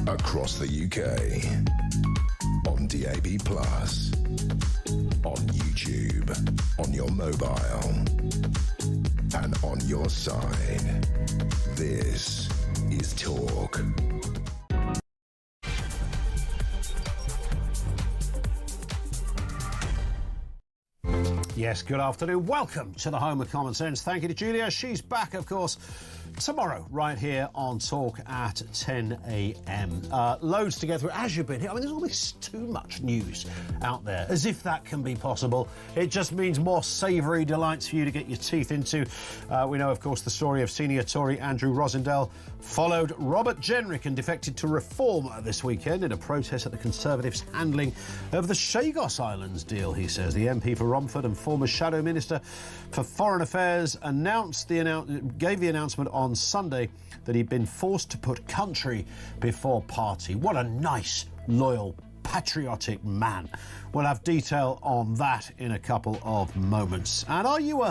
across the UK, on DAB+, on YouTube, on your mobile, and on your side. This is Talk. Yes, good afternoon. Welcome to the home of common sense. Thank you to Julia. She's back, of course, tomorrow, right here on Talk at 10 a.m. Loads to get through. As you've been here, I mean, there's always too much news out there, as if that can be possible. It just means more savoury delights for you to get your teeth into. We know, of course, the story of senior Tory Andrew Rosindell followed Robert Jenrick and defected to Reform this weekend in a protest at the Conservatives' handling of the Chagos Islands deal, he says. The MP for Romford and former Shadow Minister for Foreign Affairs gave the announcement on Sunday that he'd been forced to put country before party. What a nice, loyal, patriotic man. We'll have detail on that in a couple of moments. And are you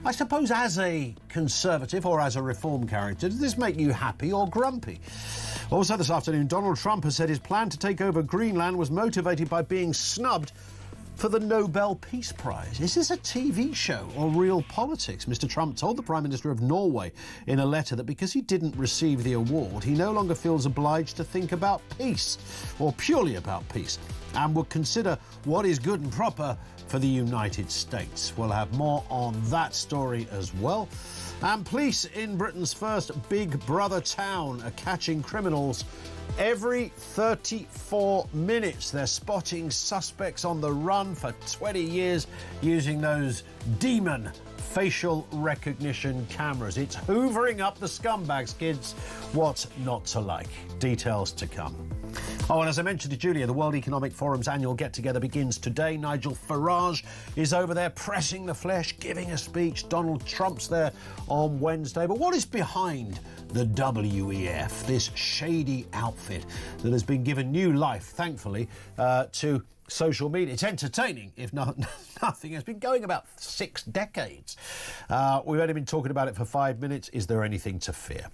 I suppose as a Conservative or as a Reform character, does this make you happy or grumpy? Also this afternoon, Donald Trump has said his plan to take over Greenland was motivated by being snubbed for the Nobel Peace Prize. Is this a TV show or real politics? Mr. Trump told the Prime Minister of Norway in a letter that because he didn't receive the award, he no longer feels obliged to think about peace, or purely about peace, and would consider what is good and proper for the United States. We'll have more on that story as well. And police in Britain's first Big Brother town are catching criminals every 34 minutes. They're spotting suspects on the run for 20 years using those demon facial recognition cameras. It's hoovering up the scumbags, kids. What not to like? Details to come. Oh, and as I mentioned to Julia, the World Economic Forum's annual get-together begins today. Nigel Farage is over there pressing the flesh, giving a speech. Donald Trump's there on Wednesday. But what is behind the WEF, this shady outfit that has been given new life, thankfully, to social media? It's entertaining, if not nothing. It's been going about 6 decades. We've only been talking about it for 5 minutes. Is there anything to fear?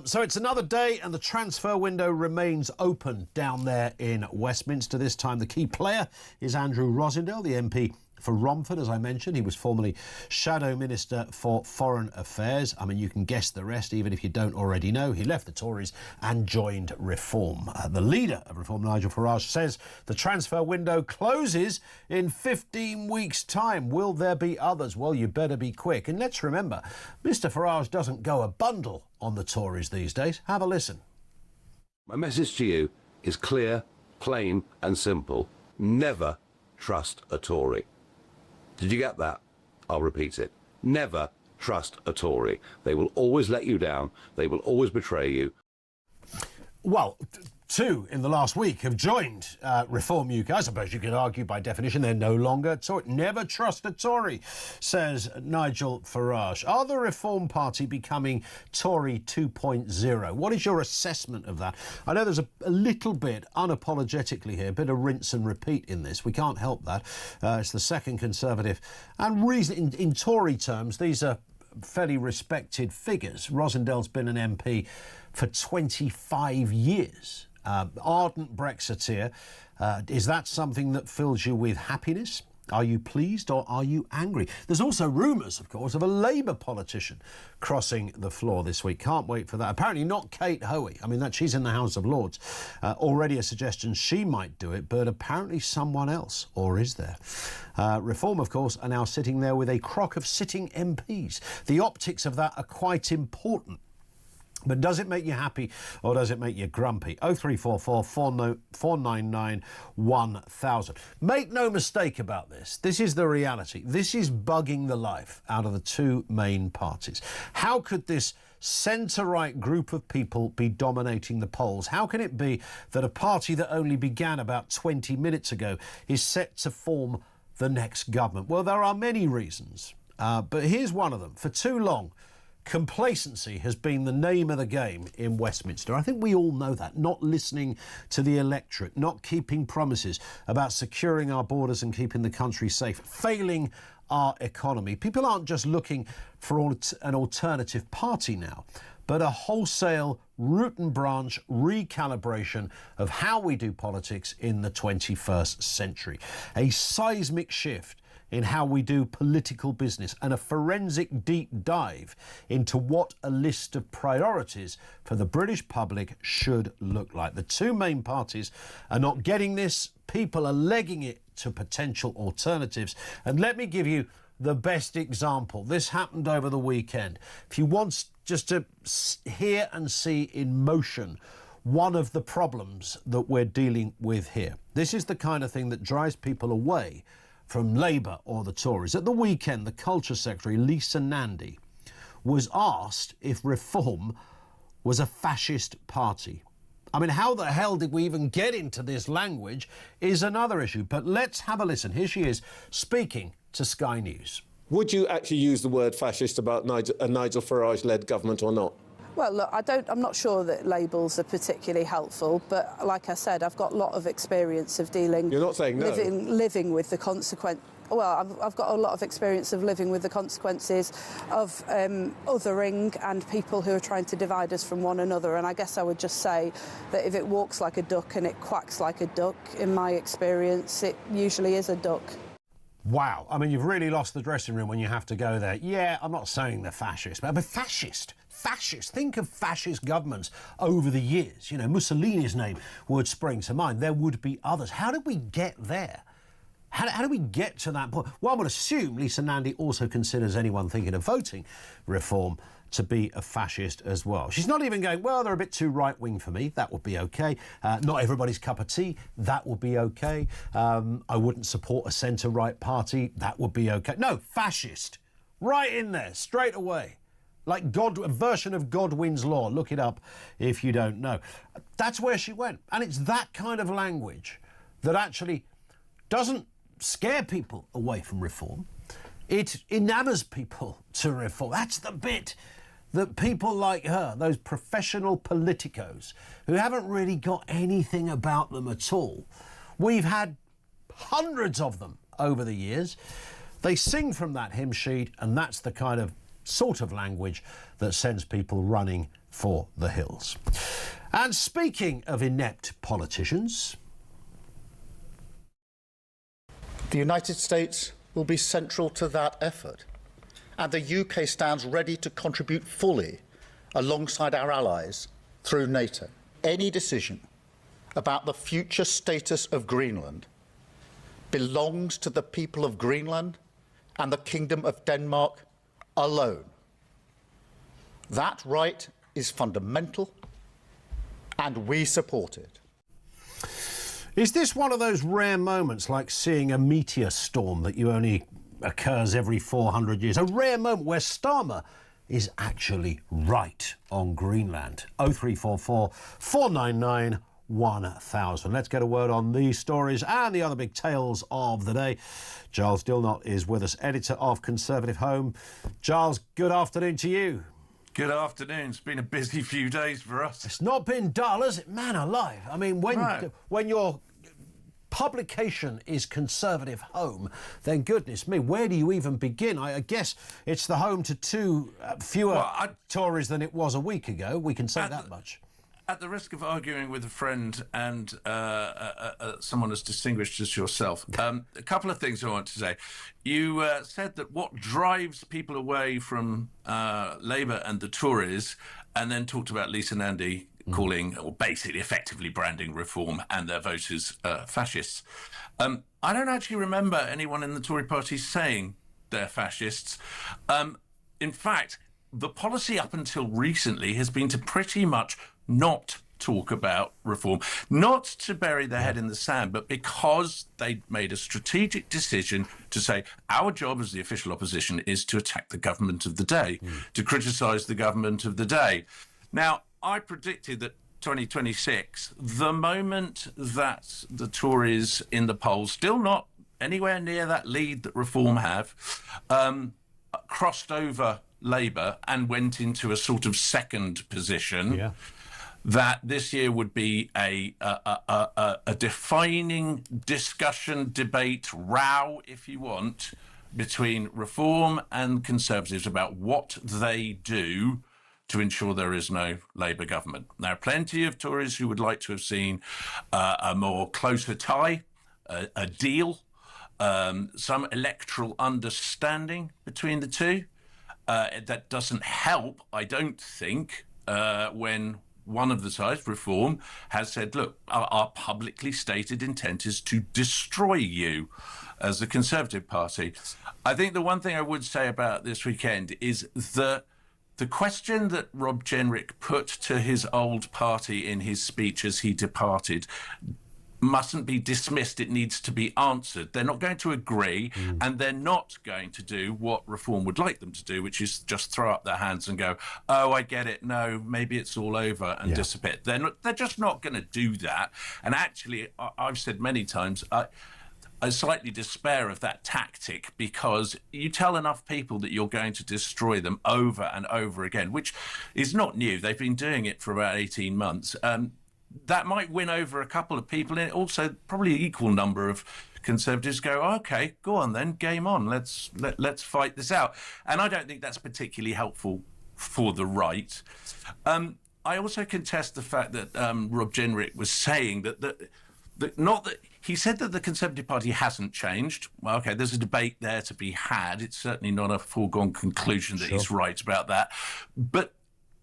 So it's another day and the transfer window remains open down there in Westminster. This time the key player is Andrew Rosindell, the MP for Romford, as I mentioned. He was formerly Shadow Minister for Foreign Affairs. I mean, you can guess the rest, even if you don't already know. He left the Tories and joined Reform. The leader of Reform, Nigel Farage, says the transfer window closes in 15 weeks' time. Will there be others? Well, you better be quick. And let's remember, Mr. Farage doesn't go a bundle on the Tories these days. Have a listen. My message to you is clear, plain and simple. Never trust a Tory. Did you get that? I'll repeat it. Never trust a Tory. They will always let you down. They will always betray you. Well, 2 in the last week have joined Reform UK. I suppose you could argue by definition they're no longer Tory. Never trust a Tory, says Nigel Farage. Are the Reform Party becoming Tory 2.0? What is your assessment of that? I know there's a little bit, unapologetically here, a bit of rinse and repeat in this. We can't help that. It's the second Conservative. And reason, in Tory terms, these are fairly respected figures. Rosindell's been an MP for 25 years. Ardent Brexiteer. Is that something that fills you with happiness? Are you pleased or are you angry? There's also rumours, of course, of a Labour politician crossing the floor this week. Can't wait for that. Apparently not Kate Hoey. I mean, she's in the House of Lords. Already a suggestion she might do it, but apparently someone else. Or is there? Reform, of course, are now sitting there with a crock of sitting MPs. The optics of that are quite important. But does it make you happy or does it make you grumpy? 0344 499 1000. Make no mistake about this. This is the reality. This is bugging the life out of the 2 main parties. How could this centre-right group of people be dominating the polls? How can it be that a party that only began about 20 minutes ago is set to form the next government? Well, there are many reasons, but here's one of them. For too long, complacency has been the name of the game in Westminster. I think we all know that. Not listening to the electorate, not keeping promises about securing our borders and keeping the country safe, failing our economy. People aren't just looking for an alternative party now. but a wholesale root and branch recalibration of how we do politics in the 21st century. A seismic shift in how we do political business, and a forensic deep dive into what a list of priorities for the British public should look like. The two main parties are not getting this. People are legging it to potential alternatives. And let me give you the best example. This happened over the weekend. If you want just to hear and see in motion one of the problems that we're dealing with here, this is the kind of thing that drives people away from Labour or the Tories. At the weekend, the Culture Secretary, Lisa Nandy, was asked if Reform was a fascist party. I mean, how the hell did we even get into this language is another issue. But let's have a listen. Here she is speaking to Sky News. Would you actually use the word fascist about a Nigel Farage-led government or not? Well, look, I'm not sure that labels are particularly helpful, but like I said, I've got a lot of experience of dealing... You're not saying no? Living with the consequence... Well, I've got a lot of experience of living with the consequences of othering and people who are trying to divide us from one another. And I guess I would just say that if it walks like a duck and it quacks like a duck, in my experience, it usually is a duck. Wow. I mean, you've really lost the dressing room when you have to go there. Yeah, I'm not saying they're fascist, but fascist. Fascist. Think of fascist governments over the years. You know, Mussolini's name would spring to mind. There would be others. How did we get there? How do we get to that point? Well, I would assume Lisa Nandy also considers anyone thinking of voting Reform to be a fascist as well. She's not even going, well, they're a bit too right-wing for me. That would be OK. Not everybody's cup of tea. That would be OK. I wouldn't support a centre-right party. That would be OK. No, fascist. Right in there, straight away. Like a version of Godwin's Law. Look it up if you don't know. That's where she went. And it's that kind of language that actually doesn't scare people away from Reform. It enamors people to Reform. That's the bit that people like her, those professional politicos who haven't really got anything about them at all. We've had hundreds of them over the years. They sing from that hymn sheet, and that's the kind of sort of language that sends people running for the hills. And speaking of inept politicians... The United States will be central to that effort, and the UK stands ready to contribute fully alongside our allies through NATO. Any decision about the future status of Greenland belongs to the people of Greenland and the Kingdom of Denmark alone. That right is fundamental, and we support it. Is this one of those rare moments like seeing a meteor storm that you only occurs every 400 years? A rare moment where Starmer is actually right on Greenland. 0344 499 1000. Let's get a word on these stories and the other big tales of the day. Giles Dilnott is with us, editor of Conservative Home. Giles, good afternoon to you. Good afternoon. It's been a busy few days for us. It's not been dull, has it? Man alive. I mean, when your publication is Conservative Home, then goodness me, where do you even begin? I guess it's the home to fewer Tories than it was a week ago. We can say that much. At the risk of arguing with a friend and someone as distinguished as yourself, a couple of things I want to say. You said that what drives people away from Labour and the Tories, and then talked about Lisa Nandy calling, or basically effectively branding Reform and their voters fascists. I don't actually remember anyone in the Tory party saying they're fascists. In fact, the policy up until recently has been to pretty much not talk about Reform, not to bury their head in the sand, but because they made a strategic decision to say our job as the official opposition is to attack the government of the day, to criticise the government of the day. Now, I predicted that 2026, the moment that the Tories in the polls, still not anywhere near that lead that Reform have, crossed over Labour and went into a sort of second position, that this year would be a defining discussion, debate, row, if you want, between Reform and Conservatives about what they do to ensure there is no Labour government. There are plenty of Tories who would like to have seen a more closer tie, a deal, some electoral understanding between the two. That doesn't help, I don't think, when one of the sides, Reform, has said, look, our publicly stated intent is to destroy you as the Conservative Party. I think the one thing I would say about this weekend is the question that Rob Jenrick put to his old party in his speech as he departed mustn't be dismissed. It needs to be answered. They're not going to agree, and they're not going to do what Reform would like them to do, which is just throw up their hands and go, oh, I get it, no, maybe it's all over, and disappear. They're just not going to do that. And actually, I've said many times, I slightly despair of that tactic, because you tell enough people that you're going to destroy them over and over again, which is not new. They've been doing it for about 18 months. That might win over a couple of people, and also probably an equal number of Conservatives go, okay, go on then, game on, let's fight this out. And I don't think that's particularly helpful for the right. I also contest the fact that Rob Jenrick was saying he said that the Conservative Party hasn't changed. Well, okay, there's a debate there to be had. It's certainly not a foregone conclusion that he's right about that. But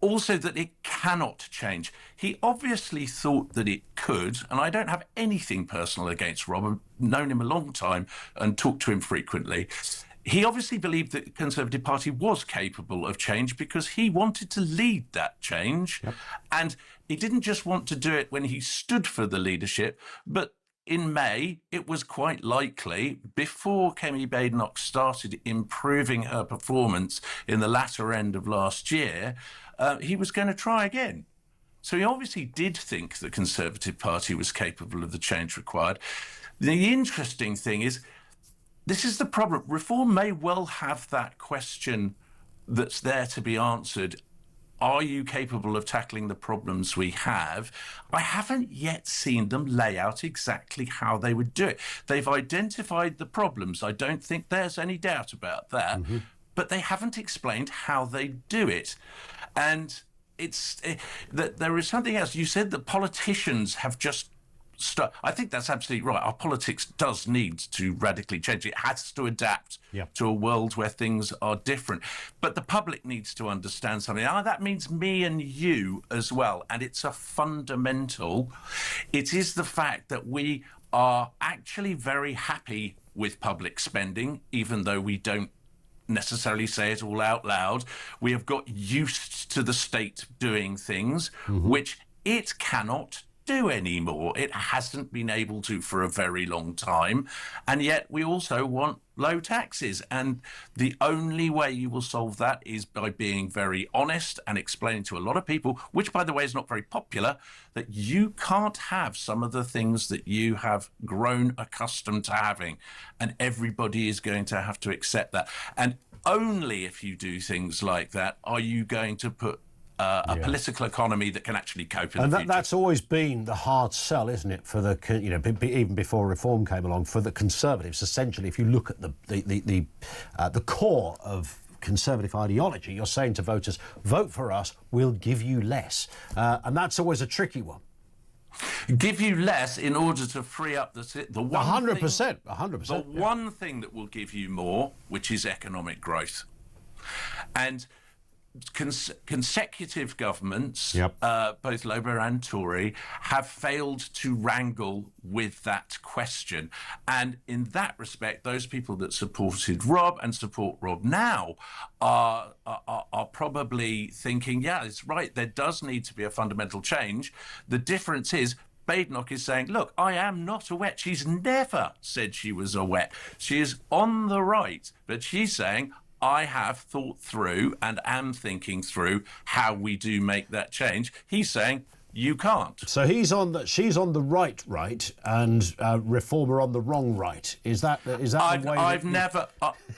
also that it cannot change. He obviously thought that it could, and I don't have anything personal against Rob. I've known him a long time and talked to him frequently. He obviously believed that the Conservative Party was capable of change because he wanted to lead that change. Yep. And he didn't just want to do it when he stood for the leadership, but in May, it was quite likely, before Kemi Badenoch started improving her performance in the latter end of last year, he was going to try again. So he obviously did think the Conservative Party was capable of the change required. The interesting thing is, this is the problem. Reform may well have that question that's there to be answered. Are you capable of tackling the problems we have? I haven't yet seen them lay out exactly how they would do it. They've identified the problems. I don't think there's any doubt about that. Mm-hmm. But they haven't explained how they do it. And that there is something else. You said that politicians have just I think that's absolutely right. Our politics does need to radically change. It has to adapt to a world where things are different. But the public needs to understand something. That means me and you as well. And it's a fundamental. It is the fact that we are actually very happy with public spending, even though we don't necessarily say it all out loud. We have got used to the state doing things, which it cannot do anymore. It hasn't been able to for a very long time. And yet we also want low taxes. And the only way you will solve that is by being very honest and explaining to a lot of people, which, by the way, is not very popular, that you can't have some of the things that you have grown accustomed to having. And everybody is going to have to accept that. And only if you do things like that are you going to put a political economy that can actually cope in the future. That's always been the hard sell, isn't it, for the, even before Reform came along, for the Conservatives. Essentially, if you look at the core of Conservative ideology, you're saying to voters, vote for us, we'll give you less. And that's always a tricky one. Give you less in order to free up the one 100%. 100%. The one thing that will give you more, which is economic growth. And consecutive governments, both Labour and Tory, have failed to wrangle with that question. And in that respect, those people that supported Rob and support Rob now are probably thinking, yeah, it's right, there does need to be a fundamental change. The difference is Badenoch is saying, look, I am not a wet. She's never said she was a wet. She is on the right, but she's saying, I have thought through and am thinking through how we do make that change. He's saying you can't. So she's on the right, and Reform are on the wrong right. Is that the way?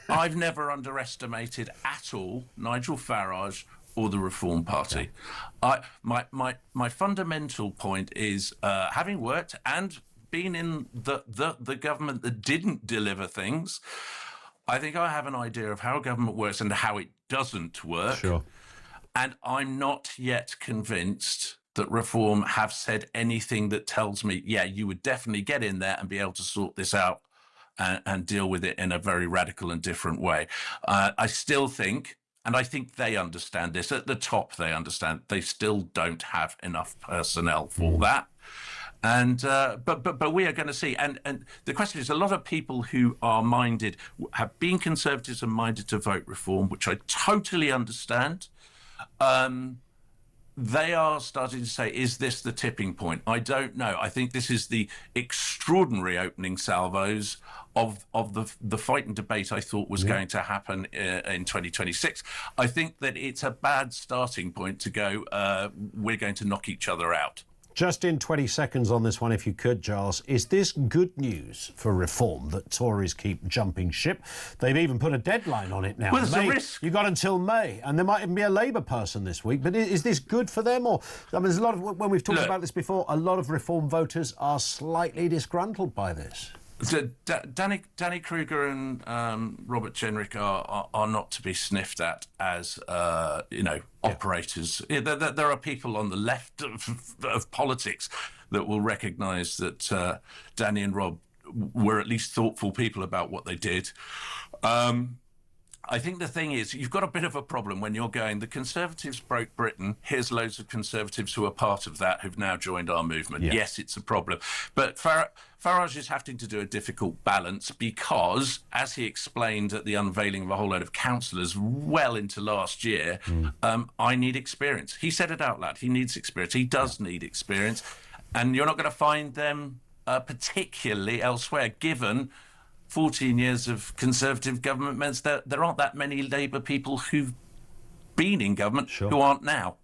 I've never underestimated at all Nigel Farage or the Reform Party. My fundamental point is, having worked and been in the government that didn't deliver things, I think I have an idea of how government works and how it doesn't work. Sure. And I'm not yet convinced that Reform have said anything that tells me, yeah, you would definitely get in there and be able to sort this out and deal with it in a very radical and different way. I still think, and I think they understand this, at the top they understand, they still don't have enough personnel for that. And but we are going to see, and the question is, a lot of people who are minded, have been Conservatives and minded to vote Reform, which I totally understand. They are starting to say, is this the tipping point? I don't know. I think this is the extraordinary opening salvos of the fight and debate I thought was going to happen in 2026. I think that it's a bad starting point to go, we're going to knock each other out. Just in 20 seconds on this one, if you could, Giles, is this good news for Reform that Tories keep jumping ship? They've even put a deadline on it now. Well, there's a risk. You got until May, and there might even be a Labour person this week. But is this good for them? Or I mean, there's a lot of, when we've talked about this before, a lot of Reform voters are slightly disgruntled by this. Danny Kruger and Robert Jenrick are not to be sniffed at as operators. There are people on the left of politics that will recognise that Danny and Rob were at least thoughtful people about what they did. I think the thing is, you've got a bit of a problem when you're going, the Conservatives broke Britain, here's loads of Conservatives who are part of that who've now joined our movement. Yeah. Yes, it's a problem. But Farage is having to do a difficult balance because, as he explained at the unveiling of a whole load of councillors well into last year, I need experience. He said it out loud. He needs experience. He does need experience. And you're not going to find them particularly elsewhere, given 14 years of Conservative government means that there aren't that many Labour people who've been in government who aren't now.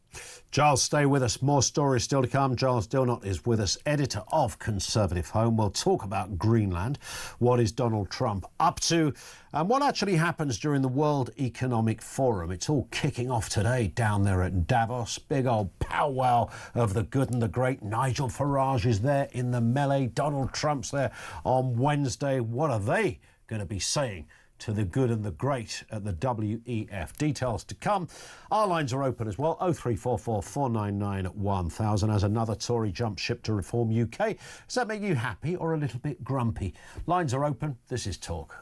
Giles, stay with us. More stories still to come. Giles Dilnot is with us, editor of Conservative Home. We'll talk about Greenland. What is Donald Trump up to? And what actually happens during the World Economic Forum? It's all kicking off today down there at Davos. Big old powwow of the good and the great. Nigel Farage is there in the melee. Donald Trump's there on Wednesday. What are they going to be saying to the good and the great at the WEF? Details to come. Our lines are open as well. 0344 499 1000 as another Tory jump ship to Reform UK. Does that make you happy or a little bit grumpy? Lines are open. This is Talk.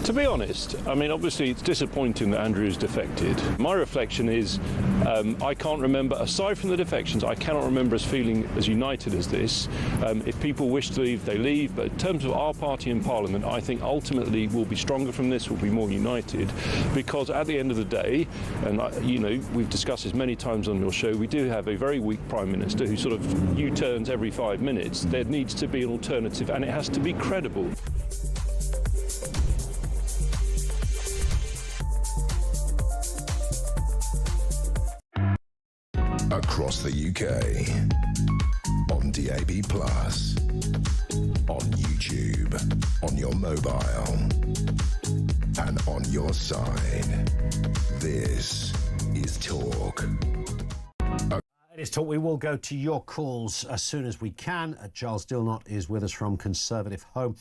To be honest, I mean, obviously it's disappointing that Andrew's defected. My reflection is I can't remember, aside from the defections, I cannot remember us feeling as united as this. If people wish to leave, they leave. But in terms of our party in Parliament, I think ultimately we'll be stronger from this, we'll be more united. Because at the end of the day, and you know, we've discussed this many times on your show, we do have a very weak Prime Minister who sort of U-turns every 5 minutes. There needs to be an alternative, and it has to be credible. Across the UK, on DAB+, on YouTube, on your mobile, and on your side. This is Talk. It is talk. We will go to your calls as soon as we can. Giles Dilnot is with us from Conservative Home.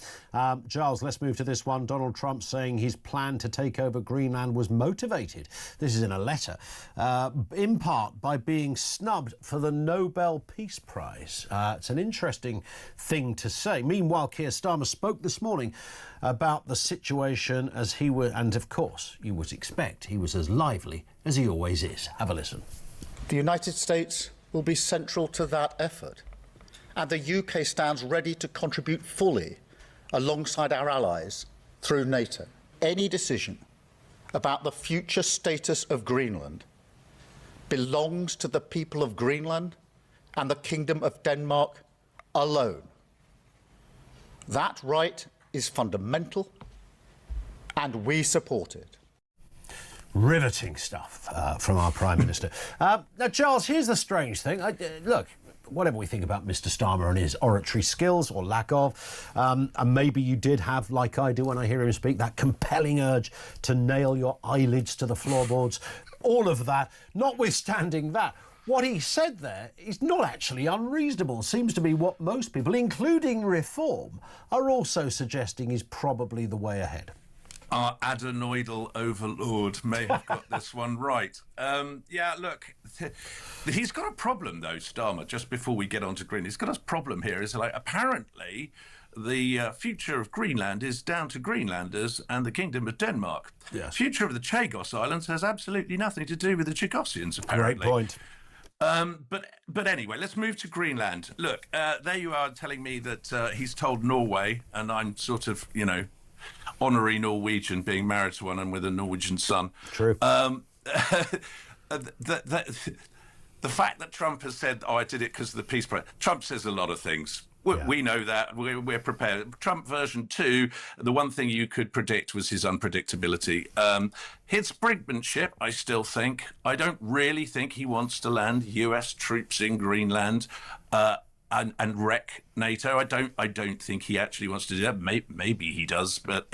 Giles, let's move to this one. Donald Trump saying his plan to take over Greenland was motivated. This is in a letter, in part by being snubbed for the Nobel Peace Prize. It's an interesting thing to say. Meanwhile, Keir Starmer spoke this morning about the situation as he was, and of course, you would expect he was as lively as he always is. Have a listen. The United States will be central to that effort, and the UK stands ready to contribute fully alongside our allies through NATO. Any decision about the future status of Greenland belongs to the people of Greenland and the Kingdom of Denmark alone. That right is fundamental, and we support it. Riveting stuff from our Prime Minister. Now, Giles, here's the strange thing. Look, whatever we think about Mr Starmer and his oratory skills or lack of, and maybe you did have, like I do when I hear him speak, that compelling urge to nail your eyelids to the floorboards, all of that. Notwithstanding that, what he said there is not actually unreasonable. Seems to be what most people, including Reform, are also suggesting is probably the way ahead. Our adenoidal overlord may have got this one right. Yeah, look, he's got a problem, though, Starmer, just before we get on to Greenland. He's got a problem here. Is like, apparently, the future of Greenland is down to Greenlanders and the Kingdom of Denmark. Yes. Future of the Chagos Islands has absolutely nothing to do with the Chagossians, apparently. Great point. But anyway, let's move to Greenland. Look, there you are telling me that he's told Norway, and I'm sort of, you know, honorary Norwegian, being married to one and with a Norwegian son. True. The fact that Trump has said, "Oh, I did it because of the peace prize." Trump says a lot of things. We know that. We're prepared. Trump version 2, the one thing you could predict was his unpredictability. His brinkmanship, I still think. I don't really think he wants to land US troops in Greenland and wreck NATO. I don't think he actually wants to do that. Maybe he does, but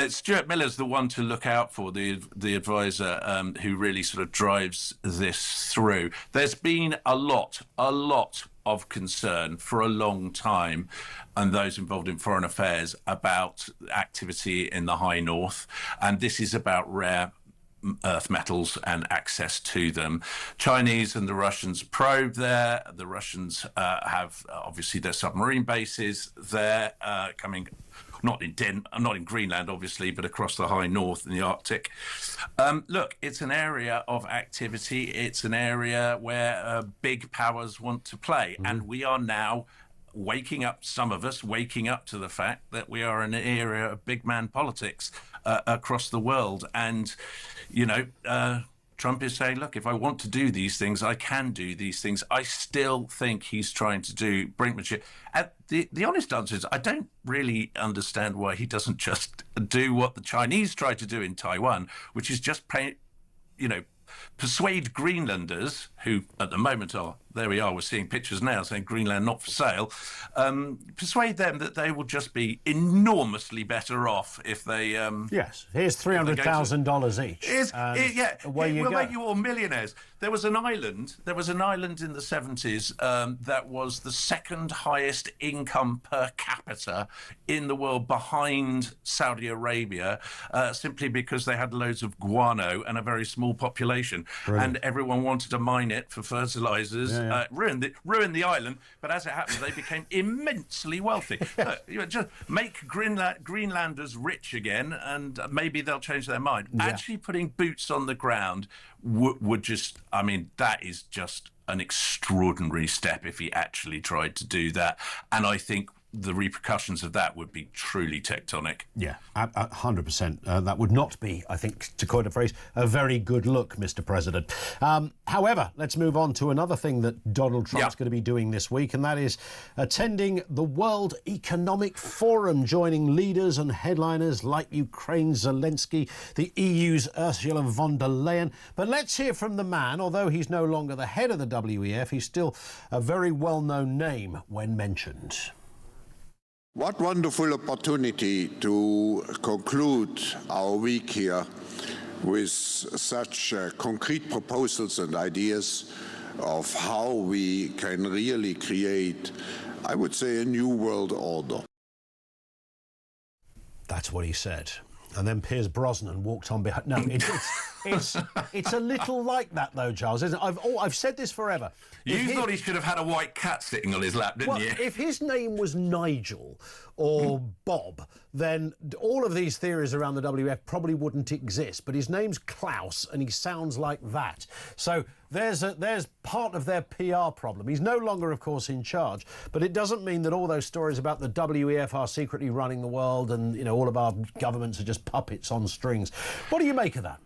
Stuart Miller's the one to look out for, the advisor who really sort of drives this through. There's been a lot of concern for a long time, and those involved in foreign affairs, about activity in the high north, and this is about rare earth metals and access to them. Chinese and the Russians probe there. The Russians have obviously their submarine bases there, coming not in Greenland, obviously, but across the high north and the Arctic. Look, it's an area of activity. It's an area where big powers want to play, and we are now waking up, some of us waking up to the fact that we are in an era of big man politics across the world. And, you know, Trump is saying, look, if I want to do these things, I can do these things. I still think he's trying to do brinkmanship. And the honest answer is I don't really understand why he doesn't just do what the Chinese tried to do in Taiwan, which is just persuade Greenlanders, who at the moment are, there we are, we're seeing pictures now saying Greenland not for sale, persuade them that they will just be enormously better off if they... yes, here's $300,000 each. We'll make you all millionaires. There was an island in the 70s that was the second highest income per capita in the world, behind Saudi Arabia, simply because they had loads of guano and a very small population. Brilliant. And everyone wanted to mine it for fertilizers. Ruined the island, but as it happens, they became immensely wealthy. Just make Greenlanders rich again, and maybe they'll change their mind. Yeah. Actually putting boots on the ground would just, I mean, that is just an extraordinary step if he actually tried to do that. And I think the repercussions of that would be truly tectonic. Yeah, 100%. That would not be, I think, to coin a phrase, a very good look, Mr. President. However, let's move on to another thing that Donald Trump's going to be doing this week, and that is attending the World Economic Forum, joining leaders and headliners like Ukraine's Zelensky, the EU's Ursula von der Leyen. But let's hear from the man. Although he's no longer the head of the WEF, he's still a very well-known name when mentioned. What wonderful opportunity to conclude our week here with such concrete proposals and ideas of how we can really create, I would say, a new world order. That's what he said. And then Piers Brosnan walked on behind. No, it's a little like that though, Giles, isn't it? I've said this forever. You thought he should have had a white cat sitting on his lap, didn't you? If his name was Nigel or Bob, then all of these theories around the WEF probably wouldn't exist. But his name's Klaus, and he sounds like that. So there's part of their PR problem. He's no longer, of course, in charge. But it doesn't mean that all those stories about the WEF are secretly running the world and, you know, all of our governments are just puppets on strings. What do you make of that?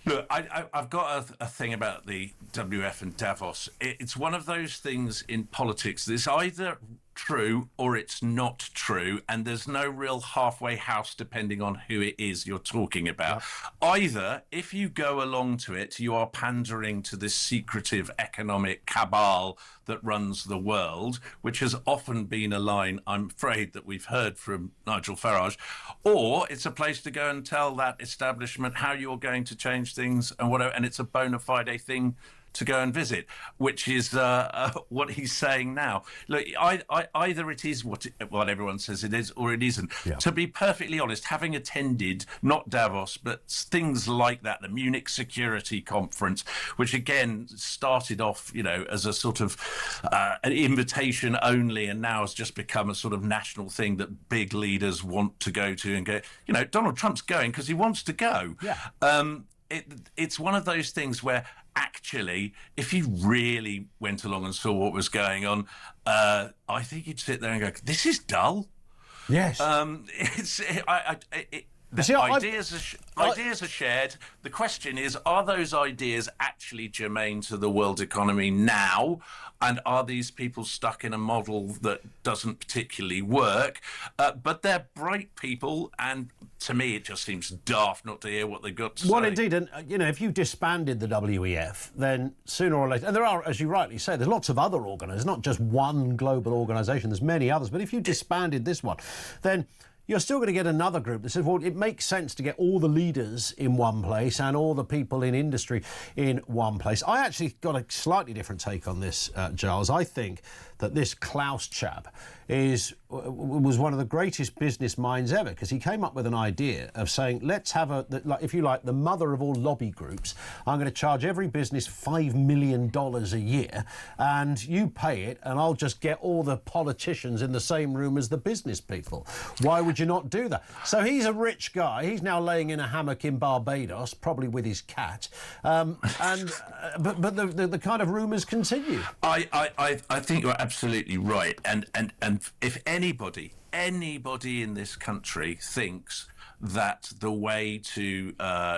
Look, I've got a thing about the WF and Davos. It's one of those things in politics that's either true or it's not true, and there's no real halfway house depending on who it is you're talking about. Yep. Either, if you go along to it, you are pandering to this secretive economic cabal that runs the world, which has often been a line, I'm afraid, that we've heard from Nigel Farage, or it's a place to go and tell that establishment how you're going to change things and whatever, and it's a bona fide thing to go and visit, which is what he's saying now. Look, either it is what everyone says it is, or it isn't. Yeah. To be perfectly honest, having attended not Davos, but things like that, the Munich Security Conference, which again started off, you know, as a sort of an invitation only, and now has just become a sort of national thing that big leaders want to go to and go. You know, Donald Trump's going because he wants to go. Yeah. It's one of those things where actually, if you really went along and saw what was going on, I think you'd sit there and go, "This is dull." Yes. Ideas are shared. The question is, are those ideas actually germane to the world economy now? And are these people stuck in a model that doesn't particularly work? But they're bright people, and to me, it just seems daft not to hear what they've got to say. Well, indeed, and you know, if you disbanded the WEF, then sooner or later, and there are, as you rightly say, there's lots of other organisations, not just one global organisation. There's many others. But if you disbanded this one, then you're still going to get another group that says, well, it makes sense to get all the leaders in one place and all the people in industry in one place. I actually got a slightly different take on this, Giles. I think that this Klaus chap was one of the greatest business minds ever, because he came up with an idea of saying, let's have if you like, the mother of all lobby groups. I'm going to charge every business $5 million a year, and you pay it, and I'll just get all the politicians in the same room as the business people. Why would you not do that? So he's a rich guy. He's now laying in a hammock in Barbados, probably with his cat. But the kind of rumours continue. I think you're absolutely right. And if anybody in this country thinks that the way to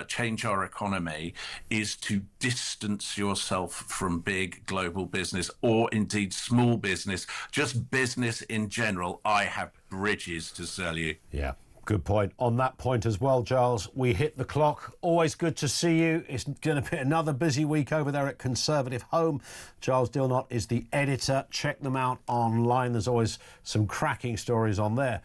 change our economy is to distance yourself from big global business, or indeed small business, just business in general, I have bridges to sell you. Yeah. Good point. On that point as well, Giles, we hit the clock. Always good to see you. It's going to be another busy week over there at Conservative Home. Giles Dilnot is the editor. Check them out online. There's always some cracking stories on there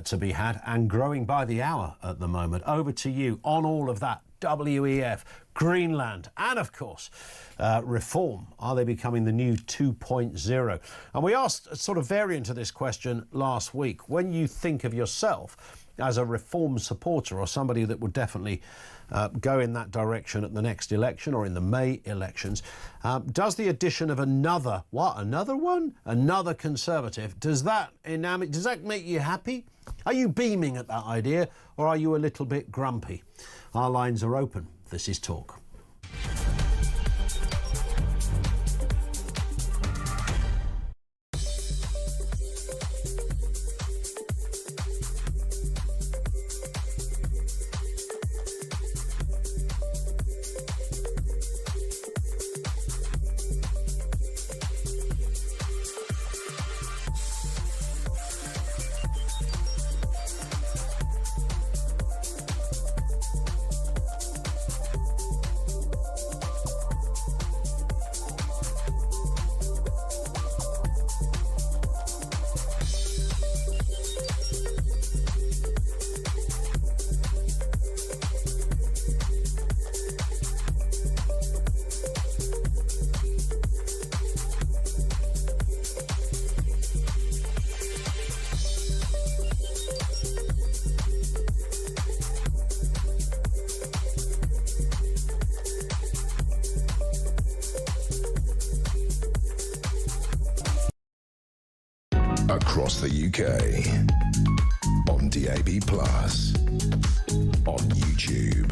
to be had, and growing by the hour at the moment. Over to you on all of that. WEF, Greenland, and of course, reform. Are they becoming the new 2.0? And we asked a sort of variant of this question last week. When you think of yourself as a reform supporter, or somebody that would definitely go in that direction at the next election or in the May elections, does the addition of another Conservative, does that make you happy? Are you beaming at that idea, or are you a little bit grumpy? Our lines are open. This is Talk. across the UK. On DAB+, on YouTube,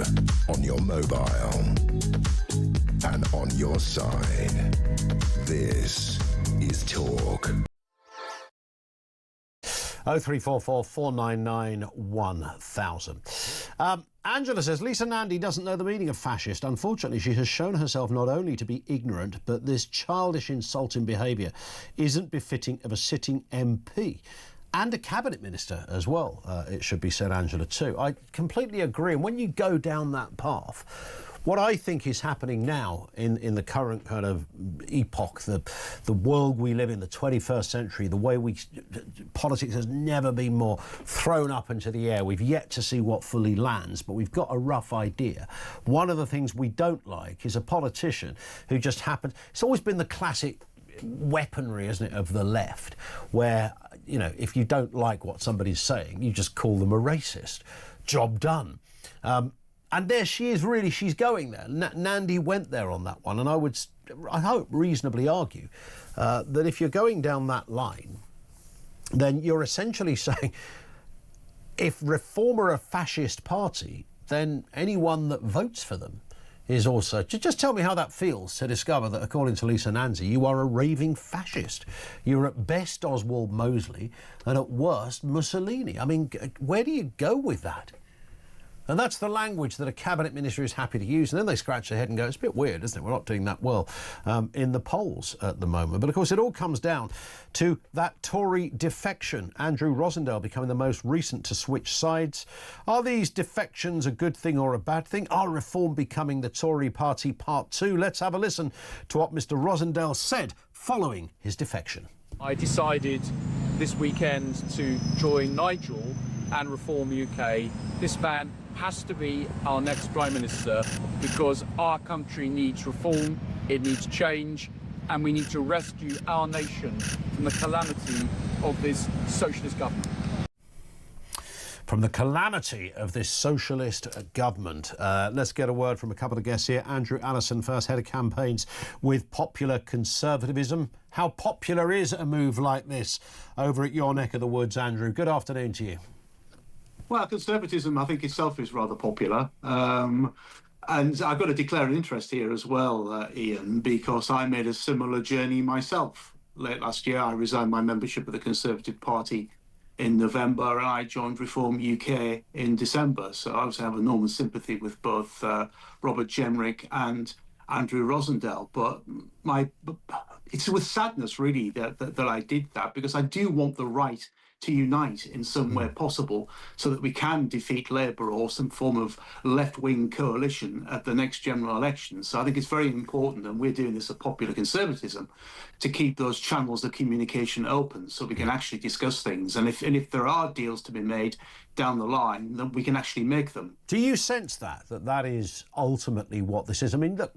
on your mobile, and on your side. This is Talk. 0344 499 1000. Angela says, Lisa Nandy doesn't know the meaning of fascist. Unfortunately, she has shown herself not only to be ignorant, but this childish, insulting behaviour isn't befitting of a sitting MP. And a cabinet minister as well, it should be said, Angela, too. I completely agree. And when you go down that path, what I think is happening now in the current kind of epoch, the world we live in, the 21st century, the way politics has never been more thrown up into the air. We've yet to see what fully lands, but we've got a rough idea. One of the things we don't like is a politician who just happens. It's always been the classic weaponry, isn't it, of the left, where, you know, if you don't like what somebody's saying, you just call them a racist. Job done. And there she is, really, she's going there. Nandy went there on that one, and I hope, reasonably argue that if you're going down that line, then you're essentially saying, if Reform are a fascist party, then anyone that votes for them is also... Just tell me how that feels to discover that, according to Lisa Nandy, you are a raving fascist. You're at best Oswald Mosley and at worst Mussolini. I mean, where do you go with that? And that's the language that a cabinet minister is happy to use. And then they scratch their head and go, it's a bit weird, isn't it? We're not doing that well in the polls at the moment. But of course, it all comes down to that Tory defection. Andrew Rosendale becoming the most recent to switch sides. Are these defections a good thing or a bad thing? Are Reform becoming the Tory party part 2? Let's have a listen to what Mr. Rosendale said following his defection. I decided this weekend to join Nigel and Reform UK. This man has to be our next Prime Minister because our country needs reform, it needs change, and we need to rescue our nation from the calamity of this socialist government. From the calamity of this socialist government. Let's get a word from a couple of guests here. Andrew Allison, first head of campaigns with Popular Conservatism. How popular is a move like this over at your neck of the woods, Andrew? Good afternoon to you. Well, conservatism, I think itself is rather popular. And I've got to declare an interest here as well, Ian, because I made a similar journey myself. Late last year, I resigned my membership of the Conservative Party in November, and I joined Reform UK in December. So I obviously have enormous sympathy with both Robert Jenrick and Andrew Rosendale. But it's with sadness, really, that I did that, because I do want the right to unite in some way possible so that we can defeat Labour or some form of left-wing coalition at the next general election. So I think it's very important, and we're doing this at Popular Conservatism, to keep those channels of communication open so we can actually discuss things. And if there are deals to be made down the line, then we can actually make them. Do you sense that is ultimately what this is? I mean, look,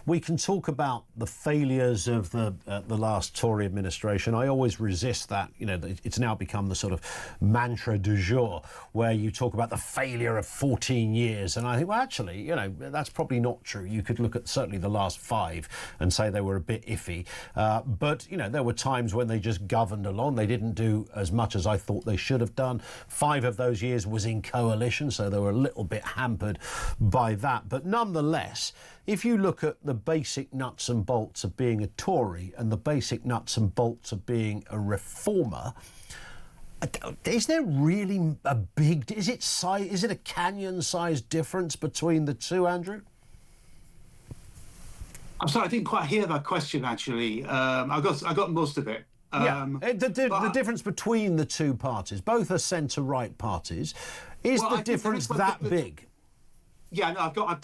we can talk about the failures of the last Tory administration. I always resist that. You know, it's now become the sort of mantra du jour, where you talk about the failure of 14 years. And I think, well, actually, you know, that's probably not true. You could look at certainly the last 5 and say they were a bit iffy. But, you know, there were times when they just governed along. They didn't do as much as I thought they should have done. 5 of those years was in coalition, so they were a little bit hampered by that. But nonetheless, if you look at the basic nuts and bolts of being a Tory and the basic nuts and bolts of being a reformer, is there really a big... Is it a canyon-sized difference between the two, Andrew? I'm sorry, I didn't quite hear that question, actually. I got most of it. The difference between the two parties, both are centre-right parties, is the difference that big? Yeah, no, I've got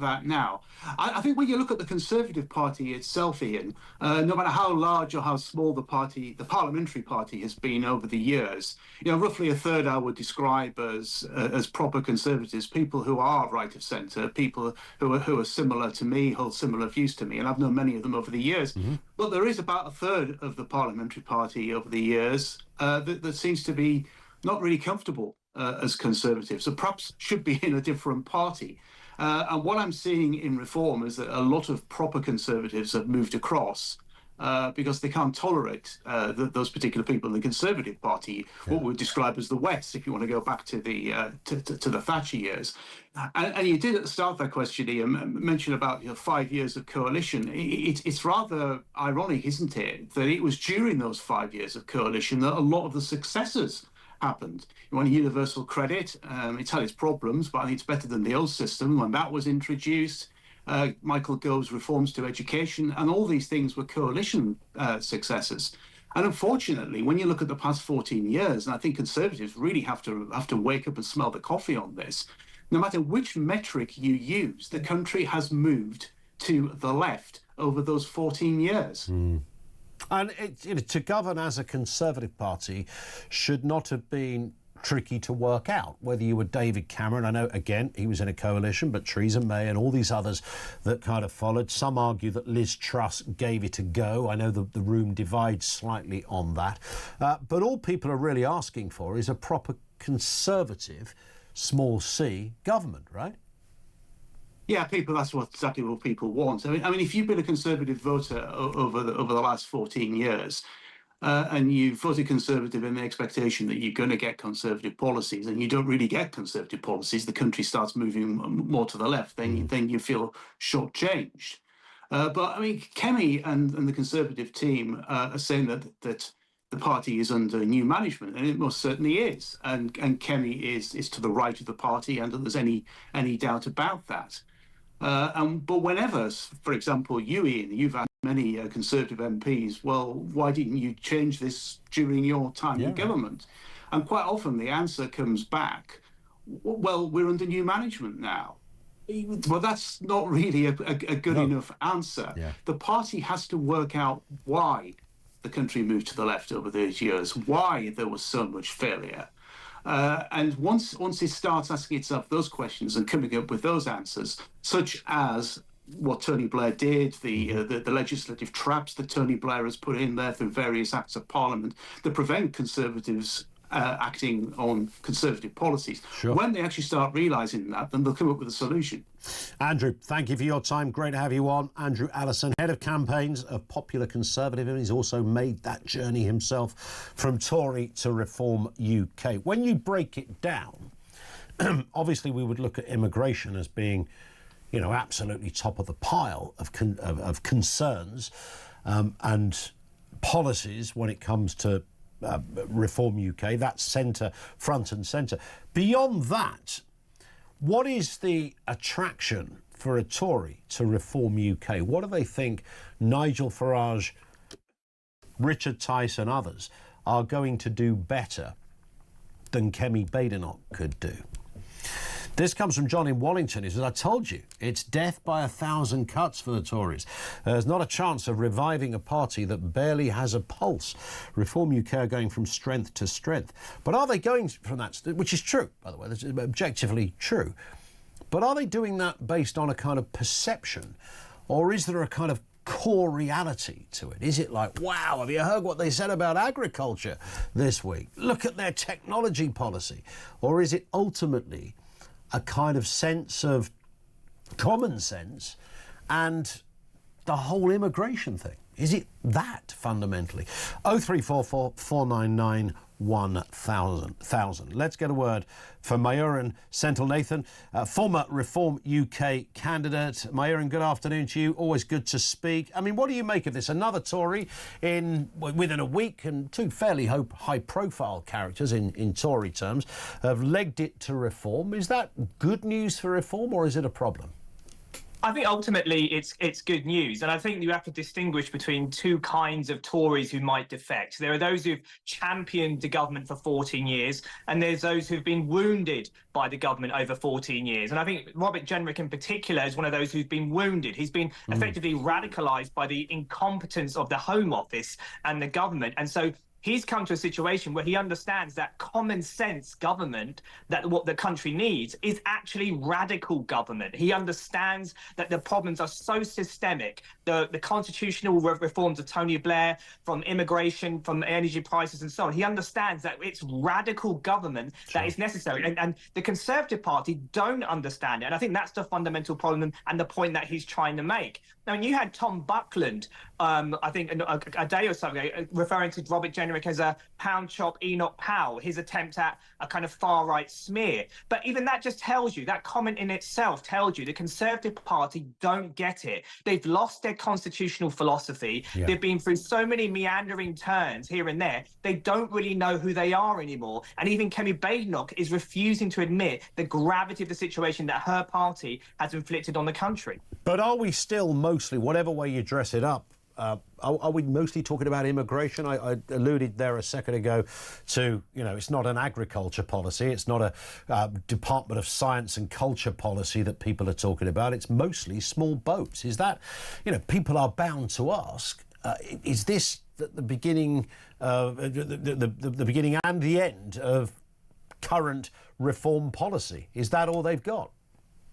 that now. I think when you look at the Conservative Party itself, Ian, no matter how large or how small the parliamentary party has been over the years, you know, roughly a third I would describe as proper Conservatives, people who are right of centre, people who are similar to me, hold similar views to me, and I've known many of them over the years. Mm-hmm. But there is about a third of the parliamentary party over the years that seems to be not really comfortable as Conservatives, so perhaps should be in a different party. And what I'm seeing in Reform is that a lot of proper Conservatives have moved across because they can't tolerate those particular people in the Conservative Party, what we would describe as the West, if you want to go back to the to the Thatcher years. And you did at the start of that question, Ian, mention about 5 years of coalition. It's rather ironic, isn't it, that it was during those 5 years of coalition that a lot of the successes happened. You want universal credit, it's had its problems, but I think it's better than the old system. When that was introduced, Michael Gove's reforms to education, and all these things were coalition successes. And unfortunately, when you look at the past 14 years, and I think Conservatives really have to wake up and smell the coffee on this, no matter which metric you use, the country has moved to the left over those 14 years. And to govern as a Conservative Party should not have been tricky to work out, whether you were David Cameron. I know, again, he was in a coalition, but Theresa May and all these others that kind of followed. Some argue that Liz Truss gave it a go. I know the room divides slightly on that. But all people are really asking for is a proper Conservative, small c, government, right? Yeah, that's exactly what people want. I mean, if you've been a Conservative voter over the last 14 years, and you voted Conservative in the expectation that you're going to get Conservative policies, and you don't really get Conservative policies, the country starts moving more to the left, then you feel shortchanged. But I mean, Kemi and the Conservative team are saying that the party is under new management, and it most certainly is. And Kemi is to the right of the party, and there's any doubt about that. But whenever, for example, Ian, you've had many Conservative MPs, well, why didn't you change this during your time in government? And quite often the answer comes back, well, we're under new management now. Well, that's not really a good enough answer. The party has to work out why the country moved to the left over those years, why there was so much failure. And once it starts asking itself those questions and coming up with those answers, such as what Tony Blair did, the legislative traps that Tony Blair has put in there through various acts of Parliament that prevent Conservatives acting on Conservative policies. When they actually start realising that, then they'll come up with a solution. Andrew, thank you for your time. Great to have you on. Andrew Allison, head of campaigns of Popular Conservative, and he's also made that journey himself from Tory to Reform UK. When you break it down, obviously we would look at immigration as being, absolutely top of the pile of concerns and policies when it comes to Reform UK. That's front and centre. Beyond that, what is the attraction for a Tory to Reform UK? What do they think Nigel Farage, Richard Tice and others are going to do better than Kemi Badenoch could do? This comes from John in Wallington. He says, I told you, it's death by 1,000 cuts for the Tories. There's not a chance of reviving a party that barely has a pulse. Reform UK are going from strength to strength. But are they going from that, which is true, by the way, that's objectively true. But are they doing that based on a kind of perception? Or is there a kind of core reality to it? Is it like, wow, have you heard what they said about agriculture this week? Look at their technology policy. Or is it ultimately a kind of sense of common sense and the whole immigration thing? Is it that fundamentally? 0344 499 1000. Let's get a word for Mayuran Senthilnathan, former Reform UK candidate. Mayuran, good afternoon to you. Always good to speak. I mean, what do you make of this? Another Tory within a week, and two fairly high-profile characters in Tory terms have legged it to Reform. Is that good news for Reform, or is it a problem? I think ultimately it's good news, and I think you have to distinguish between two kinds of Tories who might defect. There are those who've championed the government for 14 years, and there's those who've been wounded by the government over 14 years. And I think Robert Jenrick in particular is one of those who's been wounded. He's been effectively radicalised by the incompetence of the Home Office and the government. And so He's come to a situation where he understands that common sense government, that what the country needs is actually radical government. He understands that the problems are so systemic. The constitutional reforms of Tony Blair, from immigration, from energy prices and so on. He understands that it's radical government that is necessary. And the Conservative Party don't understand it. And I think that's the fundamental problem and the point that he's trying to make. Now, you had Tom Buckland, I think a day or so ago, referring to Robert Jenrick as a pound chop Enoch Powell, his attempt at a kind of far-right smear. But even that just tells you, that comment in itself tells you the Conservative Party don't get it. They've lost their constitutional philosophy. Yeah. They've been through so many meandering turns here and there. They don't really know who they are anymore. And even Kemi Badenoch is refusing to admit the gravity of the situation that her party has inflicted on the country. But are we still mostly, whatever way you dress it up, are we mostly talking about immigration? I alluded there a second ago to, you know, it's not an agriculture policy. It's not a Department of Science and Culture policy that people are talking about. It's mostly small boats. Is that, you know, people are bound to ask, is this the beginning, the beginning and the end of current reform policy? Is that all they've got?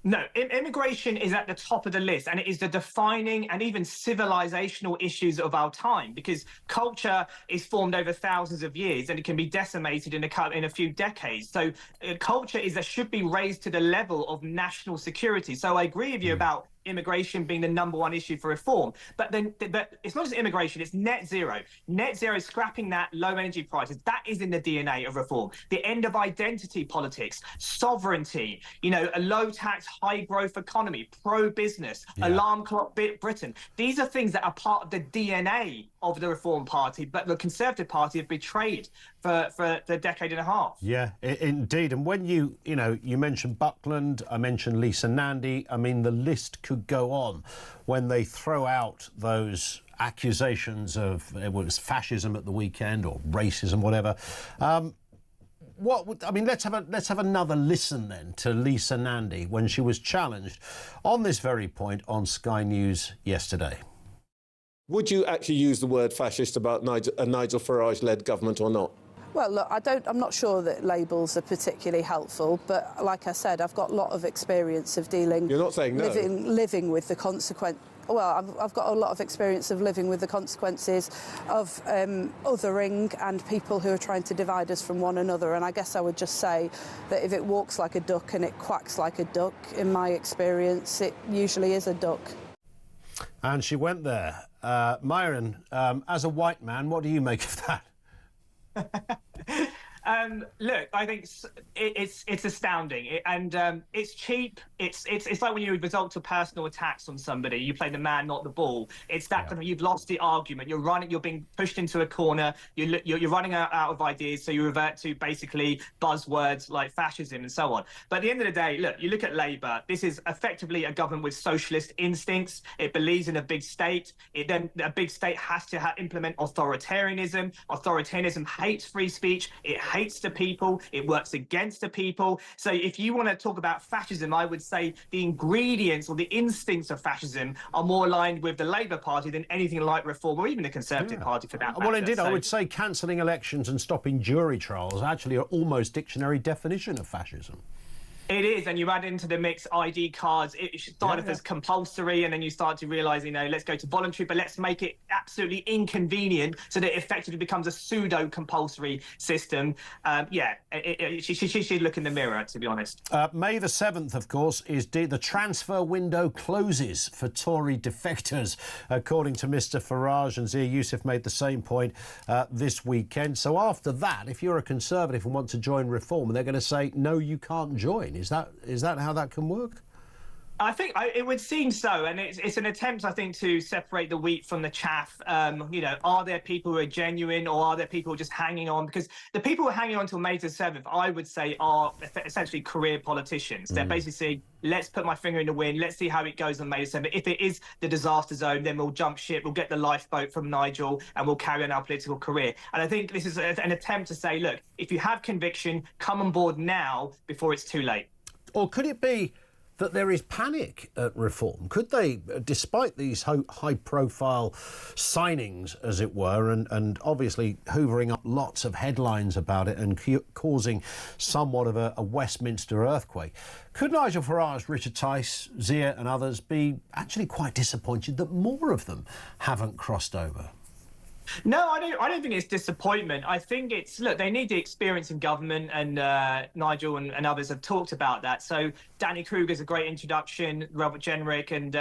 No, immigration is at the top of the list, and it is the defining and even civilizational issues of our time, because culture is formed over thousands of years and it can be decimated in a few decades. So culture should be raised to the level of national security. So I agree with you about immigration being the #1 issue for reform. But it's not just immigration, it's net zero. Net zero, scrapping that low energy prices, that is in the DNA of reform. The end of identity politics, sovereignty, you know, a low tax, high growth economy, pro-business, alarm clock Britain. These are things that are part of the DNA of the Reform Party, but the Conservative Party have betrayed for a decade and a half. Yeah, indeed. And when you mentioned Buckland, I mentioned Lisa Nandy, I mean, the list could go on when they throw out those accusations of it was fascism at the weekend or racism, whatever. Let's have another listen then to Lisa Nandy when she was challenged on this very point on Sky News yesterday. Would you actually use the word fascist about a Nigel Farage-led government or not? Well, look, I'm not sure that labels are particularly helpful, but like I said, I've got a lot of experience of dealing... You're not saying no? Living with the consequence... Well, I've got a lot of experience of living with the consequences of othering and people who are trying to divide us from one another. And I guess I would just say that if it walks like a duck and it quacks like a duck, in my experience, it usually is a duck. And she went there. Myron, as a white man, what do you make of that? Look, I think it's astounding, and it's cheap. It's like when you resort to personal attacks on somebody. You play the man, not the ball. It's that kind of, you've lost the argument. You're being pushed into a corner. You're running out of ideas, so you revert to basically buzzwords like fascism and so on. But at the end of the day, look, you look at Labour. This is effectively a government with socialist instincts. It believes in a big state. A big state has to implement authoritarianism. Authoritarianism hates free speech. It hates the people, it works against the people. So if you want to talk about fascism, I would say the ingredients or the instincts of fascism are more aligned with the Labour Party than anything like Reform or even the Conservative Party for that matter. Well, indeed, I would say cancelling elections and stopping jury trials actually are almost dictionary definition of fascism. It is, and you add into the mix ID cards. It started as compulsory, and then you start to realise, you know, let's go to voluntary, but let's make it absolutely inconvenient so that it effectively becomes a pseudo-compulsory system. She should look in the mirror, to be honest. May the 7th, of course, is the transfer window closes for Tory defectors, according to Mr Farage, and Zia Youssef made the same point this weekend. So after that, if you're a Conservative and want to join Reform, they're going to say, no, you can't join. Is that how that can work? I think it would seem so, and it's an attempt, I think, to separate the wheat from the chaff. You know, are there people who are genuine, or are there people just hanging on? Because the people who are hanging on till May the 7th, I would say, are essentially career politicians. They're basically saying, let's put my finger in the wind, let's see how it goes on May the 7th. If it is the disaster zone, then we'll jump ship, we'll get the lifeboat from Nigel, and we'll carry on our political career. And I think this is an attempt to say, look, if you have conviction, come on board now before it's too late. Or could it be that there is panic at reform? Could they, despite these high-profile signings, as it were, and obviously hoovering up lots of headlines about it and causing somewhat of a Westminster earthquake, could Nigel Farage, Richard Tice, Zia and others be actually quite disappointed that more of them haven't crossed over? No, I don't think it's disappointment. I think it's, look, they need the experience in government, and Nigel and others have talked about that. So Danny Kruger's a great introduction, Robert Jenrick and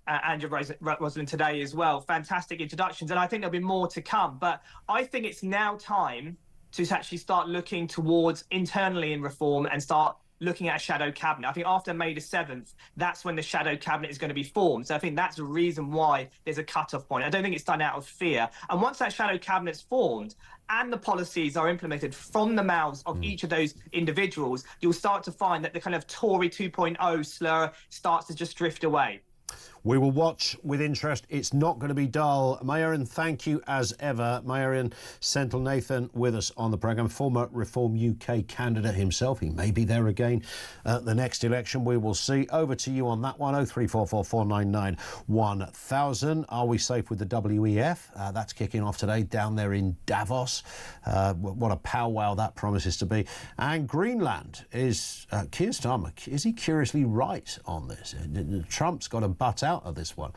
Andrew Roslin today as well. Fantastic introductions, and I think there'll be more to come. But I think it's now time to actually start looking towards internally in reform and start looking at a shadow cabinet. I think after May the 7th, that's when the shadow cabinet is going to be formed. So I think that's the reason why there's a cut-off point. I don't think it's done out of fear. And once that shadow cabinet's formed and the policies are implemented from the mouths of each of those individuals, you'll start to find that the kind of Tory 2.0 slur starts to just drift away. We will watch with interest. It's not going to be dull. Mayarian, thank you as ever. Mayarian Senthil Nathan with us on the programme, former Reform UK candidate himself. He may be there again at the next election. We will see. Over to you on that one. 0344 499 1000. Are we safe with the WEF? That's kicking off today down there in Davos. What a powwow that promises to be. And Greenland is, Keir Starmer, is he curiously right on this? Trump's got a butt out of this one.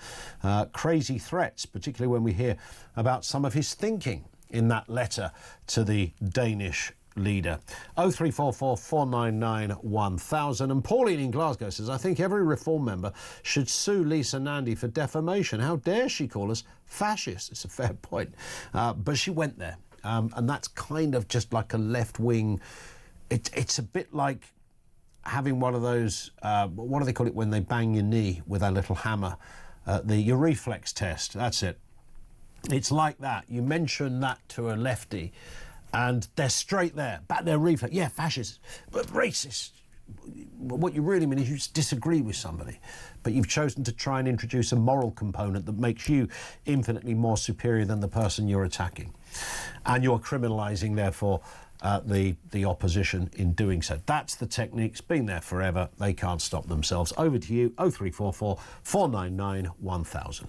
Crazy threats, particularly when we hear about some of his thinking in that letter to the Danish leader. 0344 499 1000. And Pauline in Glasgow says, I think every Reform member should sue Lisa Nandy for defamation. How dare she call us fascists? It's a fair point. But she went there. And that's kind of just like a left-wing... It's a bit like having one of those, what do they call it when they bang your knee with a little hammer? Your reflex test, that's it. It's like that. You mention that to a lefty and they're straight there, back their reflex. Yeah, fascist, but racist. What you really mean is you just disagree with somebody, but you've chosen to try and introduce a moral component that makes you infinitely more superior than the person you're attacking. And you're criminalising, therefore, the opposition in doing so. That's the technique. It's been there forever. They can't stop themselves. Over to you, 0344 499 1000.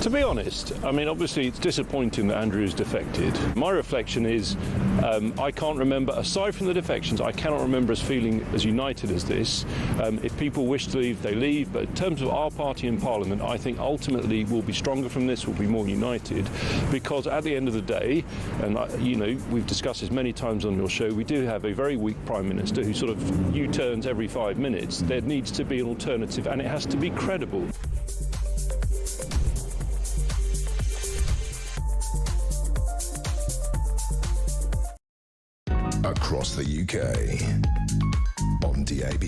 To be honest, I mean, obviously it's disappointing that Andrew's defected. My reflection is I can't remember, aside from the defections, I cannot remember us feeling as united as this. If people wish to leave, they leave. But in terms of our party in Parliament, I think ultimately we'll be stronger from this, we'll be more united. Because at the end of the day, and you know, we've discussed this many times on your show, we do have a very weak Prime Minister who sort of U-turns every 5 minutes. There needs to be an alternative, and it has to be credible. Across the UK, on DAB+,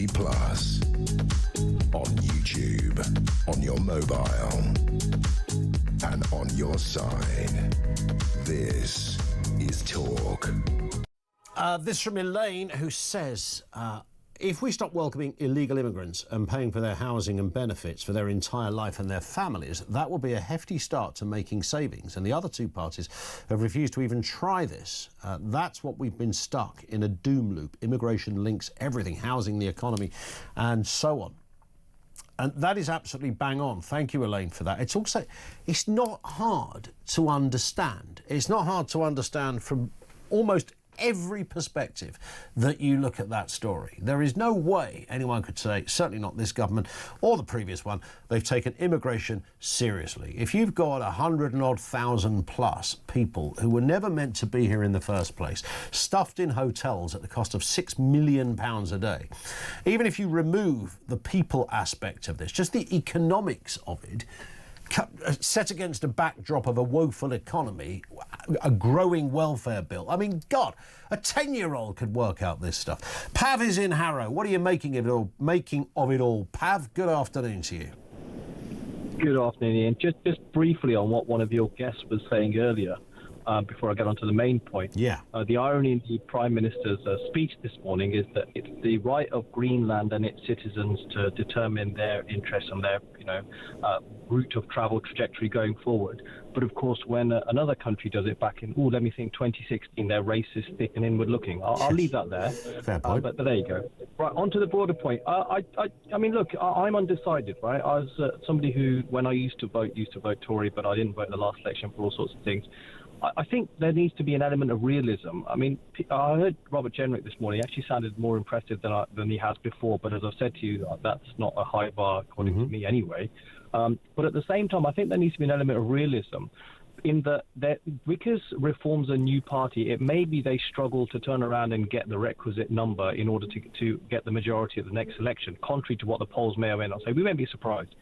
on YouTube, on your mobile, and on your side. This is Talk. This from Elaine, who says, if we stop welcoming illegal immigrants and paying for their housing and benefits for their entire life and their families, that will be a hefty start to making savings. And the other two parties have refused to even try this. That's what we've been stuck in, a doom loop. Immigration links everything, housing, the economy, and so on. And that is absolutely bang on. Thank you, Elaine, for that. It's not hard to understand. It's not hard to understand from almost every perspective that you look at that story. There is no way anyone could say, certainly not this government or the previous one, they've taken immigration seriously. If you've got 100,000 plus people who were never meant to be here in the first place, stuffed in hotels at the cost of £6 million a day, even if you remove the people aspect of this, just the economics of it, set against a backdrop of a woeful economy, a growing welfare bill. I mean, God, a 10-year-old could work out this stuff. Pav is in Harrow. What are you making of it all? Pav, good afternoon to you. Good afternoon, Ian. Just briefly on what one of your guests was saying earlier, before I get on to the main point. Yeah. The irony in the Prime Minister's speech this morning is that it's the right of Greenland and its citizens to determine their interests and their, route of travel trajectory going forward. But of course, when another country does it back in, 2016, they're racist, thick and inward looking. I'll leave that there. Fair point. But there you go. Right, on to the broader point. I mean, look, I'm undecided, right? I was somebody who, when I used to vote Tory, but I didn't vote in the last election for all sorts of things. I think there needs to be an element of realism. I mean, I heard Robert Jenrick this morning. He actually sounded more impressive than he has before. But as I've said to you, that's not a high bar according to me anyway. But at the same time, I think there needs to be an element of realism in that because Reform's a new party, it may be they struggle to turn around and get the requisite number in order to get the majority of the next election, contrary to what the polls may or may not say. We may be surprised.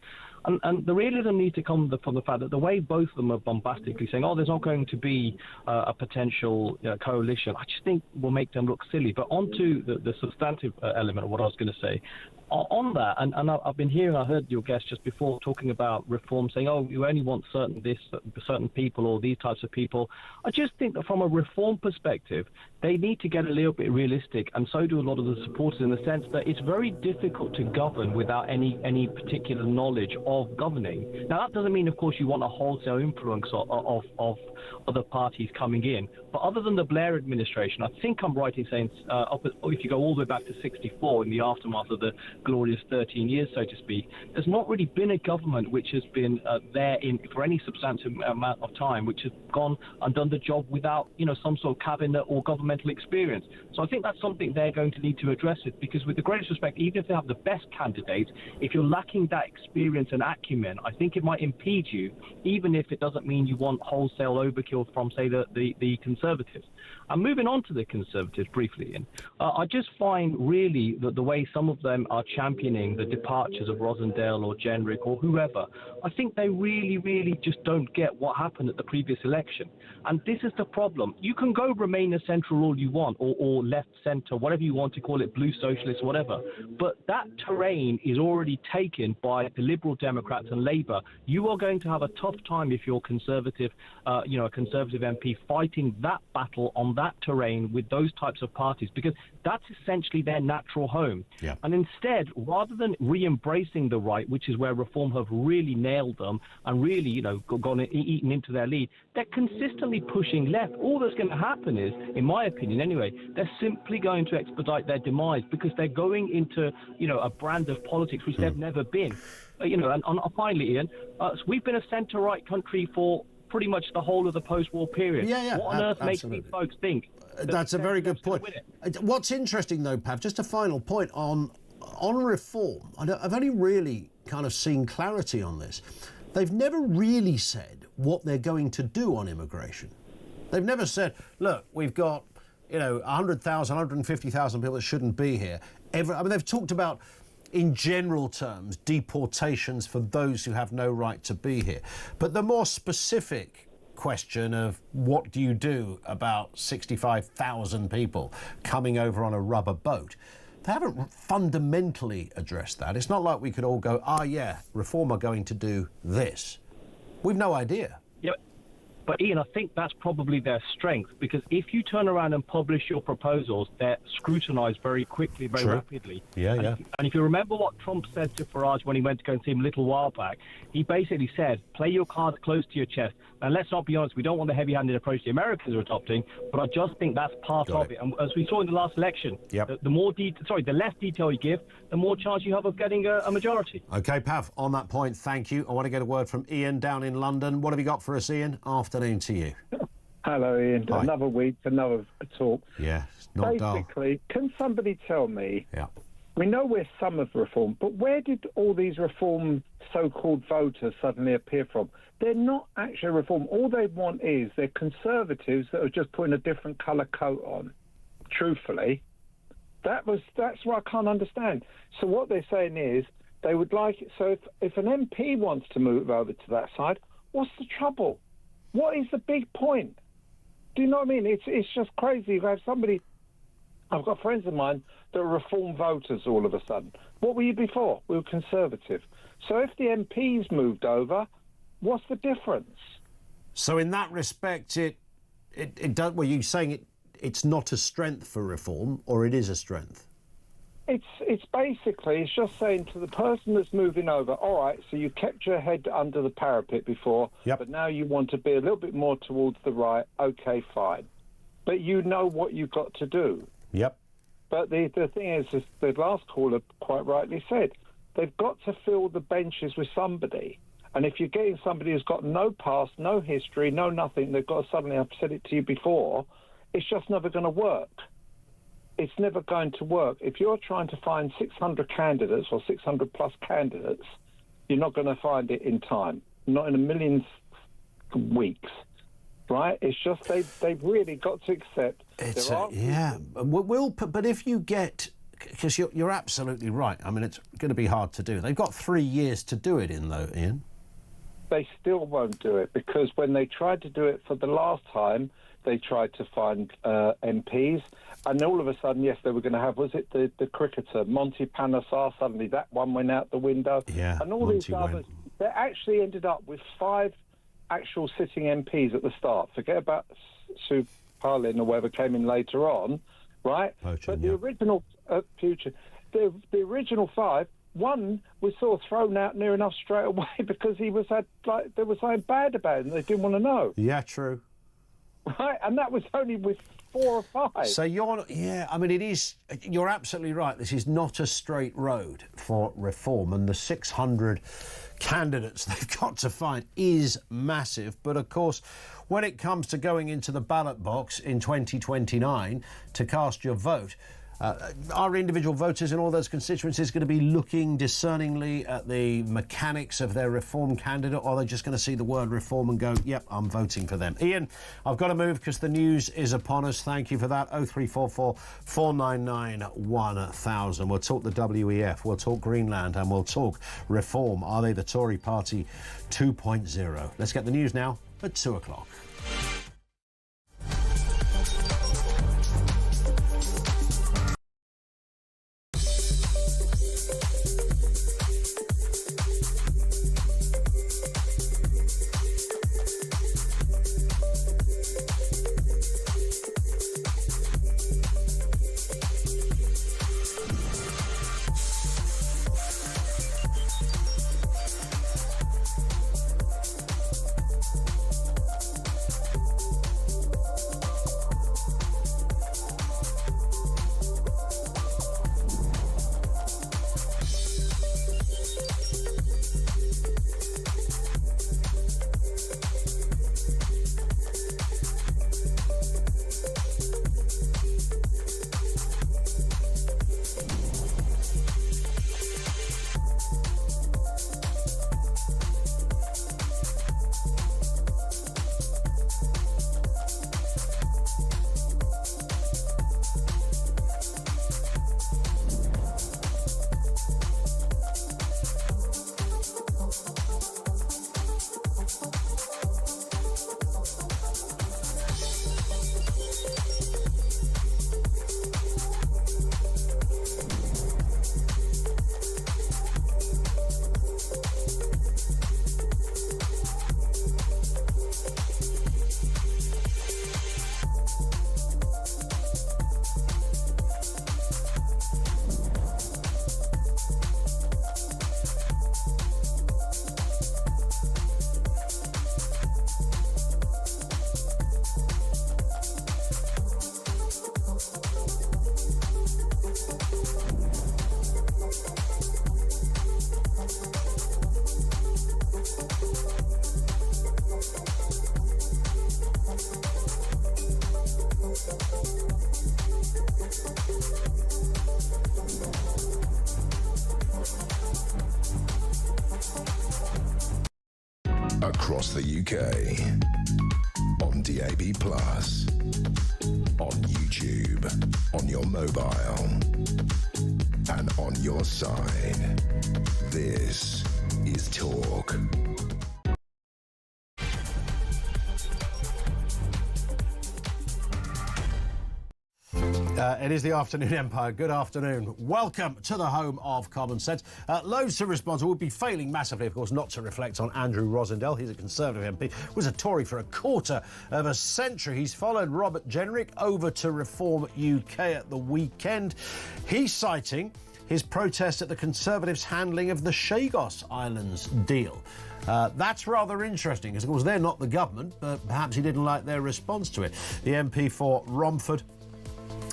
And the realism needs to come from the fact that the way both of them are bombastically saying, there's not going to be a potential coalition, I just think will make them look silly. But on to the substantive element of what I was going to say. On that, and I've been hearing, I heard your guest just before talking about Reform, saying, you only want certain people or these types of people. I just think that from a Reform perspective, they need to get a little bit realistic, and so do a lot of the supporters, in the sense that it's very difficult to govern without any particular knowledge of governing. Now, that doesn't mean, of course, you want a wholesale influence of other parties coming in. But other than the Blair administration, I think I'm right in saying, if you go all the way back to 1964, in the aftermath of the glorious 13 years, so to speak, there's not really been a government which has been there for any substantive amount of time, which has gone and done the job without, some sort of cabinet or governmental experience. So I think that's something they're going to need to address it, because with the greatest respect, even if they have the best candidates, if you're lacking that experience and acumen, I think it might impede you, even if it doesn't mean you want wholesale overkill from, say, the Conservatives. And moving on to the Conservatives briefly, Ian, I just find really that the way some of them are championing the departures of Rosendale or Jenrick or whoever, I think they really, really just don't get what happened at the previous election. And this is the problem. You can go Remainer central all you want, or left centre, whatever you want to call it, blue socialists, whatever. But that terrain is already taken by the Liberal Democrats and Labour. You are going to have a tough time if you're Conservative, a Conservative MP fighting that battle on that terrain with those types of parties, because that's essentially their natural home. Yeah. And instead, rather than re-embracing the right, which is where Reform have really nailed them and really, gone eaten into their lead, they're consistently pushing left. All that's going to happen is, in my opinion anyway, they're simply going to expedite their demise, because they're going into, a brand of politics which they've never been. And finally, Ian, we've been a centre-right country for pretty much the whole of the post-war period. Yeah, what on earth makes these folks think? That's a very good point. What's interesting, though, Pav, just a final point on Reform. I've only really kind of seen clarity on this. They've never really said what they're going to do on immigration. They've never said, look, we've got 100,000, 150,000 people that shouldn't be here. They've talked about, in general terms, deportations for those who have no right to be here. But the more specific question of what do you do about 65,000 people coming over on a rubber boat, they haven't fundamentally addressed that. It's not like we could all go, Reform are going to do this. We've no idea. Yep. But Ian, I think that's probably their strength, because if you turn around and publish your proposals, they're scrutinised very quickly, very rapidly. And if you remember what Trump said to Farage when he went to go and see him a little while back, he basically said, play your cards close to your chest. And let's not be honest, we don't want the heavy-handed approach the Americans are adopting, but I just think that's part of it. And as we saw in the last election, the less detail you give, the more chance you have of getting a majority. OK, Pav, on that point, thank you. I want to get a word from Ian down in London. What have you got for us, Ian? Afternoon to you. Hello, Ian. Hi. Another week, another talk. Yeah, it's not dull. Basically, can somebody tell me, we know where some have reformed, but where did all these reform so-called voters suddenly appear from? They're not actually reform. All they want is they're conservatives that are just putting a different colour coat on, truthfully. That's what I can't understand. So what they're saying is they would like it. So if an MP wants to move over to that side, what's the trouble? What is the big point? Do you know what I mean? It's just crazy. You have somebody... I've got friends of mine that are reform voters all of a sudden. What were you before? We were conservative. So if the MPs moved over, what's the difference? So in that respect, it does... Were you saying it's not a strength for reform, or it is a strength? It's basically, it's just saying to the person that's moving over, all right, so you kept your head under the parapet before, but now you want to be a little bit more towards the right, okay, fine. But you know what you've got to do. Yep. But the thing is, as the last caller quite rightly said, they've got to fill the benches with somebody. And if you're getting somebody who's got no past, no history, no nothing, they've got to suddenly, I've said it to you before, it's just never going to work. It's never going to work. If you're trying to find 600 candidates or 600 plus candidates, you're not going to find it in time, not in a million weeks, right? It's just they've really got to accept. But if you get, because you're absolutely right. I mean, it's going to be hard to do. They've got 3 years to do it in, though, Ian. They still won't do it, because when they tried to do it for the last time, they tried to find MPs, and all of a sudden, yes, they were going to have, was it the cricketer, Monty Panesar, suddenly that one went out the window. Yeah, and all these others, they actually ended up with 5 actual sitting MPs at the start. Forget about Sue Palin or whoever came in later on, right? But the original future, the original 5, one was sort of thrown out near enough straight away because there was something bad about him. They didn't want to know. Yeah, true. Right, and that was only with 4 or 5. So I mean, it is, you're absolutely right. This is not a straight road for reform, and the 600 candidates they've got to find is massive. But of course, when it comes to going into the ballot box in 2029 to cast your vote, are individual voters in all those constituencies going to be looking discerningly at the mechanics of their reform candidate, or are they just going to see the word reform and go, yep, I'm voting for them? Ian, I've got to move because the news is upon us. Thank you for that. 0344 499 1000. We'll talk the WEF, we'll talk Greenland, and we'll talk reform. Are they the Tory party 2.0? Let's get the news now at 2 o'clock. across the UK, on DAB+, on YouTube, on your mobile, and on your side. This is Talk. It is the Afternoon Empire. Good afternoon. Welcome to the home of common sense. Loads to respond to. We'll be failing massively, of course, not to reflect on Andrew Rosendale. He's a Conservative MP, was a Tory for a quarter of a century. He's followed Robert Jenrick over to Reform UK at the weekend. He's citing his protest at the Conservatives' handling of the Chagos Islands deal. That's rather interesting, because, of course, they're not the government, but perhaps he didn't like their response to it. The MP for Romford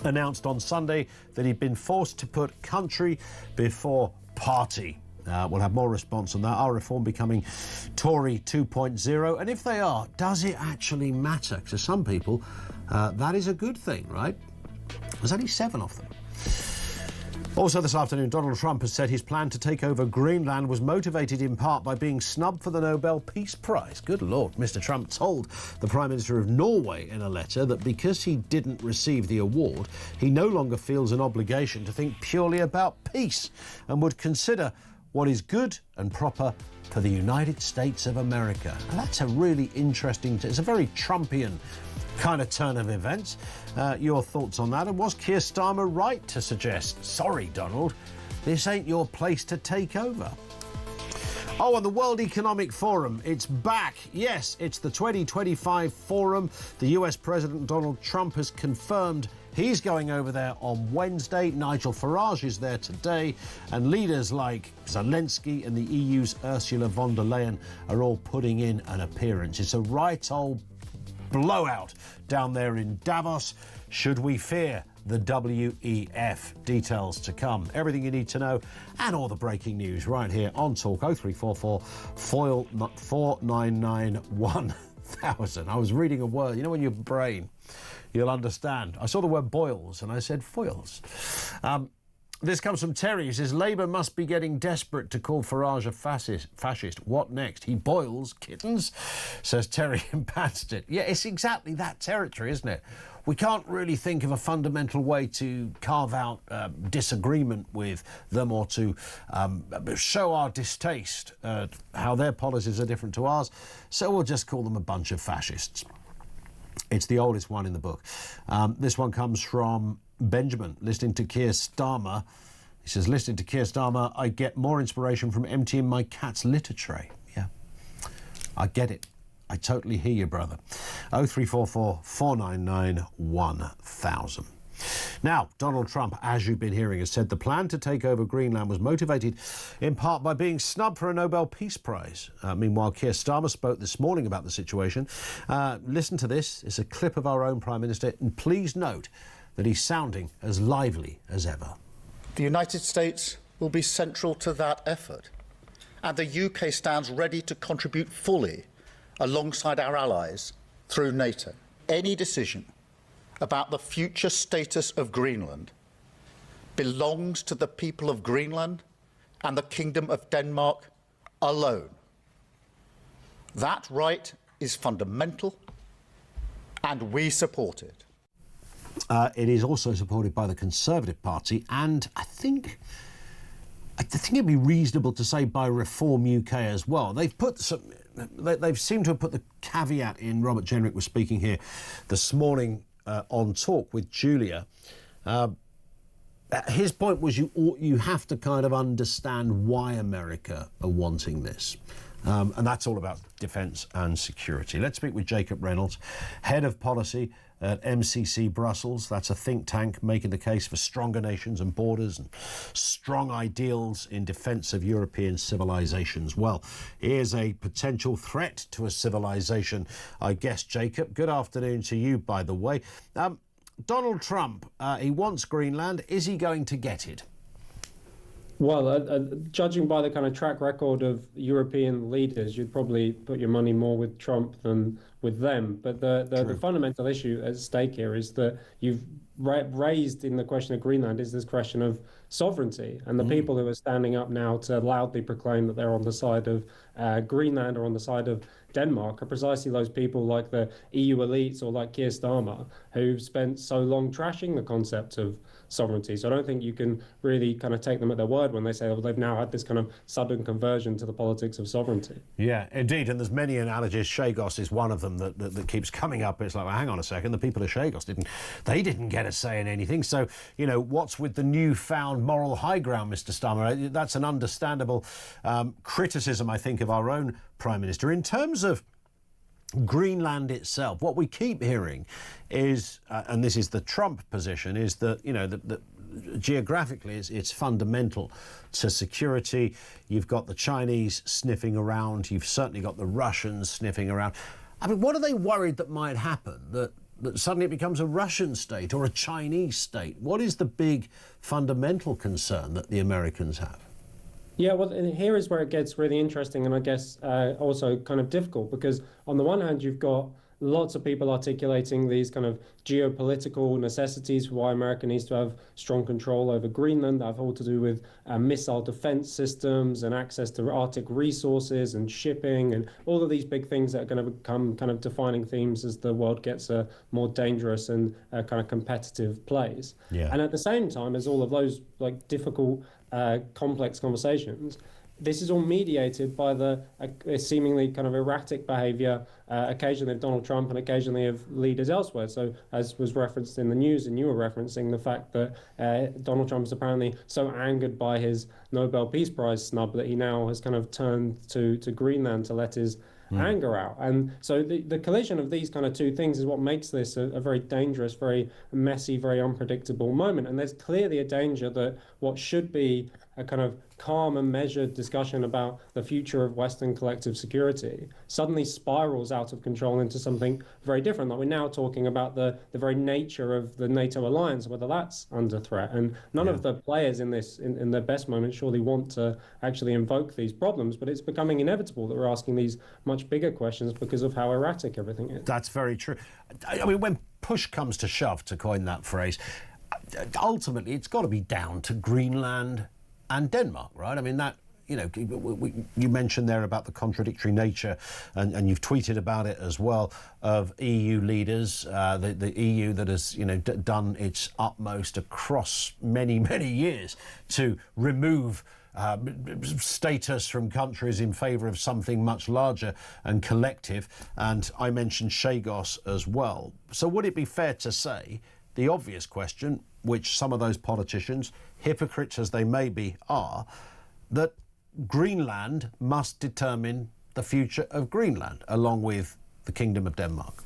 announced on Sunday that he'd been forced to put country before party. We'll have more response on that. Are Reform becoming Tory 2.0? And if they are, does it actually matter? Because to some people, that is a good thing, right? There's only 7 of them. Also this afternoon, Donald Trump has said his plan to take over Greenland was motivated in part by being snubbed for the Nobel Peace Prize. Good Lord. Mr. Trump told the Prime Minister of Norway in a letter that because he didn't receive the award, he no longer feels an obligation to think purely about peace and would consider what is good and proper for the United States of America. And that's a really interesting... It's a very Trumpian kind of turn of events. Your thoughts on that? And was Keir Starmer right to suggest, sorry, Donald, this ain't your place to take over? Oh, and the World Economic Forum, it's back. Yes, it's the 2025 forum. The US President Donald Trump has confirmed he's going over there on Wednesday. Nigel Farage is there today. And leaders like Zelensky and the EU's Ursula von der Leyen are all putting in an appearance. It's a right old blowout down there in Davos. Should we fear the WEF? Details to come. Everything you need to know and all the breaking news right here on Talk. 0344 foil 499 1000. I was reading a word. You know, when your brain, you'll understand. I saw the word boils and I said foils. This comes from Terry. He says, Labour must be getting desperate to call Farage a fascist. What next? He boils kittens, says Terry in Pansted. Yeah, it's exactly that territory, isn't it? We can't really think of a fundamental way to carve out disagreement with them or to show our distaste at how their policies are different to ours. So we'll just call them a bunch of fascists. It's the oldest one in the book. This one comes from Benjamin, listening to Keir Starmer. He says, listening to Keir Starmer, I get more inspiration from emptying my cat's litter tray. Yeah, I get it. I totally hear you, brother. 0344 499 1000. Now, Donald Trump, as you've been hearing, has said the plan to take over Greenland was motivated in part by being snubbed for a Nobel Peace Prize. Meanwhile, Keir Starmer spoke this morning about the situation. Listen to this. It's a clip of our own Prime Minister, and please note that he's sounding as lively as ever. The United States will be central to that effort, and the UK stands ready to contribute fully alongside our allies through NATO. Any decision about the future status of Greenland belongs to the people of Greenland and the Kingdom of Denmark alone. That right is fundamental, and we support it. It is also supported by the Conservative Party, and I think it'd be reasonable to say by Reform UK as well. They've seemed to have put the caveat in. Robert Jenrick was speaking here this morning on Talk with Julia. His point was you have to kind of understand why America are wanting this. And that's all about defence and security. Let's speak with Jacob Reynolds, Head of Policy at MCC Brussels. That's a think tank making the case for stronger nations and borders and strong ideals in defence of European civilisations. Well, here's a potential threat to a civilisation, I guess, Jacob. Good afternoon to you, by the way. Donald Trump, he wants Greenland. Is he going to get it? Well, judging by the kind of track record of European leaders, you'd probably put your money more with Trump than with them. But the fundamental issue at stake here is that you've raised in the question of Greenland is this question of sovereignty. And the people who are standing up now to loudly proclaim that they're on the side of Greenland or on the side of Denmark are precisely those people like the EU elites or like Keir Starmer who've spent so long trashing the concept of sovereignty. So I don't think you can really kind of take them at their word when they say, oh, they've now had this kind of sudden conversion to the politics of sovereignty. Yeah, indeed. And there's many analogies. Chagos is one of them that keeps coming up. It's like, well, hang on a second, the people of Chagos didn't get a say in anything. So, you know, what's with the newfound moral high ground, Mr. Starmer? That's an understandable criticism, I think, of our own Prime Minister. In terms of Greenland itself, what we keep hearing is, and this is the Trump position, is that, you know, that geographically it's fundamental to security. You've got the Chinese sniffing around. You've certainly got the Russians sniffing around. I mean, what are they worried that might happen? That suddenly it becomes a Russian state or a Chinese state? What is the big fundamental concern that the Americans have? Yeah, well, and here is where it gets really interesting and I guess also kind of difficult, because on the one hand, you've got lots of people articulating these kind of geopolitical necessities for why America needs to have strong control over Greenland. That have all to do with missile defense systems and access to Arctic resources and shipping and all of these big things that are going to become kind of defining themes as the world gets a more dangerous and kind of competitive place. Yeah. And at the same time, as all of those like difficult complex conversations, this is all mediated by the seemingly kind of erratic behaviour, occasionally of Donald Trump and occasionally of leaders elsewhere. So, as was referenced in the news, and you were referencing the fact that Donald Trump is apparently so angered by his Nobel Peace Prize snub that he now has kind of turned to Greenland to let his anger out. And so the collision of these kind of two things is what makes this a very dangerous, very messy, very unpredictable moment. And there's clearly a danger that what should be a kind of calm and measured discussion about the future of Western collective security suddenly spirals out of control into something very different. Like we're now talking about the very nature of the NATO alliance, whether that's under threat. And none of the players in this, in their best moment, surely want to actually invoke these problems, but it's becoming inevitable that we're asking these much bigger questions because of how erratic everything is. That's very true. I mean, when push comes to shove, to coin that phrase, ultimately it's got to be down to Greenland and Denmark, right? I mean, that, you know, you mentioned there about the contradictory nature, and you've tweeted about it as well, of EU leaders, the EU that has, you know, done its utmost across many, many years to remove status from countries in favour of something much larger and collective. And I mentioned Chagos as well. So would it be fair to say the obvious question, which some of those politicians, hypocrites as they may be, are, that Greenland must determine the future of Greenland, along with the Kingdom of Denmark?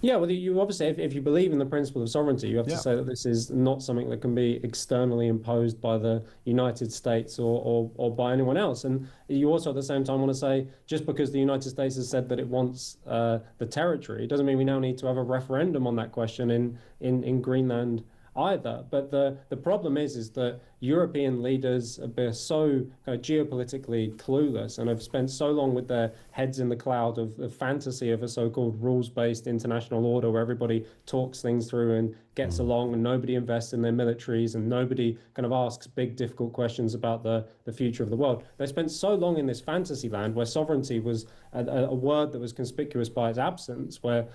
Yeah, well, you obviously, if you believe in the principle of sovereignty, you have to say that this is not something that can be externally imposed by the United States or by anyone else. And you also at the same time want to say, just because the United States has said that it wants the territory, it doesn't mean we now need to have a referendum on that question in Greenland either. But the problem is that European leaders are so kind of geopolitically clueless and have spent so long with their heads in the cloud of the fantasy of a so-called rules-based international order where everybody talks things through and gets along and nobody invests in their militaries and nobody kind of asks big, difficult questions about the future of the world. They spent so long in this fantasy land where sovereignty was a word that was conspicuous by its absence, where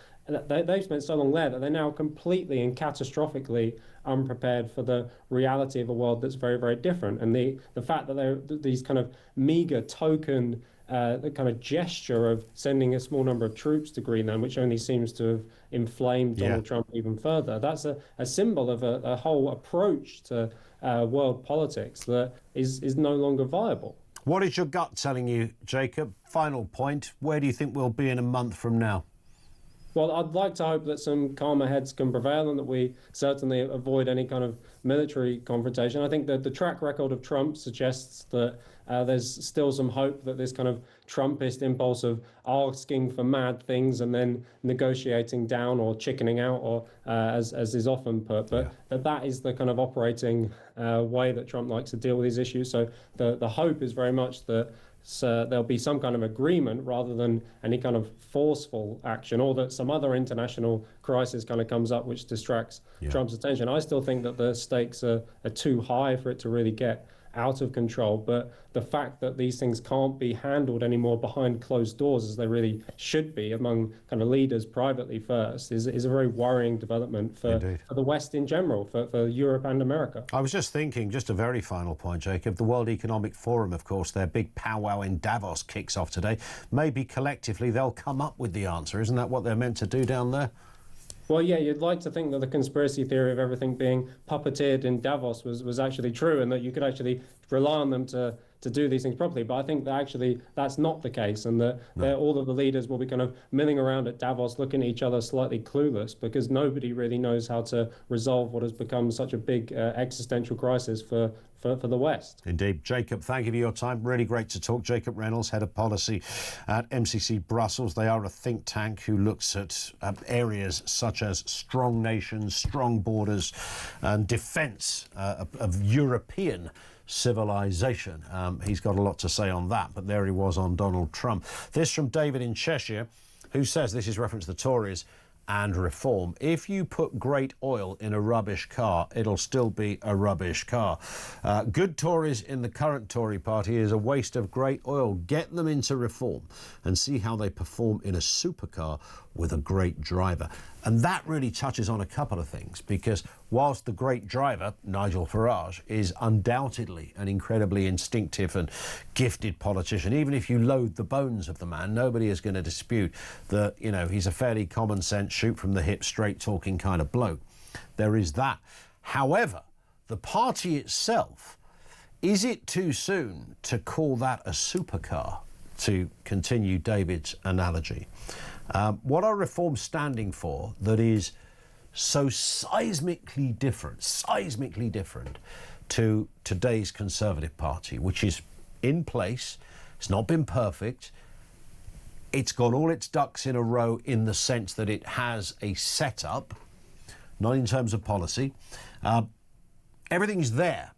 they've spent so long there that they're now completely and catastrophically unprepared for the reality of a world that's very, very different. And the fact that they're these kind of meager token the kind of gesture of sending a small number of troops to Greenland, which only seems to have inflamed Donald Trump even further. That's a symbol of a whole approach to world politics that is no longer viable. What is your gut telling you, Jacob? Final point. Where do you think we'll be in a month from now? Well, I'd like to hope that some calmer heads can prevail and that we certainly avoid any kind of military confrontation. I think that the track record of Trump suggests that there's still some hope that this kind of Trumpist impulse of asking for mad things and then negotiating down or chickening out, or as is often put, but that is the kind of operating way that Trump likes to deal with these issues. So the hope is very much that there'll be some kind of agreement rather than any kind of forceful action, or that some other international crisis kind of comes up which distracts Trump's attention. I still think that the stakes are too high for it to really get out of control. But the fact that these things can't be handled anymore behind closed doors as they really should be among kind of leaders privately first is a very worrying development for the West in general, for Europe and America. I was just thinking, just a very final point, Jacob, the World Economic Forum, of course, their big powwow in Davos kicks off today. Maybe collectively they'll come up with the answer. Isn't that what they're meant to do down there? Well, yeah, you'd like to think that the conspiracy theory of everything being puppeteered in Davos was actually true, and that you could actually rely on them to do these things properly. But I think that actually that's not the case, and that all of the leaders will be kind of milling around at Davos looking at each other slightly clueless, because nobody really knows how to resolve what has become such a big existential crisis for the West. Indeed. Jacob, thank you for your time. Really great to talk. Jacob Reynolds, Head of Policy at MCC Brussels. They are a think tank who looks at areas such as strong nations, strong borders and defence of European civilization. He's got a lot to say on that, but there he was on Donald Trump. This from David in Cheshire, who says, this is reference to the Tories and reform: if you put great oil in a rubbish car, it'll still be a rubbish car. Good Tories in the current Tory party is a waste of great oil. Get them into reform and see how they perform in a supercar with a great driver. And that really touches on a couple of things, because whilst the great driver, Nigel Farage, is undoubtedly an incredibly instinctive and gifted politician, even if you load the bones of the man, nobody is going to dispute that, you know, he's a fairly common sense, shoot from the hip, straight talking kind of bloke. There is that. However, the party itself, is it too soon to call that a supercar, to continue David's analogy? What are reforms standing for that is so seismically different to today's Conservative Party, which is in place, it's not been perfect, it's got all its ducks in a row in the sense that it has a setup, not in terms of policy. Everything's there.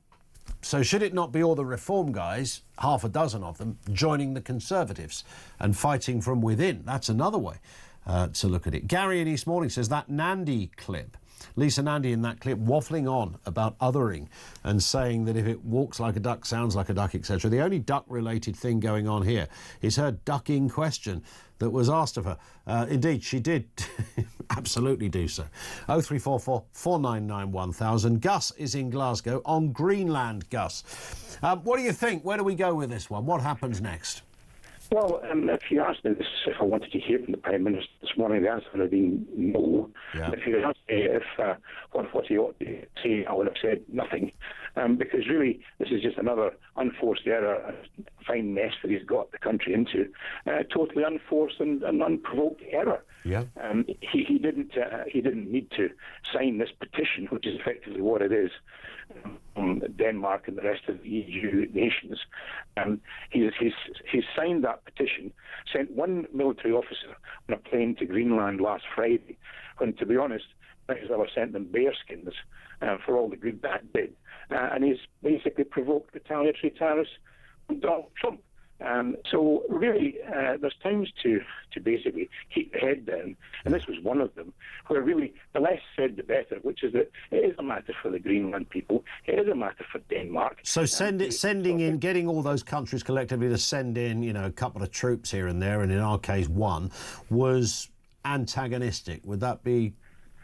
So should it not be all the reform guys, half a dozen of them, joining the Conservatives and fighting from within? That's another way to look at it. Gary in East Malling says that Nandy clip, Lisa Nandy in that clip waffling on about othering and saying that if it walks like a duck, sounds like a duck, etc. The only duck-related thing going on here is her ducking question that was asked of her. Indeed, she did absolutely do so. 0344 499 1000. Gus is in Glasgow on Greenland. Gus, what do you think? Where do we go with this one? What happens next? Well, if you asked me this, if I wanted to hear from the Prime Minister this morning, the answer would have been no. Yeah. If you asked me what he ought to say, I would have said nothing. Because really, this is just another unforced error, a fine mess that he's got the country into. Totally unforced and unprovoked error. Yeah. He didn't need to sign this petition, which is effectively what it is, from Denmark and the rest of the EU nations. He's signed that petition, sent one military officer on a plane to Greenland last Friday, when, to be honest, might as well have sent them bearskins for all the good that did. And he's basically provoked retaliatory tariffs from Donald Trump. So really, there's times to basically keep the head down, and this was one of them, where really the less said the better, which is that it is a matter for the Greenland people, it is a matter for Denmark. So sending in, getting all those countries collectively to send in, you know, a couple of troops here and there, and in our case one, was antagonistic. Would that be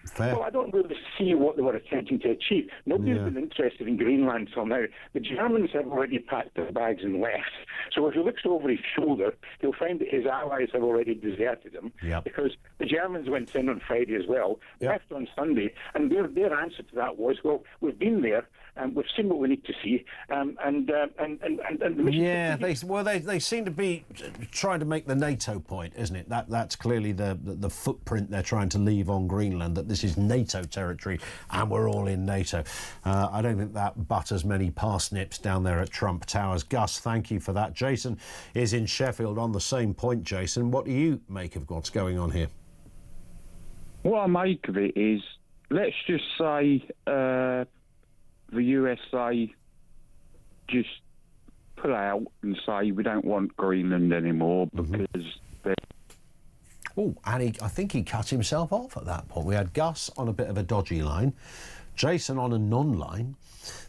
fair? Well, I don't really see what they were attempting to achieve. Nobody's been interested in Greenland till now. The Germans have already packed their bags and left. So if he looks over his shoulder, he'll find that his allies have already deserted him. Yep. Because the Germans went in on Friday as well, left on Sunday, and their answer to that was, well, we've been there, and we've seen what we need to see, and the mission they seem to be trying to make the NATO point, isn't it? That's clearly the footprint they're trying to leave on Greenland, that this is NATO territory and we're all in NATO. I don't think that butters many parsnips down there at Trump Towers. Gus, thank you for that. Jason is in Sheffield on the same point. Jason, what do you make of what's going on here? What I make of it is, let's just say the USA just pull out and say we don't want Greenland anymore because they're... Oh, and I think he cut himself off at that point. We had Gus on a bit of a dodgy line. Jason on a non-line.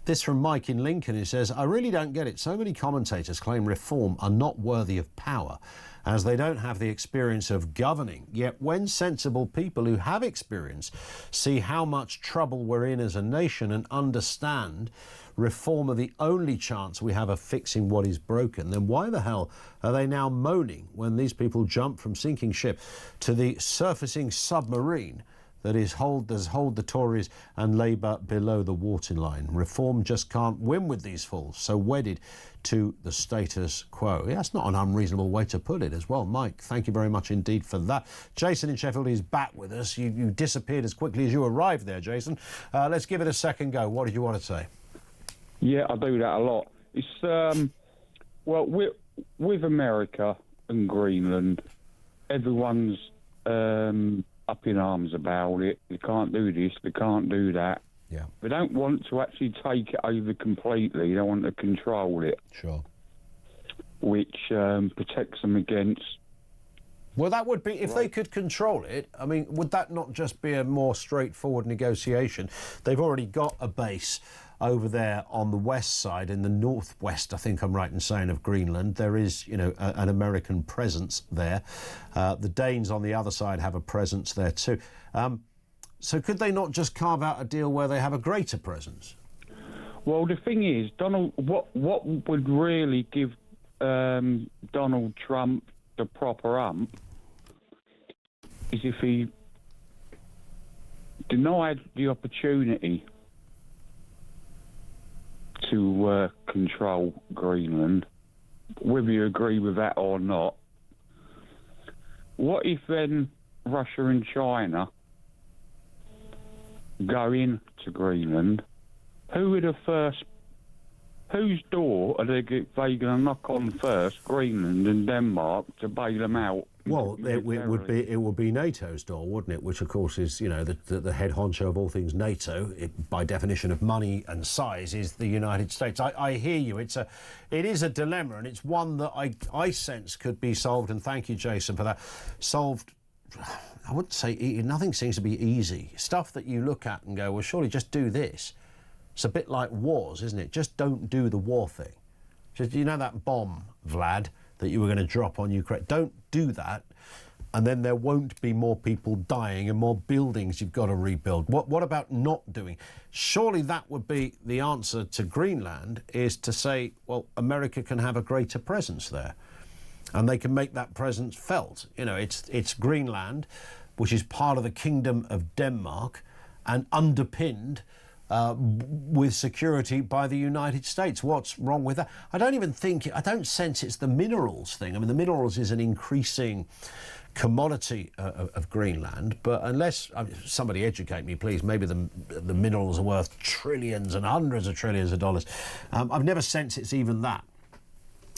This from Mike in Lincoln, who says, I really don't get it. So many commentators claim reform are not worthy of power, as they don't have the experience of governing. Yet when sensible people who have experience see how much trouble we're in as a nation and understand reform are the only chance we have of fixing what is broken, then why the hell are they now moaning when these people jump from sinking ship to the surfacing submarine that hold the Tories and Labour below the waterline? Reform just can't win with these fools, so wedded to the status quo. Yeah, that's not an unreasonable way to put it as well. Mike, thank you very much indeed for that. Jason in Sheffield is back with us. You disappeared as quickly as you arrived there, Jason. Let's give it a second go. What did you want to say? Yeah, I do that a lot. It's, well, with America and Greenland, everyone's up in arms about it. They can't do this, they can't do that. Yeah. They don't want to actually take it over completely. They want to control it. Sure. Which protects them against... Well, that would be, if they could control it, I mean, would that not just be a more straightforward negotiation? They've already got a base over there on the west side, in the northwest, I think I'm right in saying, of Greenland. There is, you know, an American presence there. The Danes on the other side have a presence there too. So could they not just carve out a deal where they have a greater presence? Well, the thing is, what would really give Donald Trump the proper ump is if he denied the opportunity to control Greenland, whether you agree with that or not. What if then Russia and China go into Greenland? Whose door are they going to knock on first, Greenland and Denmark, to bail them out? Well, it would be NATO's door, wouldn't it? Which, of course, is, you know, the head honcho of all things NATO. By definition of money and size, is the United States. I hear you. It is a dilemma, and it's one that I sense could be solved. And thank you, Jason, for that. Solved. I wouldn't say nothing seems to be easy. Stuff that you look at and go, well, surely just do this. It's a bit like wars, isn't it? Just don't do the war thing. Just, you know, that bomb, Vlad, that you were going to drop on Ukraine. Don't do that, and then there won't be more people dying and more buildings you've got to rebuild. What about not doing? Surely that would be the answer to Greenland, is to say, well, America can have a greater presence there, and they can make that presence felt. You know, it's Greenland, which is part of the Kingdom of Denmark, and underpinned with security by the United States. What's wrong with that? I don't sense it's the minerals thing. I mean, the minerals is an increasing commodity of Greenland, but unless somebody educate me, please, maybe the minerals are worth trillions and hundreds of trillions of dollars. I've never sensed it's even that.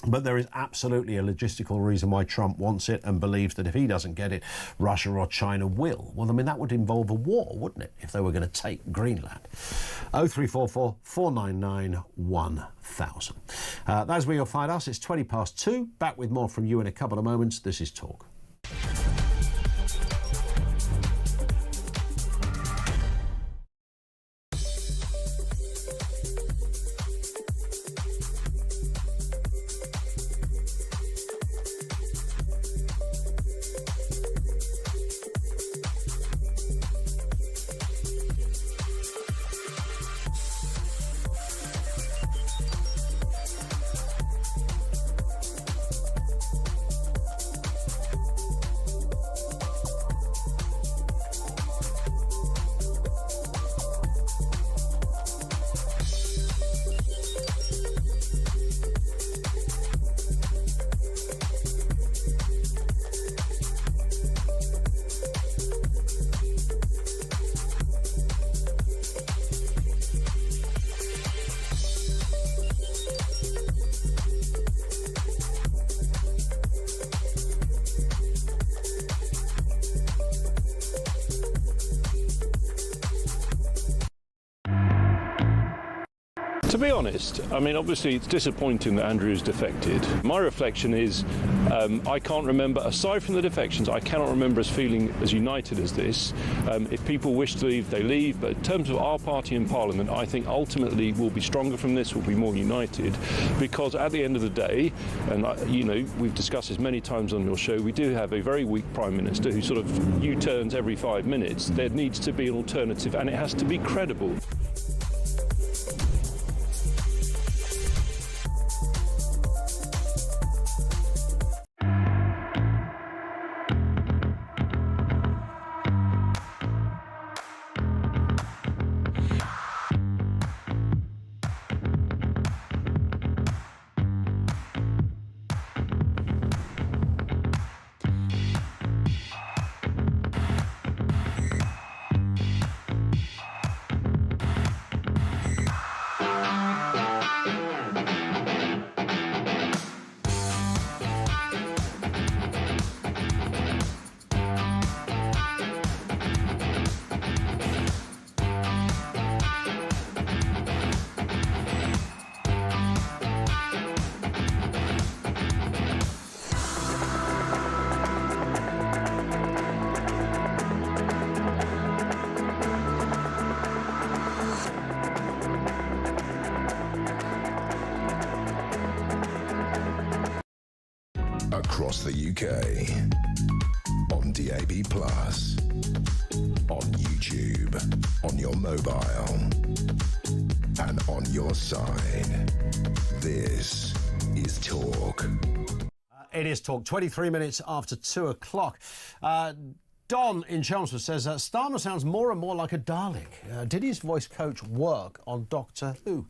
But there is absolutely a logistical reason why Trump wants it and believes that if he doesn't get it, Russia or China will. Well, I mean, that would involve a war, wouldn't it, if they were going to take Greenland? 0344 499 1000. That's where you'll find us. It's 2:20. Back with more from you in a couple of moments. This is Talk. To be honest, I mean, obviously it's disappointing that Andrew's defected. My reflection is I can't remember, aside from the defections, I cannot remember us feeling as united as this. If people wish to leave, they leave. But in terms of our party in Parliament, I think ultimately we'll be stronger from this, we'll be more united. Because at the end of the day, and you know, we've discussed this many times on your show, we do have a very weak Prime Minister who sort of U-turns every 5 minutes. There needs to be an alternative, and it has to be credible. Across the UK, on DAB+, on YouTube, on your mobile, and on your side. This is Talk. It is Talk, 23 minutes after 2 o'clock. Don in Chelmsford says, Starmer sounds more and more like a Dalek. Did his voice coach work on Doctor Who?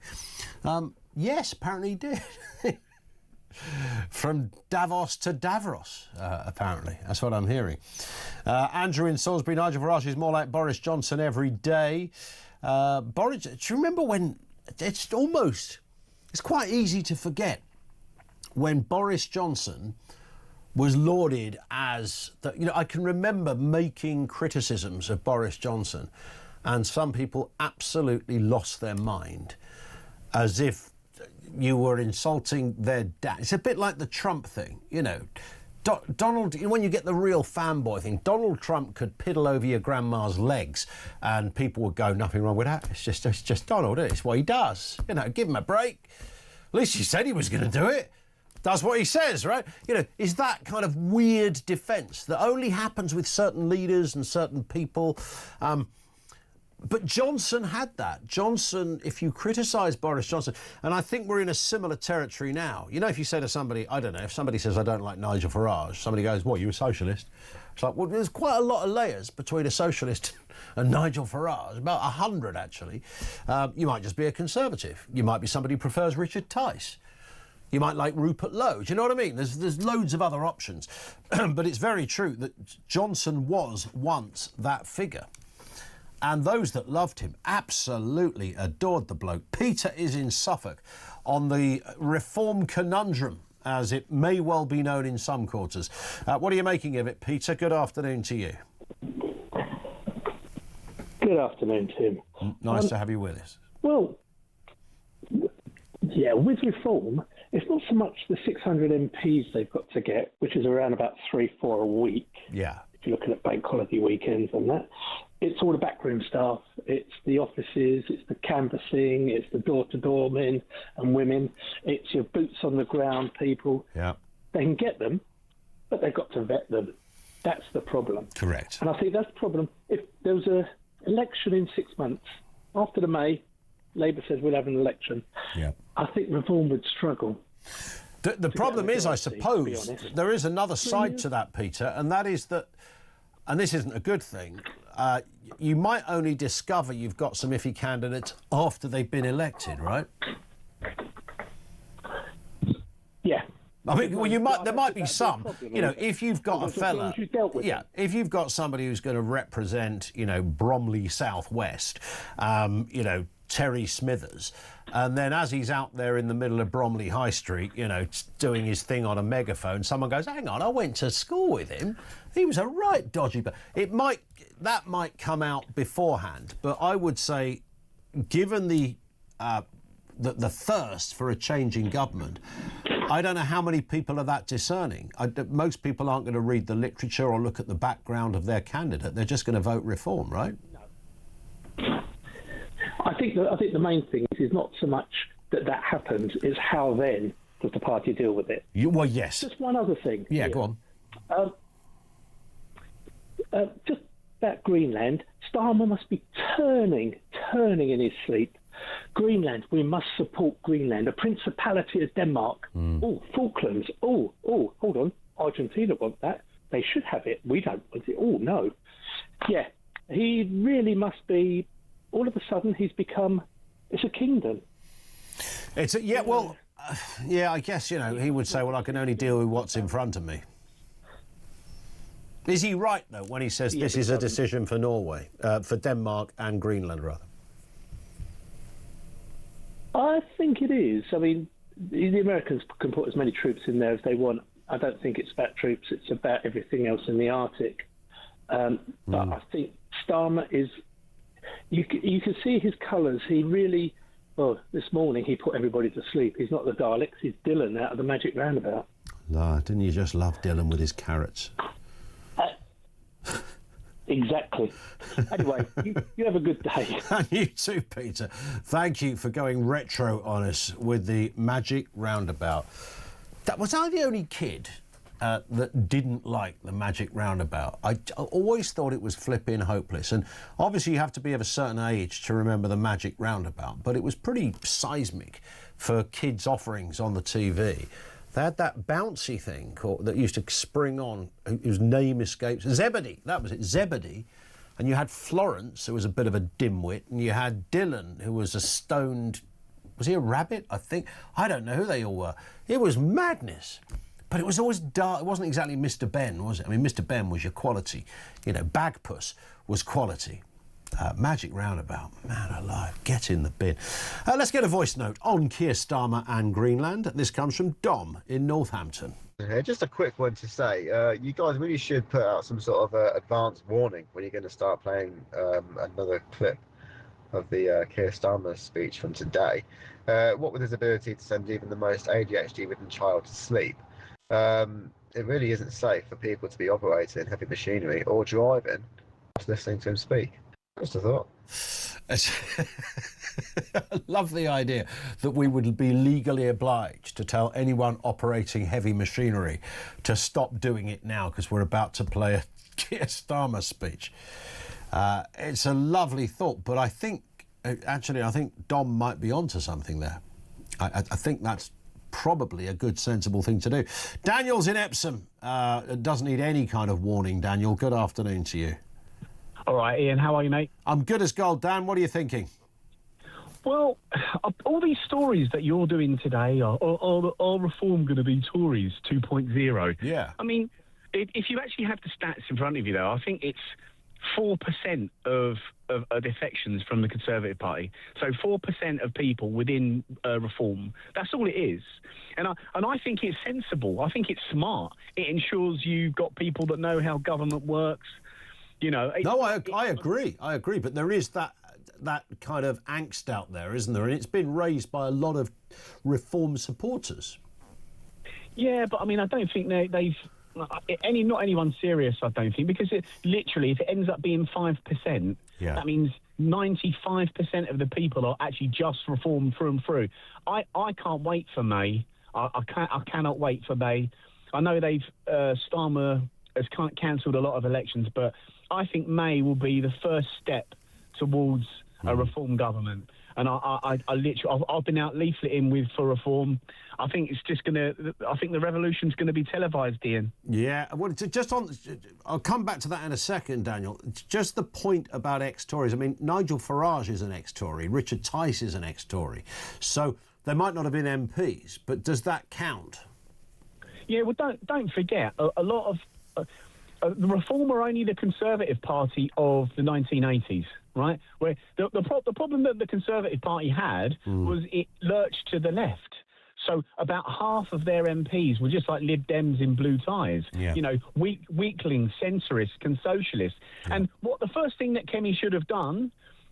Yes, apparently he did. From Davos to Davros, apparently. That's what I'm hearing. Andrew in Salisbury, Nigel Farage is more like Boris Johnson every day. Boris, do you remember when it's quite easy to forget when Boris Johnson was lauded as, I can remember making criticisms of Boris Johnson and some people absolutely lost their mind as if you were insulting their dad. It's a bit like the Trump thing, Donald, when you get the real fanboy thing, Donald Trump could piddle over your grandma's legs and people would go, nothing wrong with that. It's just Donald, it's what he does. Give him a break. At least he said he was going to do it. Does what he says, right? Is that kind of weird defence that only happens with certain leaders and certain people. But Johnson had that. Johnson, if you criticise Boris Johnson, and I think we're in a similar territory now. If you say to somebody, I don't know, if somebody says, I don't like Nigel Farage, somebody goes, what, you a socialist? It's like, well, there's quite a lot of layers between a socialist and Nigel Farage, about 100 actually. You might just be a conservative. You might be somebody who prefers Richard Tice. You might like Rupert Lowe. Do you know what I mean? There's loads of other options. But it's very true that Johnson was once that figure. And those that loved him absolutely adored the bloke. Peter is in Suffolk on the reform conundrum, as it may well be known in some quarters. What are you making of it, Peter? Good afternoon to you. Good afternoon, Tim. Nice to have you with us. Well, yeah, with reform, it's not so much the 600 MPs they've got to get, which is around about 3-4 a week. Yeah. If you're looking at bank holiday weekends and that. It's all the backroom staff, it's the offices, it's the canvassing, it's the door-to-door men and women, it's your boots-on-the-ground people. Yeah. They can get them, but they've got to vet them. That's the problem. Correct. And I think that's the problem. If there was an election in 6 months, after the May, Labour says we'll have an election, yeah. I think reform would struggle. The problem is, I suppose, there is another side to that, Peter, and that is that, and this isn't a good thing, you might only discover you've got some iffy candidates after they've been elected, right? Yeah. I mean, well, there might be some, if you've got a fella, if you've got somebody who's going to represent, Bromley South West, Terry Smithers, and then as he's out there in the middle of Bromley High Street, doing his thing on a megaphone, someone goes, hang on, I went to school with him. He was a right dodgy, but that might come out beforehand. But I would say, given the the thirst for a change in government. I don't know how many people are that discerning. Most people aren't going to read the literature or look at the background of their candidate. They're just going to vote Reform, right? I think the main thing is not so much that happens, it's how then does the party deal with it. Well, yes. Just one other thing. Yeah, here. go on. Just about Greenland, Starmer must be turning in his sleep. Greenland, we must support Greenland. A principality of Denmark. Oh, Falklands. Oh, hold on. Argentina want that. They should have it. We don't want it. Oh, no. Yeah, he really must be... All of a sudden, he's become... It's a kingdom. Yeah, I guess, you know, he would say, well, I can only deal with what's in front of me. Is he right, though, when he says this is a decision for Norway, for Denmark and Greenland, rather? I think it is. I mean, the Americans can put as many troops in there as they want. I don't think it's about troops. It's about everything else in the Arctic. But I think Starmer is... You can see his colours. He really... Well, this morning he put everybody to sleep. He's not the Daleks. He's Dylan out of the Magic Roundabout. No, didn't you just love Dylan with his carrots? Exactly. Anyway, you have a good day. And you too, Peter. Thank you for going retro on us with the Magic Roundabout. Was I the only kid that didn't like the Magic Roundabout? I always thought it was flipping hopeless. And obviously you have to be of a certain age to remember the Magic Roundabout, but it was pretty seismic for kids' offerings on the TV. They had that bouncy thing that used to spring on, whose name escapes. Zebedee, that was it, Zebedee. And you had Florence, who was a bit of a dimwit, and you had Dylan, who was a stoned... Was he a rabbit, I think? I don't know who they all were. It was madness. But it was always dark. It wasn't exactly Mr. Ben, was it? I mean, Mr. Ben was your quality. You know, Bagpuss was quality. Magic Roundabout, man alive, get in the bin. Let's get a voice note on Keir Starmer and Greenland. This comes from Dom in Northampton. Just a quick one to say. You guys really should put out some sort of advance warning when you're going to start playing another clip of the Keir Starmer speech from today. What with his ability to send even the most ADHD-ridden child to sleep, it really isn't safe for people to be operating heavy machinery or driving whilst listening to him speak. Just a thought. I love the idea that we would be legally obliged to tell anyone operating heavy machinery to stop doing it now because we're about to play a Keir Starmer speech. It's a lovely thought, but I think Dom might be onto something there. I think that's probably a good, sensible thing to do. Daniel's in Epsom. Doesn't need any kind of warning, Daniel. Good afternoon to you. All right, Ian, how are you, mate? I'm good as gold, Dan. What are you thinking? Well, all these stories that you're doing today are Reform going to be Tories 2.0? Yeah. I mean, if you actually have the stats in front of you, though, I think it's 4% of defections from the Conservative Party. So 4% of people within Reform. That's all it is. And I think it's sensible. I think it's smart. It ensures you've got people that know how government works. You know, no, I agree. I agree. But there is that kind of angst out there, isn't there? And it's been raised by a lot of Reform supporters. Yeah, but I mean, I don't think they've not anyone serious. I don't think, because literally, if it ends up being 5%, that means 95% of the people are actually just Reform through and through. I can't wait for May. I cannot wait for May. I know Starmer has cancelled a lot of elections, but I think May will be the first step towards a Reform government. And I've been out leafleting for Reform. I think the revolution's gonna be televised, Ian. Yeah, well, I'll come back to that in a second, Daniel. It's just the point about ex-Tories. I mean, Nigel Farage is an ex-Tory. Richard Tice is an ex-Tory. So they might not have been MPs, but does that count? Yeah, well, don't forget, a lot of the Reform are only the Conservative Party of the 1980s, right? Where the problem that the Conservative Party had was it lurched to the left. So about half of their MPs were just like Lib Dems in blue ties. Yeah. You know, weaklings, centrists, and socialists. Yeah. And the first thing that Kemi should have done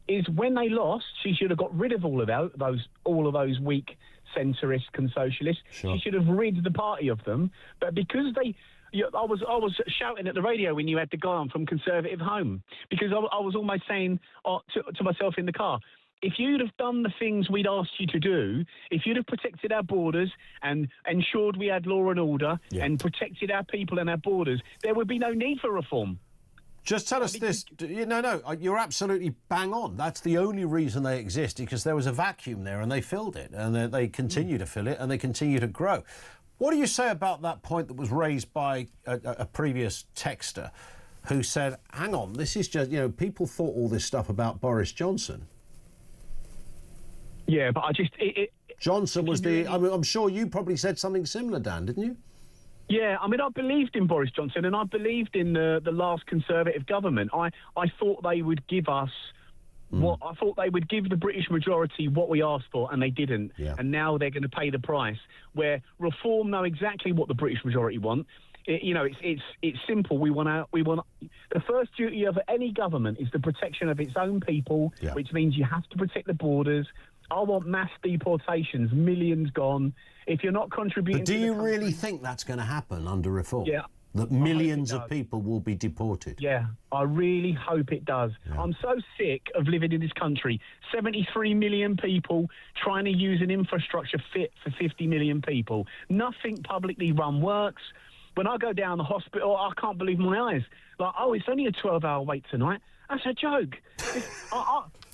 is when they lost, she should have got rid of all of those weak centrists and socialists. Sure. She should have rid the party of them. But because I was shouting at the radio when you had the guy on from Conservative Home, because I was almost saying to myself in the car, if you'd have done the things we'd asked you to do, if you'd have protected our borders and ensured we had law and order and protected our people and our borders, there would be no need for reform. Just tell us this. No, you're absolutely bang on. That's the only reason they exist, because there was a vacuum there and they filled it, and they continue to fill it, and they continue to grow. What do you say about that point that was raised by a previous texter who said, hang on, this is just, people thought all this stuff about Boris Johnson. Yeah, but Johnson was I'm sure you probably said something similar, Dan, didn't you? Yeah, I mean, I believed in Boris Johnson, and I believed in the last Conservative government. I thought they would give us I thought they would give the British majority what we asked for, and they didn't. Yeah. And now they're going to pay the price. Where Reform know exactly what the British majority want. It's simple. We want the first duty of any government is the protection of its own people, which means you have to protect the borders. I want mass deportations, millions gone. If you're not contributing... But do you really think that's going to happen under Reform? Yeah. That millions of people will be deported? Yeah, I really hope it does. Yeah. I'm so sick of living in this country. 73 million people trying to use an infrastructure fit for 50 million people. Nothing publicly run works. When I go down the hospital, I can't believe my eyes. Like, it's only a 12-hour wait tonight. That's a joke.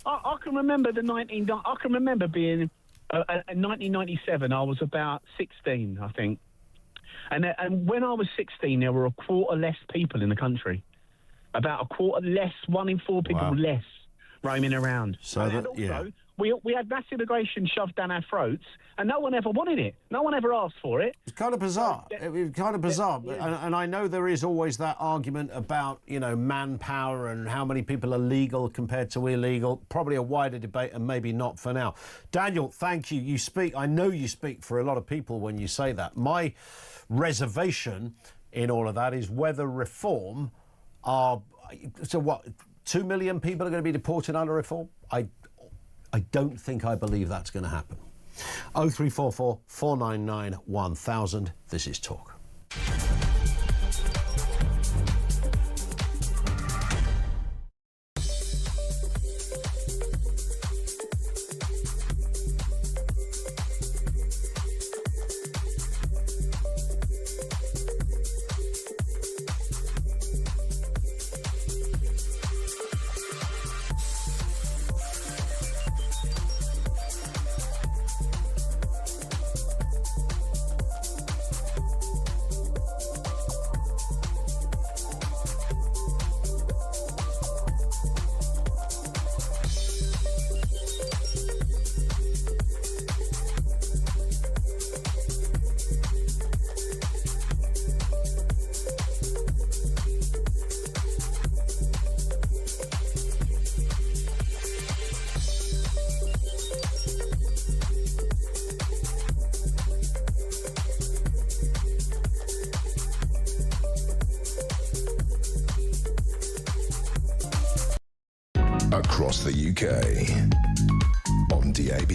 I can remember I can remember being in 1997. I was about 16, I think, and when I was 16, there were a quarter less people in the country. About a quarter less, 1 in 4 people less roaming around. We had mass immigration shoved down our throats, and no one ever wanted it. No one ever asked for it. It's kind of bizarre. It's kind of bizarre. And I know there is always that argument about, manpower and how many people are legal compared to illegal. Probably a wider debate, and maybe not for now. Daniel, thank you. I know you speak for a lot of people when you say that. My reservation in all of that is whether Reform are... So what, 2 million people are going to be deported under Reform? I don't think I believe that's going to happen. 0344 499 1000. This is Talk. Across the UK, on DAB+,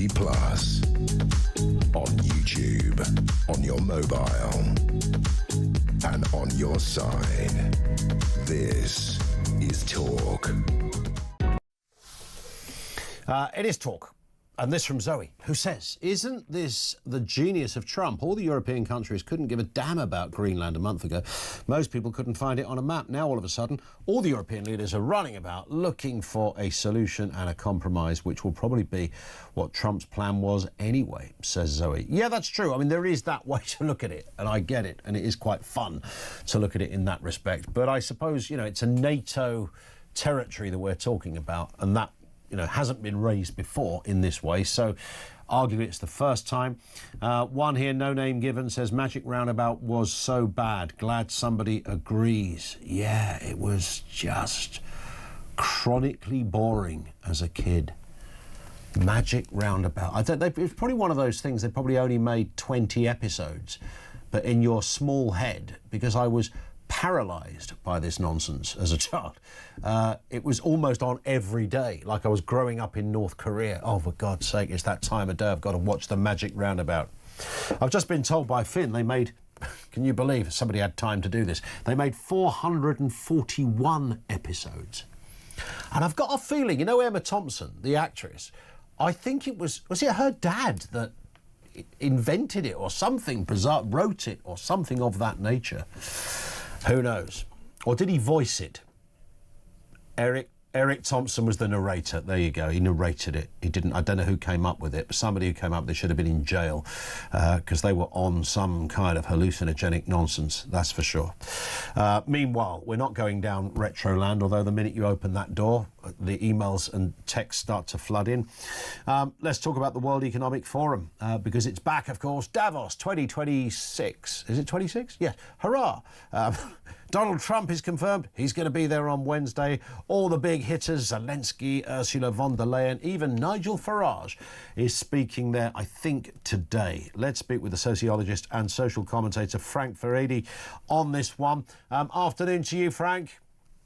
on YouTube, on your mobile, and on your side. This is Talk. It is Talk. And this from Zoe, who says, isn't this the genius of Trump? All the European countries couldn't give a damn about Greenland a month ago. Most people couldn't find it on a map. Now, all of a sudden, all the European leaders are running about looking for a solution and a compromise, which will probably be what Trump's plan was anyway, says Zoe. Yeah, that's true. I mean, there is that way to look at it, and I get it, and it is quite fun to look at it in that respect. But I suppose, it's a NATO territory that we're talking about, and that hasn't been raised before in this way, so arguably it's the first time. One here, no name given, says Magic Roundabout was so bad. Glad somebody agrees. Yeah, it was just chronically boring as a kid. Magic Roundabout. It's probably one of those things, they probably only made 20 episodes, but in your small head, because I was paralysed by this nonsense as a child. It was almost on every day, like I was growing up in North Korea. Oh, for God's sake, it's that time of day I've got to watch the Magic Roundabout. I've just been told by Finn they made, can you believe somebody had time to do this? They made 441 episodes. And I've got a feeling, you know Emma Thompson, the actress, I think it was it her dad that invented it or something bizarre, wrote it or something of that nature. Who knows? Or did he voice it? Eric Thompson was the narrator. There you go. He narrated it. He didn't. I don't know who came up with it, but somebody who came up, they should have been in jail because they were on some kind of hallucinogenic nonsense. That's for sure. Meanwhile, we're not going down retro land, although the minute you open that door, the emails and texts start to flood in. Let's talk about the World Economic Forum because it's back, of course. Davos 2026. Is it 26? Yes. Hurrah. Donald Trump is confirmed. He's going to be there on Wednesday. All the big hitters, Zelensky, Ursula von der Leyen, even Nigel Farage is speaking there, I think, today. Let's speak with the sociologist and social commentator Frank Furedi on this one. Afternoon to you, Frank.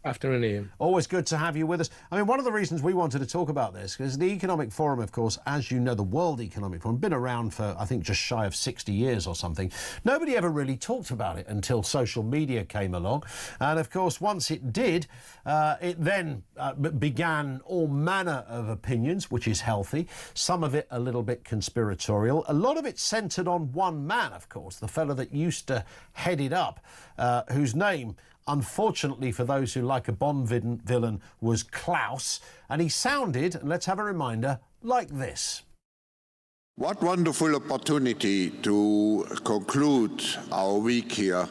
Afternoon, Ian. Always good to have you with us. I mean, one of the reasons we wanted to talk about this is the Economic Forum, of course, as you know, the World Economic Forum, been around for, I think, just shy of 60 years or something. Nobody ever really talked about it until social media came along. And, of course, once it did, it then began all manner of opinions, which is healthy. Some of it a little bit conspiratorial. A lot of it centred on one man, of course, the fellow that used to head it up, whose name, unfortunately for those who like a Bond villain, was Klaus, and he sounded, and let's have a reminder, like this. What wonderful opportunity to conclude our week here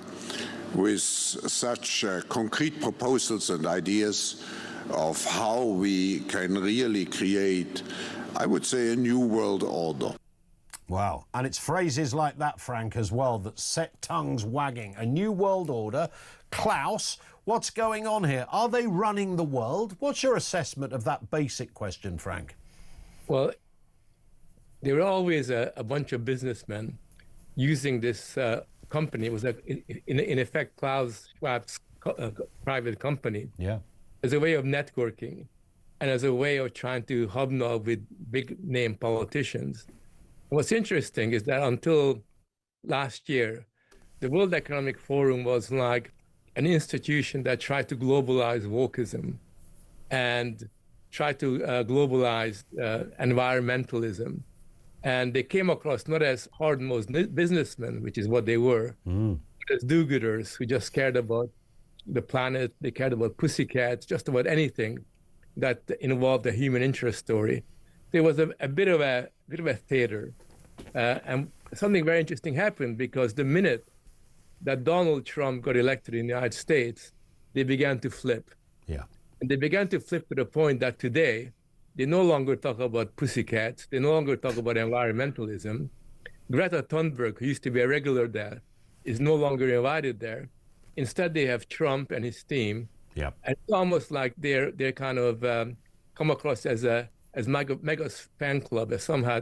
with such concrete proposals and ideas of how we can really create, I would say, a new world order. Wow. And it's phrases like that, Frank, as well, that set tongues wagging. A new world order. Klaus, what's going on here? Are they running the world? What's your assessment of that basic question, Frank? Well, there were always a bunch of businessmen using this company. It was, in effect, Klaus Schwab's private company. Yeah. As a way of networking and as a way of trying to hobnob with big-name politicians. What's interesting is that until last year, the World Economic Forum was like an institution that tried to globalize wokeism and tried to globalize environmentalism. And they came across not as hard-nosed businessmen, which is what they were, but as do-gooders who just cared about the planet, they cared about pussycats, just about anything that involved a human interest story. There was a bit of a theater, and something very interesting happened because the minute that Donald Trump got elected in the United States, they began to flip. Yeah. And they began to flip to the point that today, they no longer talk about pussycats, they no longer talk about environmentalism. Greta Thunberg, who used to be a regular there, is no longer invited there. Instead, they have Trump and his team. Yeah. And it's almost like they're kind of come across as MAGA's fan club, as somehow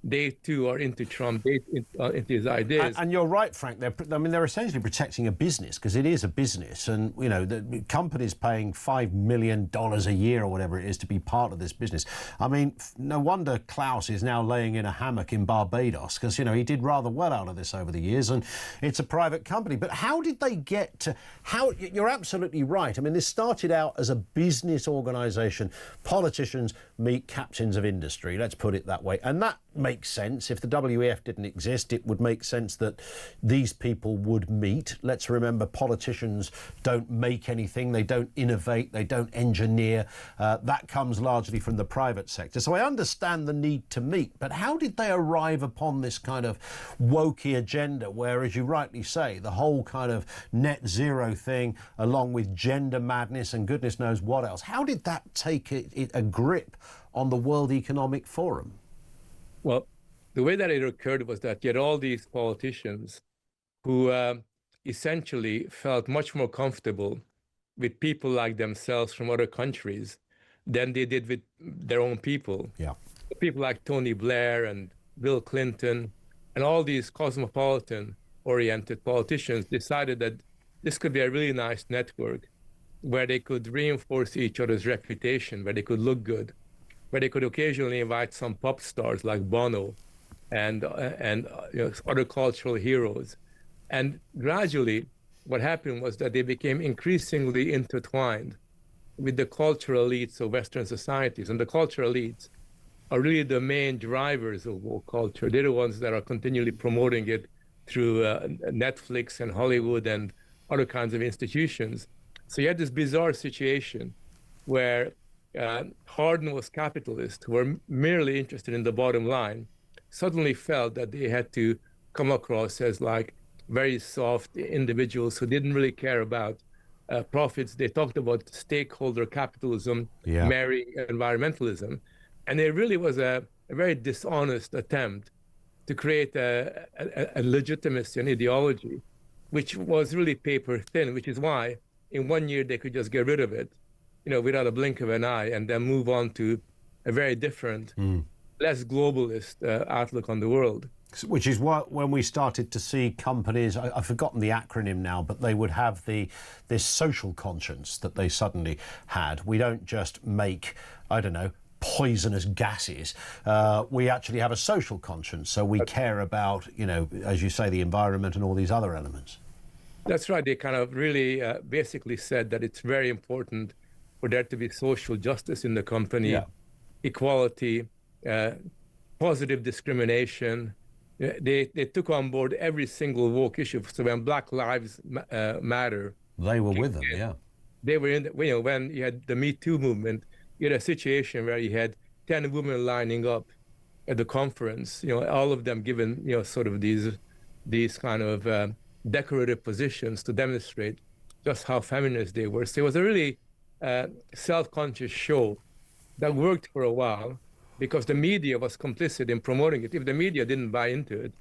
they too are into Trump, into his ideas. And you're right, Frank. They're essentially protecting a business because it is a business, and you know the company's paying $5 million a year or whatever it is to be part of this business. I mean, no wonder Klaus is now laying in a hammock in Barbados because you know he did rather well out of this over the years, and it's a private company. But how did they get to? How you're absolutely right. I mean, this started out as a business organisation. Politicians meet captains of industry. Let's put it that way, and that makes sense. If the WEF didn't exist, it would make sense that these people would meet. Let's remember, politicians don't make anything, they don't innovate, they don't engineer. That comes largely from the private sector. So I understand the need to meet, but how did they arrive upon this kind of wokey agenda where, as you rightly say, the whole kind of net zero thing, along with gender madness and goodness knows what else, how did that take a grip on the World Economic Forum? Well, the way that it occurred was that you had all these politicians who essentially felt much more comfortable with people like themselves from other countries than they did with their own people. Yeah. People like Tony Blair and Bill Clinton and all these cosmopolitan-oriented politicians decided that this could be a really nice network where they could reinforce each other's reputation, where they could look good, where they could occasionally invite some pop stars like Bono and other cultural heroes. And gradually, what happened was that they became increasingly intertwined with the cultural elites of Western societies. And the cultural elites are really the main drivers of woke culture. They're the ones that are continually promoting it through Netflix and Hollywood and other kinds of institutions. So you had this bizarre situation where hard-nosed capitalists who were merely interested in the bottom line suddenly felt that they had to come across as like very soft individuals who didn't really care about profits. They talked about stakeholder capitalism, marrying environmentalism. And it really was a very dishonest attempt to create a legitimacy, an ideology, which was really paper thin, which is why in 1 year they could just get rid of it, without a blink of an eye, and then move on to a very different, less globalist outlook on the world. Which is what, when we started to see companies, I've forgotten the acronym now, but they would have this social conscience that they suddenly had. We don't just make, I don't know, poisonous gases. We actually have a social conscience, so we care about, as you say, the environment and all these other elements. That's right. They kind of really basically said that it's very important for there to be social justice in the company, equality, positive discrimination. They took on board every single woke issue. So when Black Lives Matter, they were with them. They were in. When you had the Me Too movement, you had a situation where you had 10 women lining up at the conference. All of them given sort of these kind of decorative positions to demonstrate just how feminist they were. So it was a really self-conscious show that worked for a while, because the media was complicit in promoting it. If the media didn't buy into it,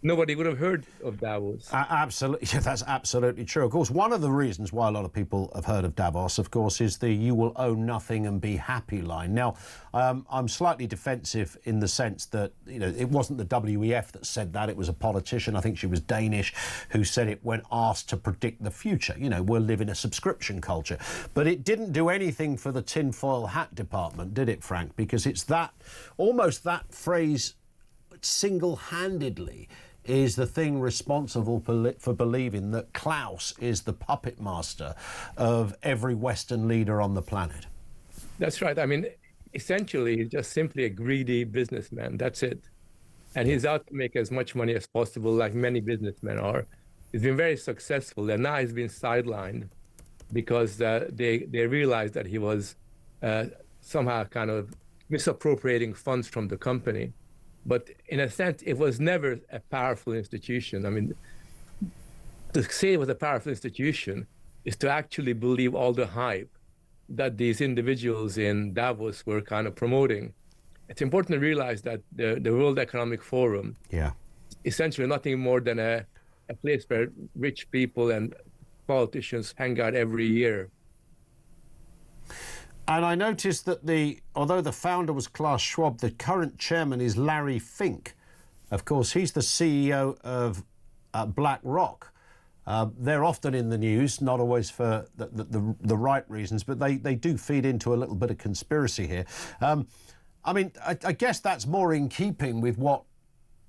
nobody would have heard of Davos. Absolutely, that's absolutely true. Of course, one of the reasons why a lot of people have heard of Davos, of course, is the "you will own nothing and be happy" line. Now, I'm slightly defensive in the sense that, it wasn't the WEF that said that. It was a politician, I think she was Danish, who said it when asked to predict the future. We'll live in a subscription culture. But it didn't do anything for the tinfoil hat department, did it, Frank? Because it's almost that phrase single-handedly is the thing responsible for believing that Klaus is the puppet master of every Western leader on the planet. That's right. I mean, essentially, he's just simply a greedy businessman. That's it. And he's out to make as much money as possible, like many businessmen are. He's been very successful, and now he's been sidelined because they realized that he was somehow kind of misappropriating funds from the company. But in a sense, it was never a powerful institution. I mean, to say it was a powerful institution is to actually believe all the hype that these individuals in Davos were kind of promoting. It's important to realize that the World Economic Forum is essentially nothing more than a place where rich people and politicians hang out every year. And I noticed that although the founder was Klaus Schwab, the current chairman is Larry Fink. Of course, he's the CEO of BlackRock. They're often in the news, not always for the right reasons, but they do feed into a little bit of conspiracy here. I mean, I guess that's more in keeping with what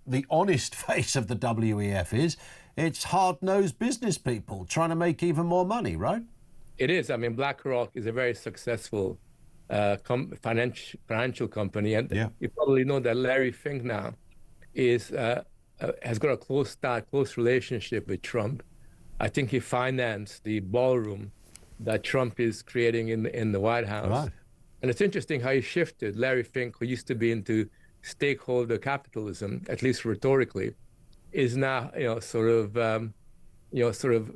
the honest face of the WEF is. It's hard-nosed business people trying to make even more money, right? It is. I mean, BlackRock is a very successful financial company, and you probably know that Larry Fink now has got a close relationship with Trump. I think he financed the ballroom that Trump is creating in the White House. Right. And it's interesting how he shifted. Larry Fink, who used to be into stakeholder capitalism, at least rhetorically, is now sort of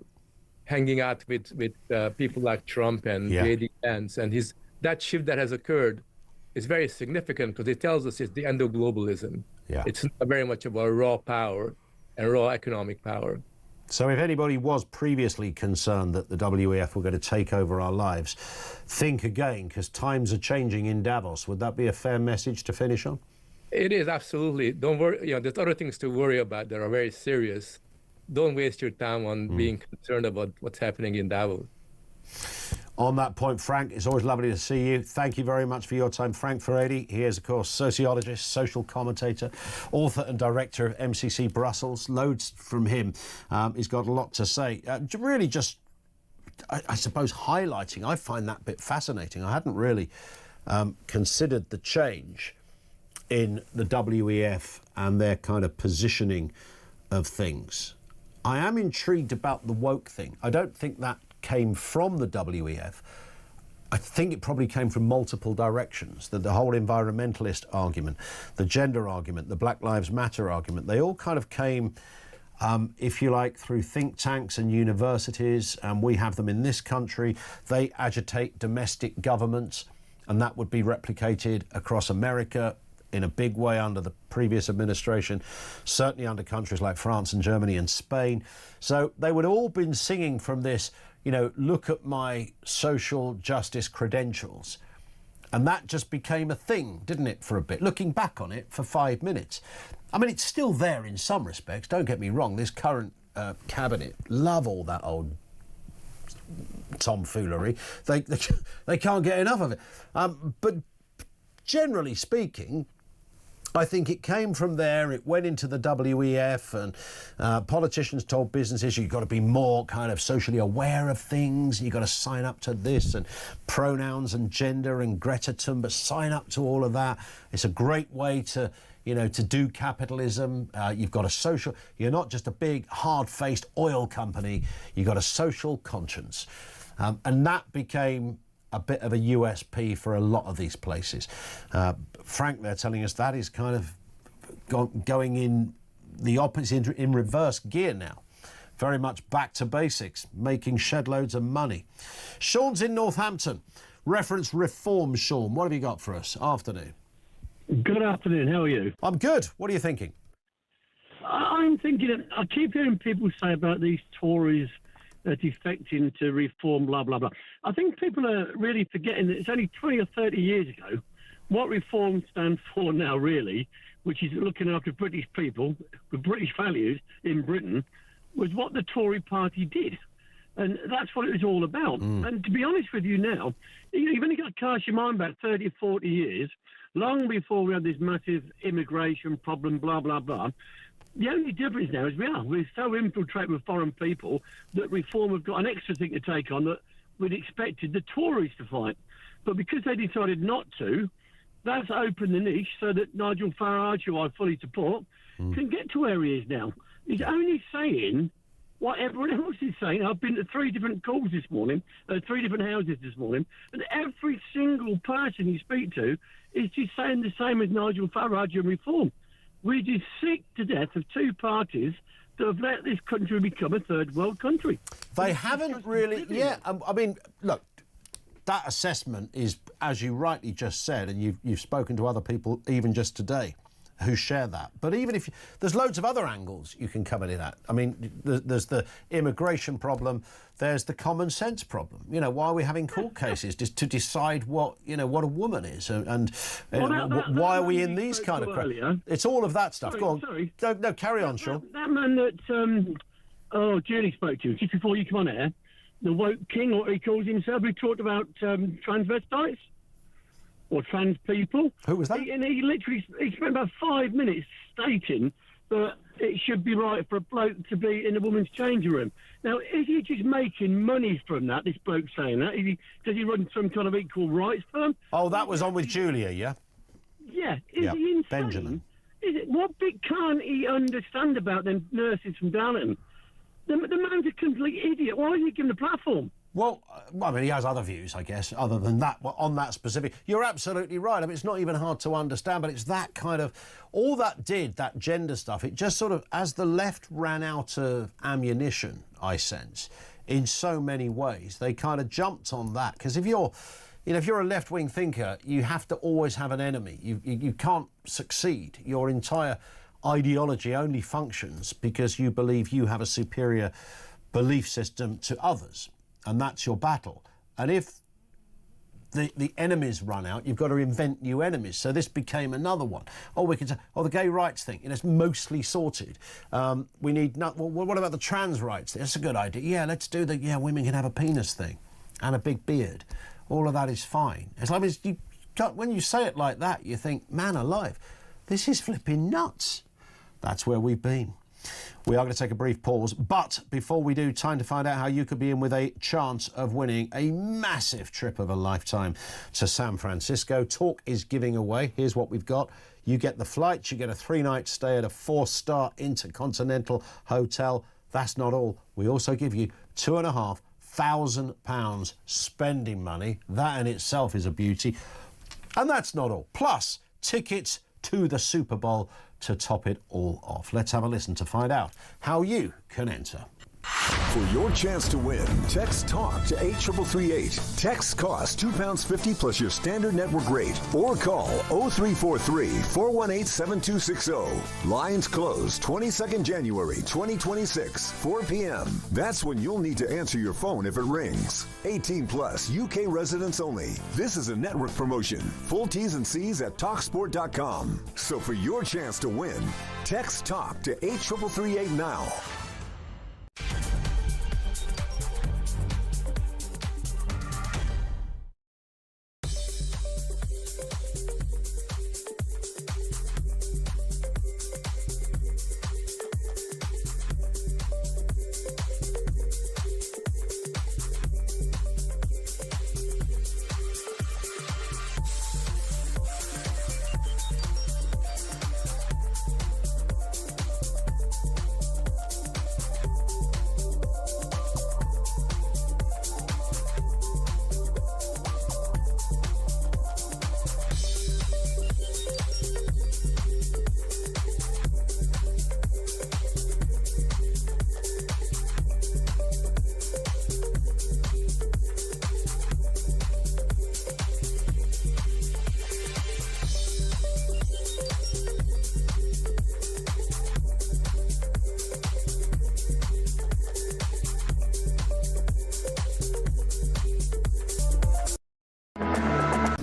hanging out with people like Trump and J.D. Vance. And that shift that has occurred is very significant because it tells us it's the end of globalism. It's not very much about raw power and raw economic power. So if anybody was previously concerned that the WEF were going to take over our lives, think again, because times are changing in Davos. Would that be a fair message to finish on? It is, absolutely. Don't worry. There's other things to worry about that are very serious. don't waste your time on being concerned about what's happening in Davos. On that point, Frank, it's always lovely to see you. Thank you very much for your time. Frank Ferretti, he is, of course, sociologist, social commentator, author and director of MCC Brussels. Loads from him. He's got a lot to say. Really just, I suppose, highlighting. I find that bit fascinating. I hadn't really considered the change in the WEF and their kind of positioning of things. I am intrigued about the woke thing. I don't think that came from the WEF. I think it probably came from multiple directions. That the whole environmentalist argument, the gender argument, the Black Lives Matter argument, they all kind of came, if you like, through think tanks and universities, and we have them in this country. They agitate domestic governments, and that would be replicated across America in a big way under the previous administration, certainly under countries like France and Germany and Spain. So they would have all been singing from this, you know, look at my social justice credentials. And that just became a thing, didn't it, for a bit? Looking back on it for 5 minutes. I mean, it's still there in some respects, don't get me wrong. This current cabinet love all that old tomfoolery. They can't get enough of it. But generally speaking, I think it came from there, it went into the WEF, and politicians told businesses you've got to be more kind of socially aware of things, you've got to sign up to this, and pronouns and gender and Greta Thunberg, sign up to all of that. It's a great way to, you know, to do capitalism. You've got a social, you're not just a big hard-faced oil company, you've got a social conscience. And that became a bit of a USP for a lot of these places. Frank, they're telling us that is kind of going in the opposite, in reverse gear now. Very much back to basics, making shed loads of money. Sean's in Northampton. Reference reform, Sean. What have you got for us? Afternoon. Good afternoon. How are you? I'm good. What are you thinking? I'm thinking, I keep hearing people say about these Tories defecting to reform, blah, blah, blah. I think people are really forgetting that it's only 20 or 30 years ago what reform stands for now, really, which is looking after British people with British values in Britain, was what the Tory party did. And that's what it was all about. And to be honest with you now, you've only got to cast your mind back 30 or 40 years, long before we had this massive immigration problem, blah, blah, blah. The only difference now is we're so infiltrated with foreign people that reform have got an extra thing to take on that we'd expected the Tories to fight. But because they decided not to, that's opened the niche so that Nigel Farage, who I fully support, can get to where he is now. He's only saying what everyone else is saying. I've been to 3 different calls this morning, 3 different houses this morning, and every single person you speak to is just saying the same as Nigel Farage and reform. We're just sick to death of 2 parties that have let this country become a third world country. They haven't really, I mean, look, that assessment is, as you rightly just said, and you've spoken to other people even just today who share that. But even if there's loads of other angles you can come at it at. I mean, there's the immigration problem, there's the common sense problem. You know, why are we having court cases just to decide what, you know, what a woman is, and why are we in these kind of it's all of that stuff. Go on. Sorry. No, carry on, Sean. That man that Julie spoke to just before you come on air, the woke king, or he calls himself, he talked about transvestites or trans people. Who was that? He literally spent about 5 minutes stating that it should be right for a bloke to be in a woman's changing room. Now, is he just making money from that, this bloke saying that? Does he run some kind of equal rights firm? Oh, that was on with Julia, yeah? Yeah. Is he insane? Benjamin. What bit can't he understand about them nurses from Downton? The man's a complete idiot. Why isn't he given a platform? Well, I mean, he has other views, I guess, other than that, on that specific. You're absolutely right. I mean, it's not even hard to understand, but it's that kind of, all that did, that gender stuff, it just sort of, as the left ran out of ammunition, I sense, in so many ways, they kind of jumped on that. Because if you're, you know, if you're a left-wing thinker, you have to always have an enemy. You can't succeed. Your entire ideology only functions because you believe you have a superior belief system to others. And that's your battle. And if the enemies run out, you've got to invent new enemies. So this became another one. Oh, we could say, oh, the gay rights thing, it's mostly sorted. We need well, what about the trans rights? That's a good idea. Yeah, let's do women can have a penis thing and a big beard. All of that is fine. As long as when you say it like that, you think, man alive, this is flipping nuts. That's where we've been. We are going to take a brief pause, but before we do, time to find out how you could be in with a chance of winning a massive trip of a lifetime to San Francisco. Talk is giving away. Here's what we've got. You get the flights, you get a 3-night stay at a 4-star intercontinental hotel. That's not all. We also give you £2,500 spending money. That in itself is a beauty. And that's not all. Plus, tickets to the Super Bowl to top it all off. Let's have a listen to find out how you can enter. For your chance to win, text TALK to 83338. Texts cost £2.50 plus your standard network rate. Or call 0343-418-7260. Lines close 22nd January 2026, 4 p.m. That's when you'll need to answer your phone if it rings. 18 plus, UK residents only. This is a network promotion. Full T's and C's at TalkSport.com. So for your chance to win, text TALK to 83338 now.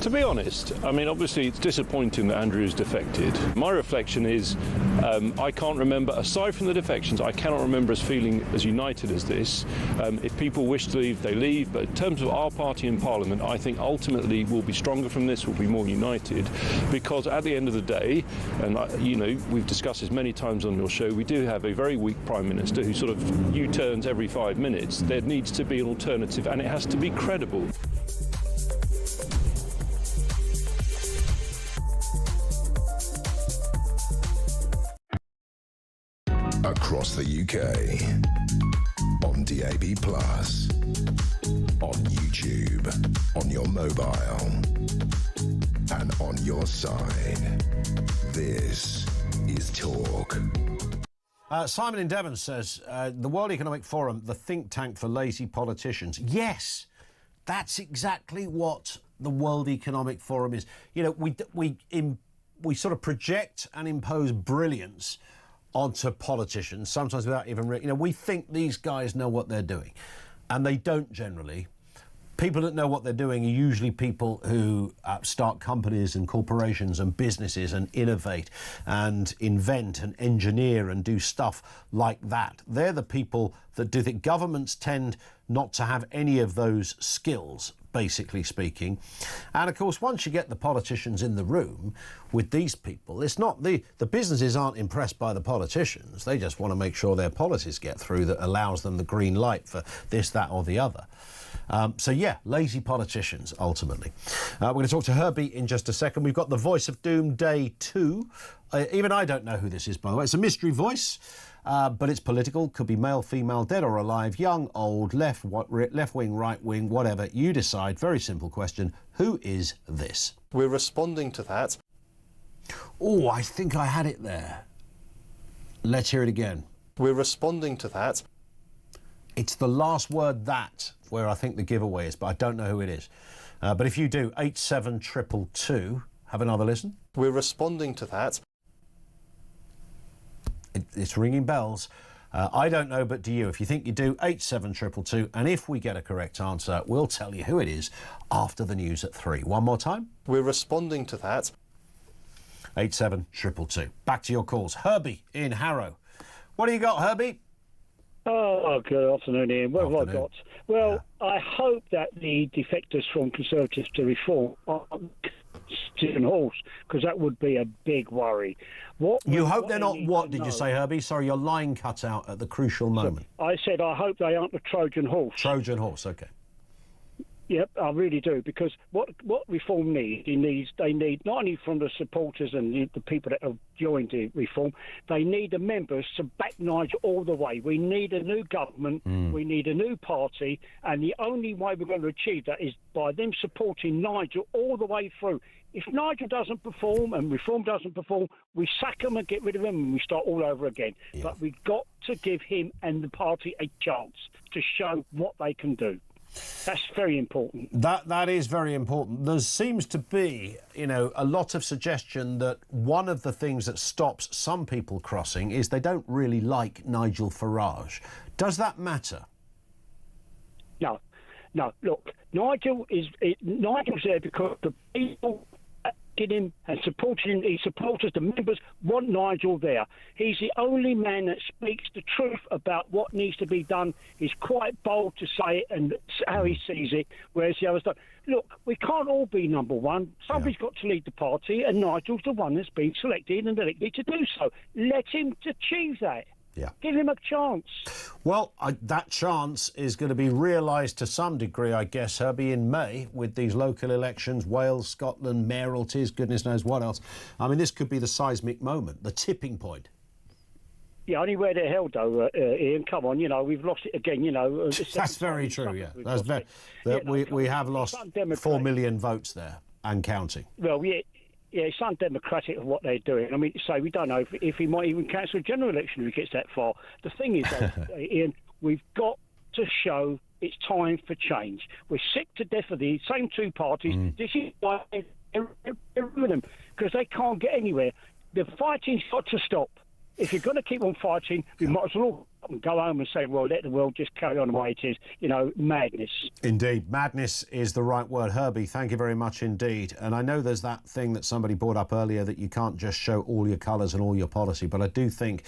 To be honest, I mean, obviously it's disappointing that Andrew's defected. My reflection is I can't remember, aside from the defections, I cannot remember us feeling as united as this. If people wish to leave, they leave. But in terms of our party in Parliament, I think ultimately we'll be stronger from this, we'll be more united. Because at the end of the day, and you know, we've discussed this many times on your show, we do have a very weak Prime Minister who sort of U-turns every 5 minutes. There needs to be an alternative, and it has to be credible. Across the UK, on DAB+, on YouTube, on your mobile, and on your side. This is Talk. Simon in Devon says, the World Economic Forum, the think tank for lazy politicians. Yes, that's exactly what the World Economic Forum is. You know, we sort of project and impose brilliance onto politicians, sometimes without even... we think these guys know what they're doing, and they don't generally. People that know what they're doing are usually people who start companies and corporations and businesses and innovate and invent and engineer and do stuff like that. They're the people that do think. Governments tend not to have any of those skills, basically speaking. And of course, once you get the politicians in the room with these people, it's not the businesses aren't impressed by the politicians. They just want to make sure their policies get through that allows them the green light for this, that or the other. So yeah, lazy politicians, ultimately. We're going to talk to Herbie in just a second. We've got the Voice of Doom Day 2. Even I don't know who this is, by the way. It's a mystery voice, but it's political. Could be male, female, dead or alive, young, old, left wing, right wing, whatever. You decide. Very simple question. Who is this? We're responding to that. Oh, I think I had it there. Let's hear it again. We're responding to that. It's the last word, that, where I think the giveaway is, but I don't know who it is. But if you do, 87222, have another listen. We're responding to that. It's ringing bells. I don't know, but do you? If you think you do, 87222. And if we get a correct answer, we'll tell you who it is after the news at 3. One more time. We're responding to that. 87222. Back to your calls. Herbie in Harrow. What do you got, Herbie? Oh, good afternoon, Ian. What have I got? Well, I hope that the defectors from Conservatives to Reform are in horse, because that would be a big worry. You hope they're not what, did you say, Herbie? Sorry, your line cut out at the crucial moment. I said I hope they aren't the Trojan horse. Trojan horse, OK. Yep, I really do, because what Reform needs, they need not only from the supporters and the people that have joined the Reform, they need the members to back Nigel all the way. We need a new government, we need a new party, and the only way we're going to achieve that is by them supporting Nigel all the way through. If Nigel doesn't perform and Reform doesn't perform, we sack him and get rid of him and we start all over again. Yeah. But we've got to give him and the party a chance to show what they can do. That's very important. That is very important. There seems to be, a lot of suggestion that one of the things that stops some people crossing is they don't really like Nigel Farage. Does that matter? No. Look, Nigel's there because the people him and supporting him. His supporters, the members, want Nigel there. He's the only man that speaks the truth about what needs to be done. He's quite bold to say it and how he sees it, whereas the others don't. Look, we can't all be number one. Somebody's got to lead the party, and Nigel's the one that's been selected and elected to do so. Let him achieve that. Yeah. Give him a chance. Well, that chance is going to be realised to some degree, I guess, Herbie, in May with these local elections, Wales, Scotland, mayoralties, goodness knows what else. I mean, this could be the seismic moment, the tipping point. Yeah, only where they're held, though, Ian. Come on, we've lost it again, That's very true, yeah. That's we have lost 4 million votes there and counting. Well, yeah. Yeah, it's undemocratic of what they're doing. I mean, we don't know if he might even cancel a general election if he gets that far. The thing is, though, Ian, we've got to show it's time for change. We're sick to death of the same two parties. This is why they're with them, because they can't get anywhere. The fighting's got to stop. If you're going to keep on fighting, we might as well go home and say, well, let the world just carry on the way it is. Madness. Indeed. Madness is the right word. Herbie, thank you very much indeed. And I know there's that thing that somebody brought up earlier that you can't just show all your colours and all your policy, but I do think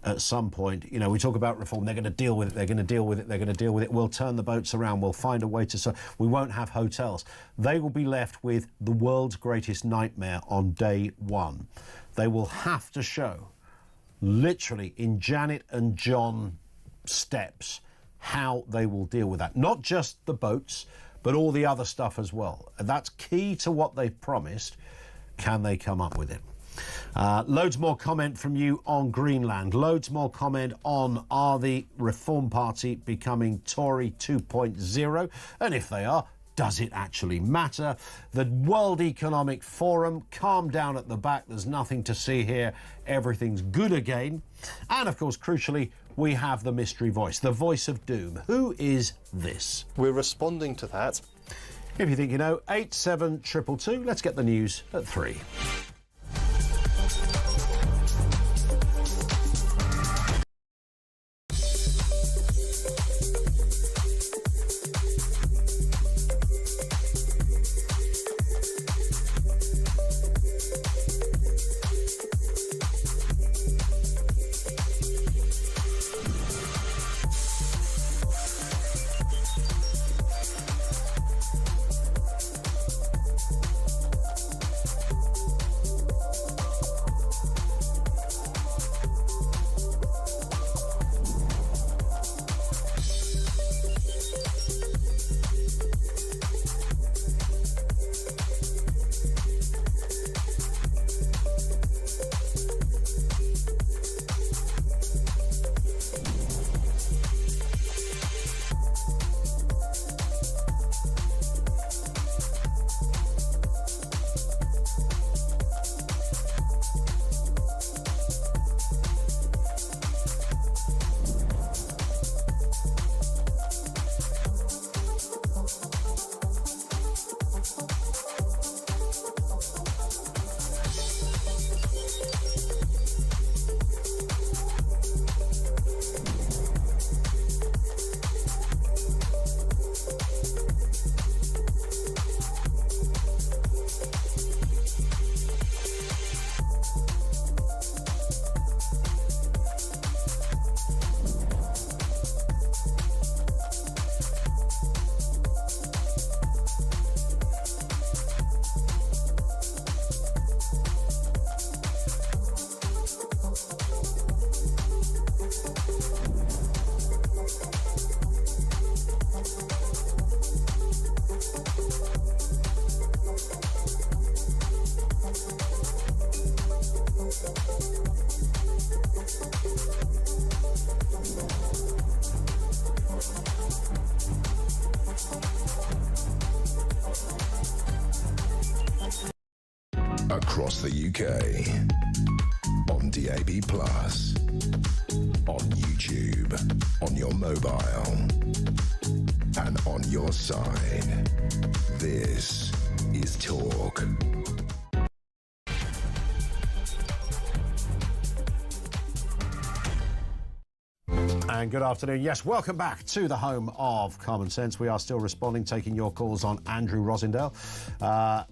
at some point, we talk about reform, they're going to deal with it, they're going to deal with it, they're going to deal with it. We'll turn the boats around, we'll find a way to... We won't have hotels. They will be left with the world's greatest nightmare on day one. They will have to show... literally in Janet and John steps how they will deal with that. Not just the boats, but all the other stuff as well. And that's key to what they've promised. Can they come up with it? Loads more comment from you on Greenland. Loads more comment on are the Reform Party becoming Tory 2.0? And if they are, does it actually matter? The World Economic Forum, calm down at the back. There's nothing to see here. Everything's good again. And, of course, crucially, we have the mystery voice, the voice of doom. Who is this? We're responding to that. If you think you know, 87222. Let's get the news at 3. across the UK, on DAB+, on YouTube, on your mobile, and on your side. This is Talk. And good afternoon. Yes, welcome back to the home of common sense. We are still responding, taking your calls on Andrew Rosindale.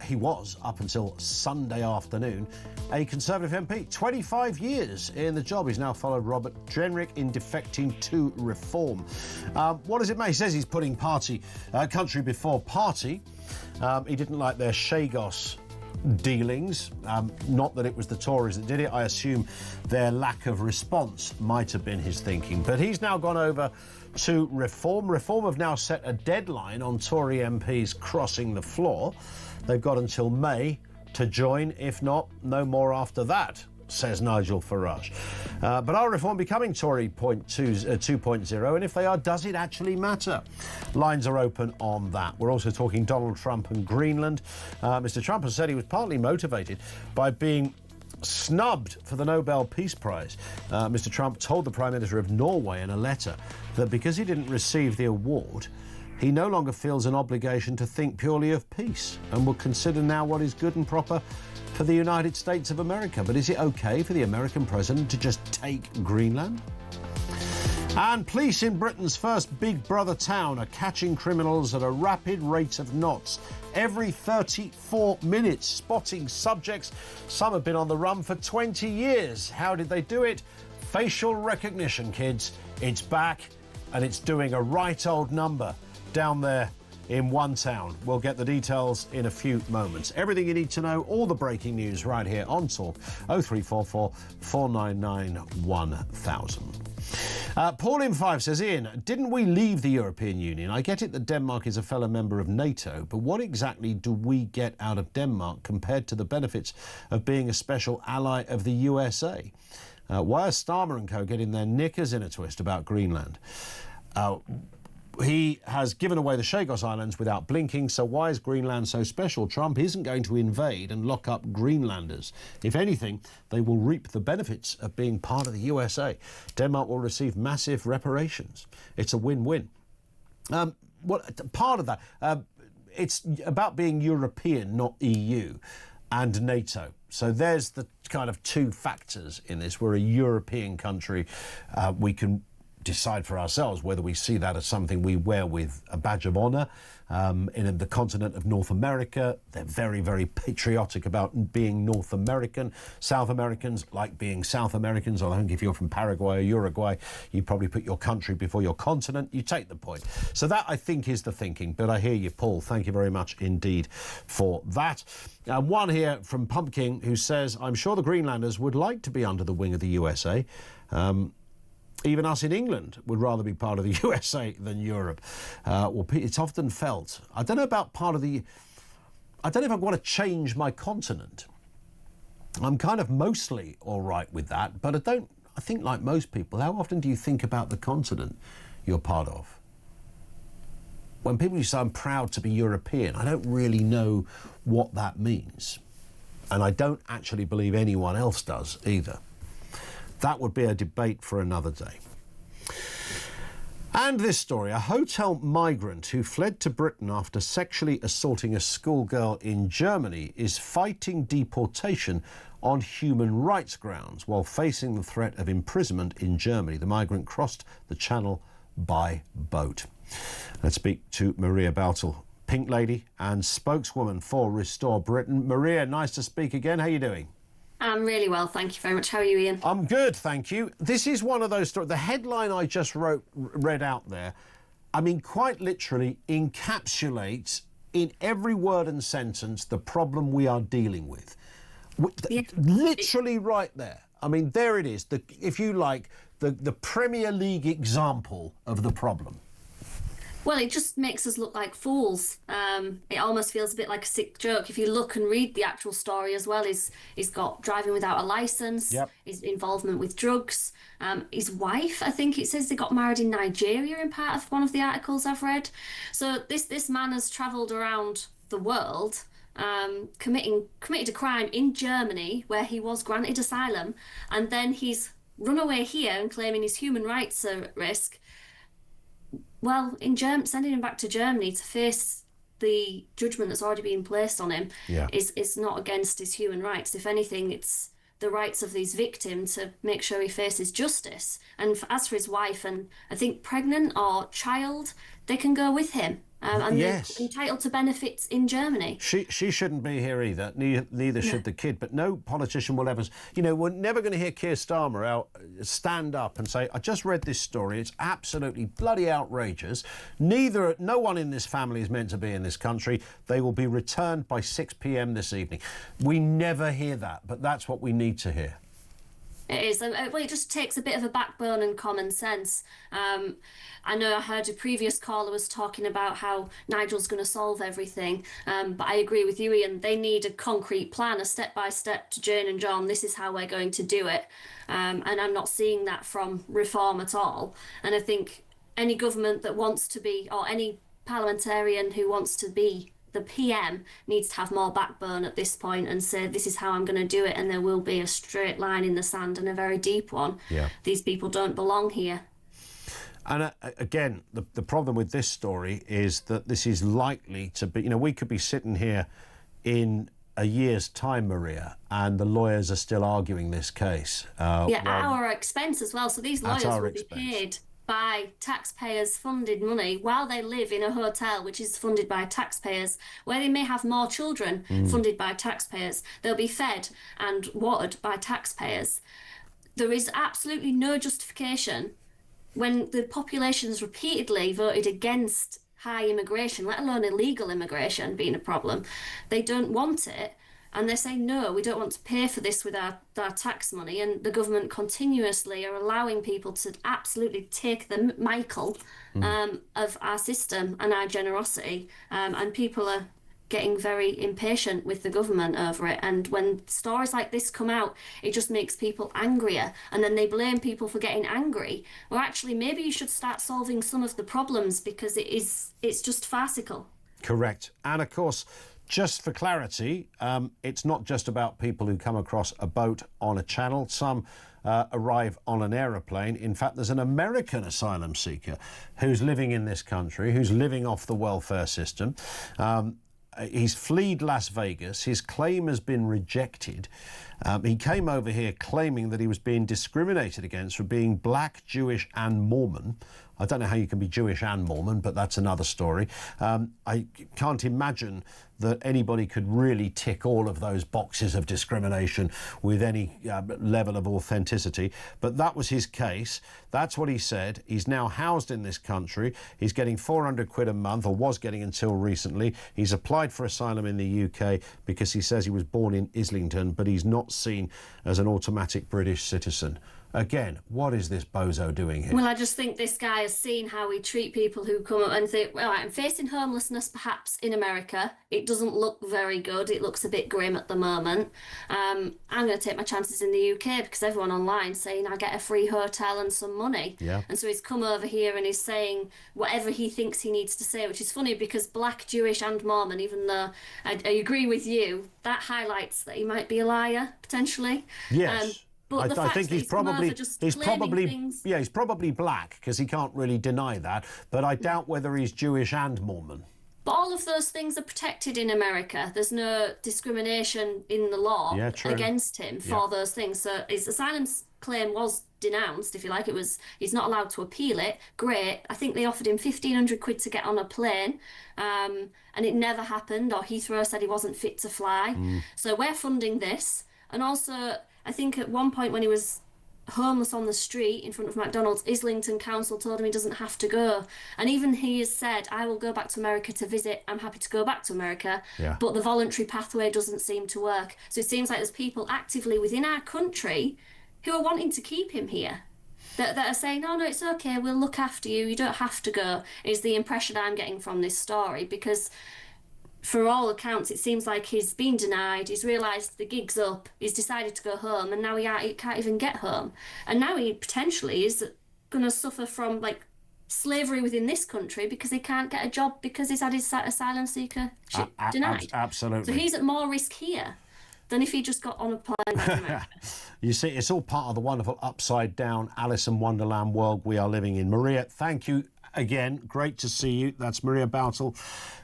He was, up until Sunday afternoon, a Conservative MP. 25 years in the job. He's now followed Robert Jenrick in defecting to Reform. What does it mean? He says he's putting country before party. He didn't like their Chagos dealings. Not that it was the Tories that did it. I assume their lack of response might have been his thinking. But he's now gone over to Reform. Reform have now set a deadline on Tory MPs crossing the floor. They've got until May to join. If not, no more after that, says Nigel Farage. But are Reform becoming Tory 2.0? And if they are, does it actually matter? Lines are open on that. We're also talking Donald Trump and Greenland. Mr. Trump has said he was partly motivated by being snubbed for the Nobel Peace Prize. Mr. Trump told the Prime Minister of Norway in a letter that because he didn't receive the award, he no longer feels an obligation to think purely of peace and will consider now what is good and proper for the United States of America. But is it okay for the American president to just take Greenland? And police in Britain's first Big Brother town are catching criminals at a rapid rate of knots. Every 34 minutes, spotting subjects. Some have been on the run for 20 years. How did they do it? Facial recognition, kids. It's back, and it's doing a right old number down there in one town. We'll get the details in a few moments. Everything you need to know, all the breaking news right here on Talk. 0344 499 1000. Paul in 5 says, Ian, didn't we leave the European Union? I get it that Denmark is a fellow member of NATO, but what exactly do we get out of Denmark compared to the benefits of being a special ally of the USA? Why are Starmer and co getting their knickers in a twist about Greenland? He has given away the Chagos Islands without blinking, so why is Greenland so special? Trump isn't going to invade and lock up Greenlanders. If anything, they will reap the benefits of being part of the USA. Denmark will receive massive reparations. It's a win-win. Part of that, it's about being European, not EU, and NATO. So there's the kind of two factors in this. We're a European country. We can decide for ourselves whether we see that as something we wear with a badge of honour. In the continent of North America, they're very, very patriotic about being North American. South Americans like being South Americans. I think if you're from Paraguay or Uruguay, you probably put your country before your continent. You take the point. So that, I think, is the thinking. But I hear you, Paul. Thank you very much indeed for that. One here from Pumpkin who says, I'm sure the Greenlanders would like to be under the wing of the USA. Even us in England would rather be part of the USA than Europe. Well, it's often felt. I don't know about part of the... I don't know if I want to change my continent. I'm kind of mostly all right with that, but I think like most people, how often do you think about the continent you're part of? When people say I'm proud to be European, I don't really know what that means. And I don't actually believe anyone else does either. That would be a debate for another day. And this story, a hotel migrant who fled to Britain after sexually assaulting a schoolgirl in Germany is fighting deportation on human rights grounds while facing the threat of imprisonment in Germany. The migrant crossed the channel by boat. Let's speak to Maria Baltel, Pink Lady and spokeswoman for Restore Britain. Maria, nice to speak again. How are you doing? I'm really well, thank you very much. How are you, Ian? I'm good, thank you. This is one of those stories. The headline I just read out there, I mean, quite literally encapsulates in every word and sentence the problem we are dealing with. Yeah. Literally right there. I mean, there it is. If you like, the Premier League example of the problem. Well, it just makes us look like fools. It almost feels a bit like a sick joke. If you look and read the actual story as well, he's got driving without a licence, his involvement with drugs. His wife, I think it says they got married in Nigeria in part of one of the articles I've read. So this man has travelled around the world committed a crime in Germany where he was granted asylum, and then he's run away here and claiming his human rights are at risk. Well, sending him back to Germany to face the judgment that's already been placed on him is not against his human rights. If anything, it's the rights of these victims to make sure he faces justice. And as for his wife, and I think pregnant or child, they can go with him. And they're entitled to benefits in Germany. She shouldn't be here either. Neither should the kid. But no politician will ever... we're never going to hear Keir Starmer stand up and say, I just read this story. It's absolutely bloody outrageous. No one in this family is meant to be in this country. They will be returned by 6 p.m. this evening. We never hear that, but that's what we need to hear. It is. Well, it just takes a bit of a backbone and common sense. I know I heard a previous caller was talking about how Nigel's going to solve everything, but I agree with you, Ian. They need a concrete plan, a step-by-step to Jane and John. This is how we're going to do it. And I'm not seeing that from Reform at all. And I think any government that wants to be, or any parliamentarian who wants to be the PM, needs to have more backbone at this point and say, this is how I'm going to do it, and there will be a straight line in the sand and a very deep one. Yeah. These people don't belong here. And again, the problem with this story is that this is likely to be, we could be sitting here in a year's time, Maria, and the lawyers are still arguing this case. At our expense as well. So these lawyers will be paid by taxpayers' funded money while they live in a hotel which is funded by taxpayers, where they may have more children funded by taxpayers. They'll be fed and watered by taxpayers. There is absolutely no justification when the population has repeatedly voted against high immigration, let alone illegal immigration being a problem. They don't want it. And they say, no, we don't want to pay for this with our tax money. And the government continuously are allowing people to absolutely take the Michael of our system and our generosity. And people are getting very impatient with the government over it. And when stories like this come out, it just makes people angrier. And then they blame people for getting angry. Or actually, maybe you should start solving some of the problems, because it's just farcical. Correct. And of course, just for clarity, it's not just about people who come across a boat on a channel. Some arrive on an aeroplane. In fact, there's an American asylum seeker who's living in this country, who's living off the welfare system. He's fled Las Vegas. His claim has been rejected. He came over here claiming that he was being discriminated against for being black, Jewish and Mormon. I don't know how you can be Jewish and Mormon, but that's another story. I can't imagine that anybody could really tick all of those boxes of discrimination with any level of authenticity. But that was his case. That's what he said. He's now housed in this country. He's getting 400 quid a month, or was getting until recently. He's applied for asylum in the UK because he says he was born in Islington, but he's not seen as an automatic British citizen. Again, what is this bozo doing here? Well, I just think this guy has seen how we treat people who come up and think, well, I'm facing homelessness perhaps in America. It doesn't look very good. It looks a bit grim at the moment. I'm going to take my chances in the UK because everyone online is saying I get a free hotel and some money. Yeah. And so he's come over here and he's saying whatever he thinks he needs to say, which is funny because black, Jewish and Mormon, even though I agree with you, that highlights that he might be a liar, potentially. Yes. But I think he's probably things... he's probably black because he can't really deny that. But I doubt whether he's Jewish and Mormon. But all of those things are protected in America. There's no discrimination in the law against him for those things. So his asylum claim was denounced, if you like. He's not allowed to appeal it. Great. I think they offered him 1,500 quid to get on a plane, and it never happened. Or Heathrow said he wasn't fit to fly. So we're funding this, and also. I think at one point when he was homeless on the street in front of McDonald's, Islington Council told him he doesn't have to go. And even he has said, I will go back to America to visit. I'm happy to go back to America. Yeah. But the voluntary pathway doesn't seem to work. So it seems like there's people actively within our country who are wanting to keep him here. That are saying, no, it's okay, we'll look after you. You don't have to go, is the impression I'm getting from this story. Because for all accounts, it seems like he's been denied, he's realised the gig's up, he's decided to go home, and now he can't even get home. And now he potentially is going to suffer from, slavery within this country because he can't get a job because he's had his asylum seeker denied. Absolutely. So he's at more risk here than if he just got on a plane back to America. You see, it's all part of the wonderful upside-down Alice in Wonderland world we are living in. Maria, thank you again. Great to see you. That's Maria Boutel,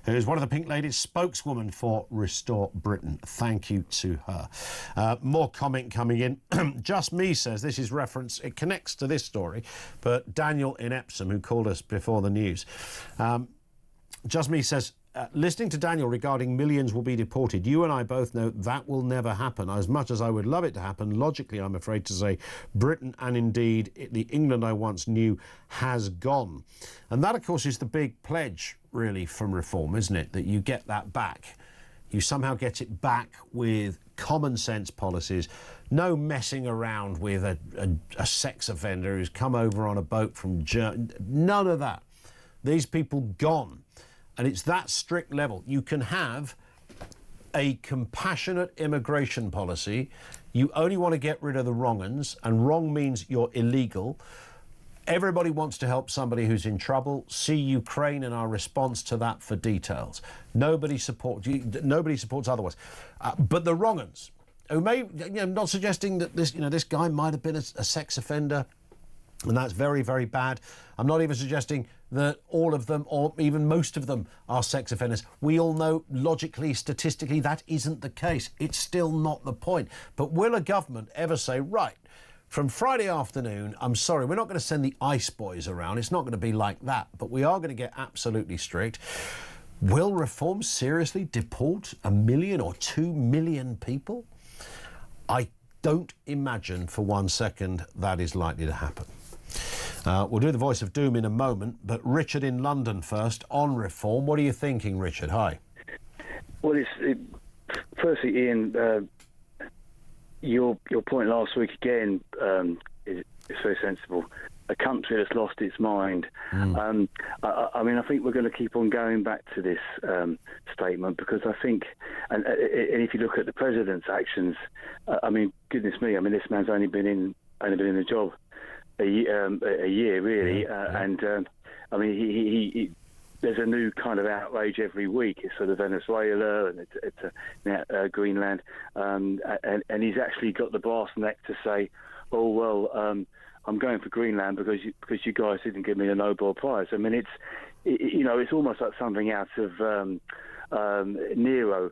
who is one of the Pink Ladies' spokeswoman for Restore Britain. Thank you to her. More comment coming in. Just Me says, this is reference, it connects to this story, but Daniel in Epsom, who called us before the news. Just Me says, listening to Daniel regarding millions will be deported, you and I both know that will never happen. As much as I would love it to happen, logically, I'm afraid to say, Britain and indeed the England I once knew has gone. And that, of course, is the big pledge, really, from reform, isn't it? That you get that back. You somehow get it back with common sense policies, no messing around with a sex offender who's come over on a boat from Germany. None of that. These people gone. And it's that strict level. You can have a compassionate immigration policy. You only want to get rid of the wrong uns, and wrong means you're illegal. Everybody wants to help somebody who's in trouble. See Ukraine and our response to that for details. Nobody supports otherwise. But the wrong uns, who may, not suggesting that this guy might have been a sex offender, and that's very, very bad. I'm not even suggesting that all of them, or even most of them, are sex offenders. We all know, logically, statistically, that isn't the case. It's still not the point. But will a government ever say, right, from Friday afternoon, I'm sorry, we're not going to send the ice boys around. It's not going to be like that. But we are going to get absolutely strict. Will reform seriously deport 1 million or 2 million people? I don't imagine for 1 second that is likely to happen. We'll do the voice of doom in a moment, but Richard in London first on reform. What are you thinking, Richard? Hi. Well, firstly, Ian, your point last week again is very sensible. A country that's lost its mind. I mean, I think we're going to keep on going back to this statement because I think, and if you look at the president's actions, I mean, goodness me, I mean, this man's only been in the job a year, really, and I mean, he there's a new kind of outrage every week. It's sort of Venezuela and it's Greenland, and he's actually got the brass neck to say, "Oh well, I'm going for Greenland because you guys didn't give me a Nobel Prize." I mean, it's almost like something out of Nero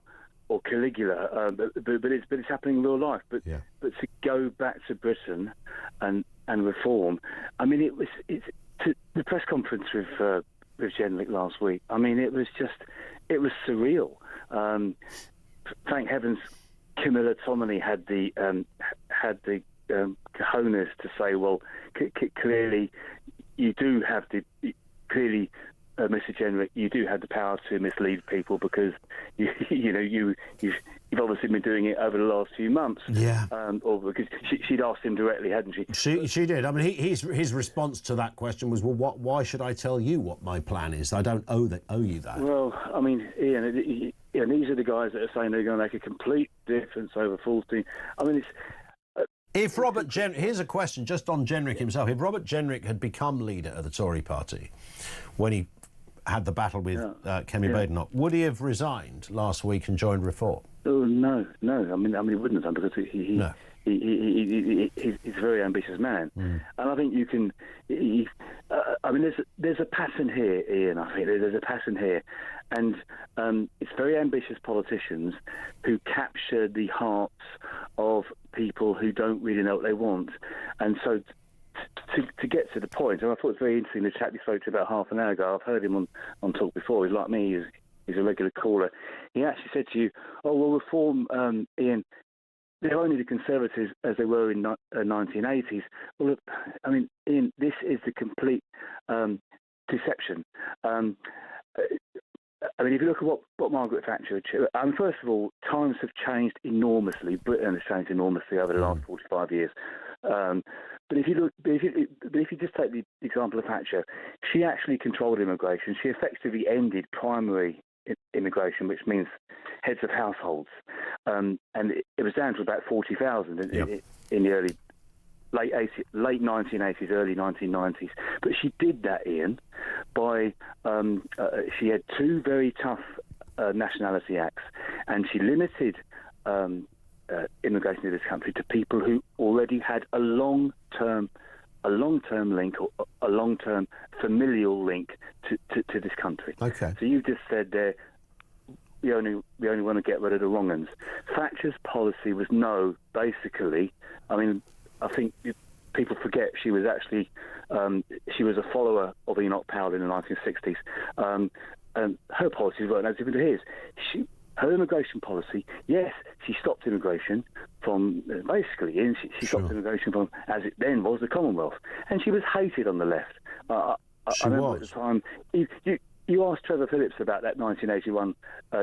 or Caligula, but it's happening in real life. But to go back to Britain and reform, I mean, it's the press conference with Jenrick last week. I mean, it was surreal. Thank heavens, Camilla Tominey had the cojones to say, well, clearly you do have Mr. Jenrick, you do have the power to mislead people because you've obviously been doing it over the last few months. Yeah. Or because she'd asked him directly, hadn't she? She did. I mean, his response to that question was, well, why should I tell you what my plan is? I don't owe you that. Well, I mean, Ian, these are the guys that are saying they're going to make a complete difference over 14. I mean, it's. If Robert Jenrick, here's a question just on Jenrick himself. If Robert Jenrick had become leader of the Tory party when he had the battle with Kemi Badenoch, would he have resigned last week and joined Reform? Oh no. I mean, he wouldn't have done because he's a very ambitious man, and I think you can. I mean, there's a pattern here, Ian. I think there's a pattern here, and it's very ambitious politicians who capture the hearts of people who don't really know what they want, and so. To get to the point, and I thought it was very interesting, the chap you spoke to about half an hour ago, I've heard him on Talk before, he's like me, he's a regular caller. He actually said to you, oh, well, reform, Ian, they're only the Conservatives as they were in the 1980s. Well, look, I mean, Ian, this is the complete deception. I mean, if you look at what Margaret Thatcher achieved, first of all, times have changed enormously. Britain has changed enormously over the last 45 years. But if you just take the example of Thatcher, she actually controlled immigration. She effectively ended primary immigration, which means heads of households, and it was down to about 40,000 in the early late 1980s, early 1990s. But she did that, Ian, by she had two very tough nationality acts, and she limited immigration to this country to people who already had a long-term link, or a long-term familial link to this country. Okay. So you just said there, we only want to get rid of the wrong uns. Thatcher's policy was no, basically. I mean, I think people forget she was actually she was a follower of Enoch Powell in the 1960s. And her policies weren't as different to his. Her immigration policy, yes, she stopped immigration from, basically, she stopped immigration from, as it then was, the Commonwealth. And she was hated on the left. I remember at the time, you asked Trevor Phillips about that 1981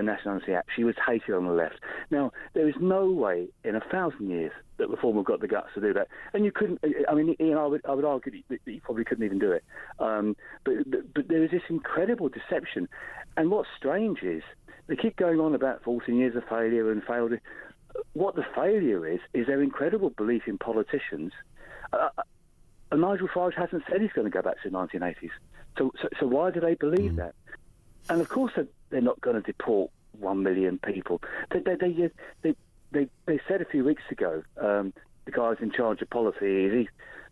Nationality Act. She was hated on the left. Now, there is no way in 1,000 years that Reform have got the guts to do that. And you couldn't, I mean, Ian, I would argue that you probably couldn't even do it. But there is this incredible deception. And what's strange is, they keep going on about 14 years of failure and failed. What the failure is their incredible belief in politicians. And Nigel Farage hasn't said he's going to go back to the 1980s. So why do they believe that? And of course they're not going to deport 1 million people. They said a few weeks ago, the guys in charge of policy,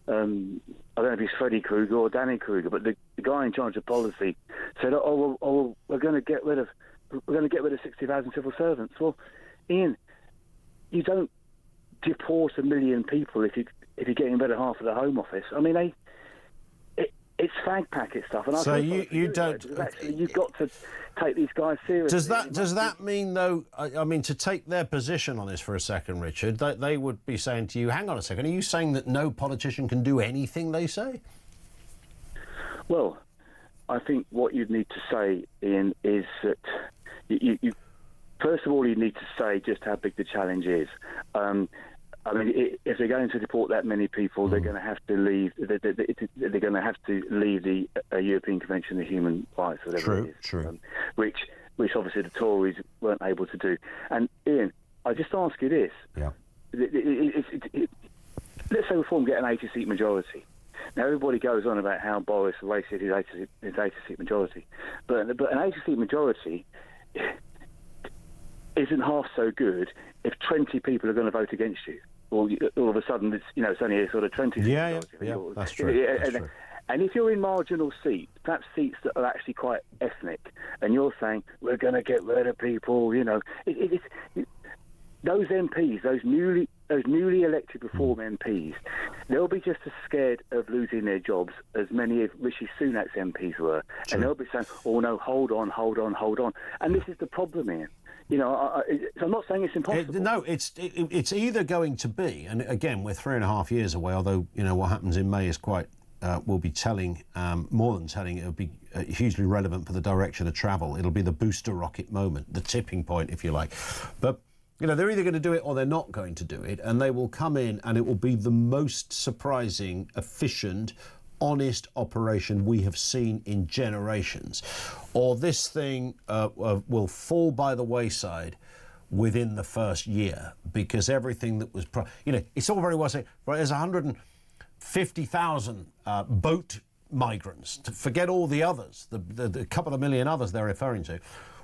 I don't know if he's Freddie Krueger or Danny Krueger, but the guy in charge of policy said, we're going to get rid of 60,000 civil servants. Well, Ian, you don't deport 1 million people if you're getting rid of half of the Home Office. I mean, it's fag packet stuff. And so you don't. Actually, you've got to take these guys seriously. Does that mean, though? I mean, to take their position on this for a second, Richard, they would be saying to you, "Hang on a second, are you saying that no politician can do anything they say?" Well, I think what you'd need to say, Ian, is that you first of all, you need to say just how big the challenge is. I mean, if they're going to deport that many people, they're going to have to leave. They're going to have to leave the European Convention of Human Rights, whatever it is. True. Which obviously the Tories weren't able to do. And Ian, I just ask you this: let's say Reform get an 80-seat majority. Now everybody goes on about how Boris wasted his 80-seat majority, but an 80-seat majority isn't half so good if 20 people are going to vote against you. All of a sudden, it's only a sort of 20. Yeah, that's true. And if you're in marginal seats, perhaps seats that are actually quite ethnic, and you're saying we're going to get rid of people, those MPs, those newly elected Reform MPs, they'll be just as scared of losing their jobs as many of Rishi Sunak's MPs were, and they'll be saying, "Oh no, hold on," and this is the problem, Ian. I'm not saying it's impossible. No, it's either going to be, and again, we're 3.5 years away, although, what happens in May is quite, will be telling, more than telling, it'll be hugely relevant for the direction of travel. It'll be the booster rocket moment, the tipping point, if you like. But, they're either going to do it or they're not going to do it, and they will come in and it will be the most surprising, efficient, honest operation we have seen in generations, or this thing will fall by the wayside within the first year, because everything that was it's all very well saying, right, there's 150,000 boat migrants, to forget all the others, the couple of million others they're referring to.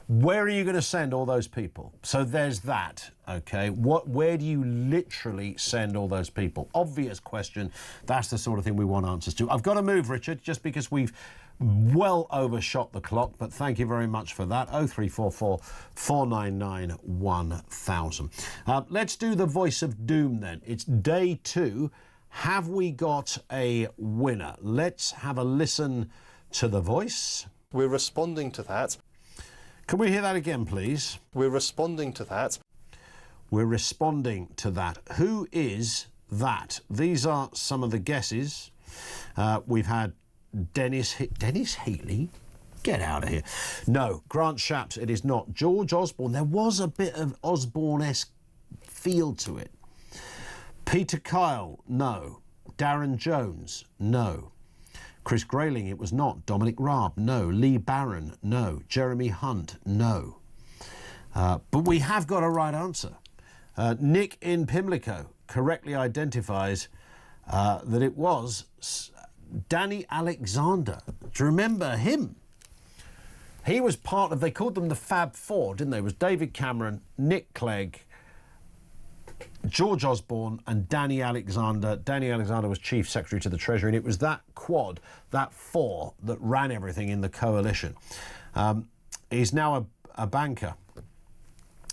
Where are you going to send all those people? So there's that, okay? Where do you literally send all those people? Obvious question. That's the sort of thing we want answers to. I've got to move, Richard, just because we've well overshot the clock, but thank you very much for that. 0344 499 1000. Let's do the voice of doom then. It's day 2. Have we got a winner? Let's have a listen to the voice. We're responding to that. Can we hear that again, please? We're responding to that. We're responding to that. Who is that? These are some of the guesses. We've had Dennis Heatley. Get out of here. No, Grant Shapps, it is not. George Osborne. There was a bit of Osborne-esque feel to it. Peter Kyle, no. Darren Jones, no. Chris Grayling, it was not. Dominic Raab, no. Lee Barron, no. Jeremy Hunt, no. But we have got a right answer. Nick in Pimlico correctly identifies that it was Danny Alexander. Do you remember him? He was part of, they called them the Fab Four, didn't they? It was David Cameron, Nick Clegg, George Osborne and Danny Alexander. Danny Alexander was Chief Secretary to the Treasury, and it was that quad, that four, that ran everything in the coalition. He's now a banker,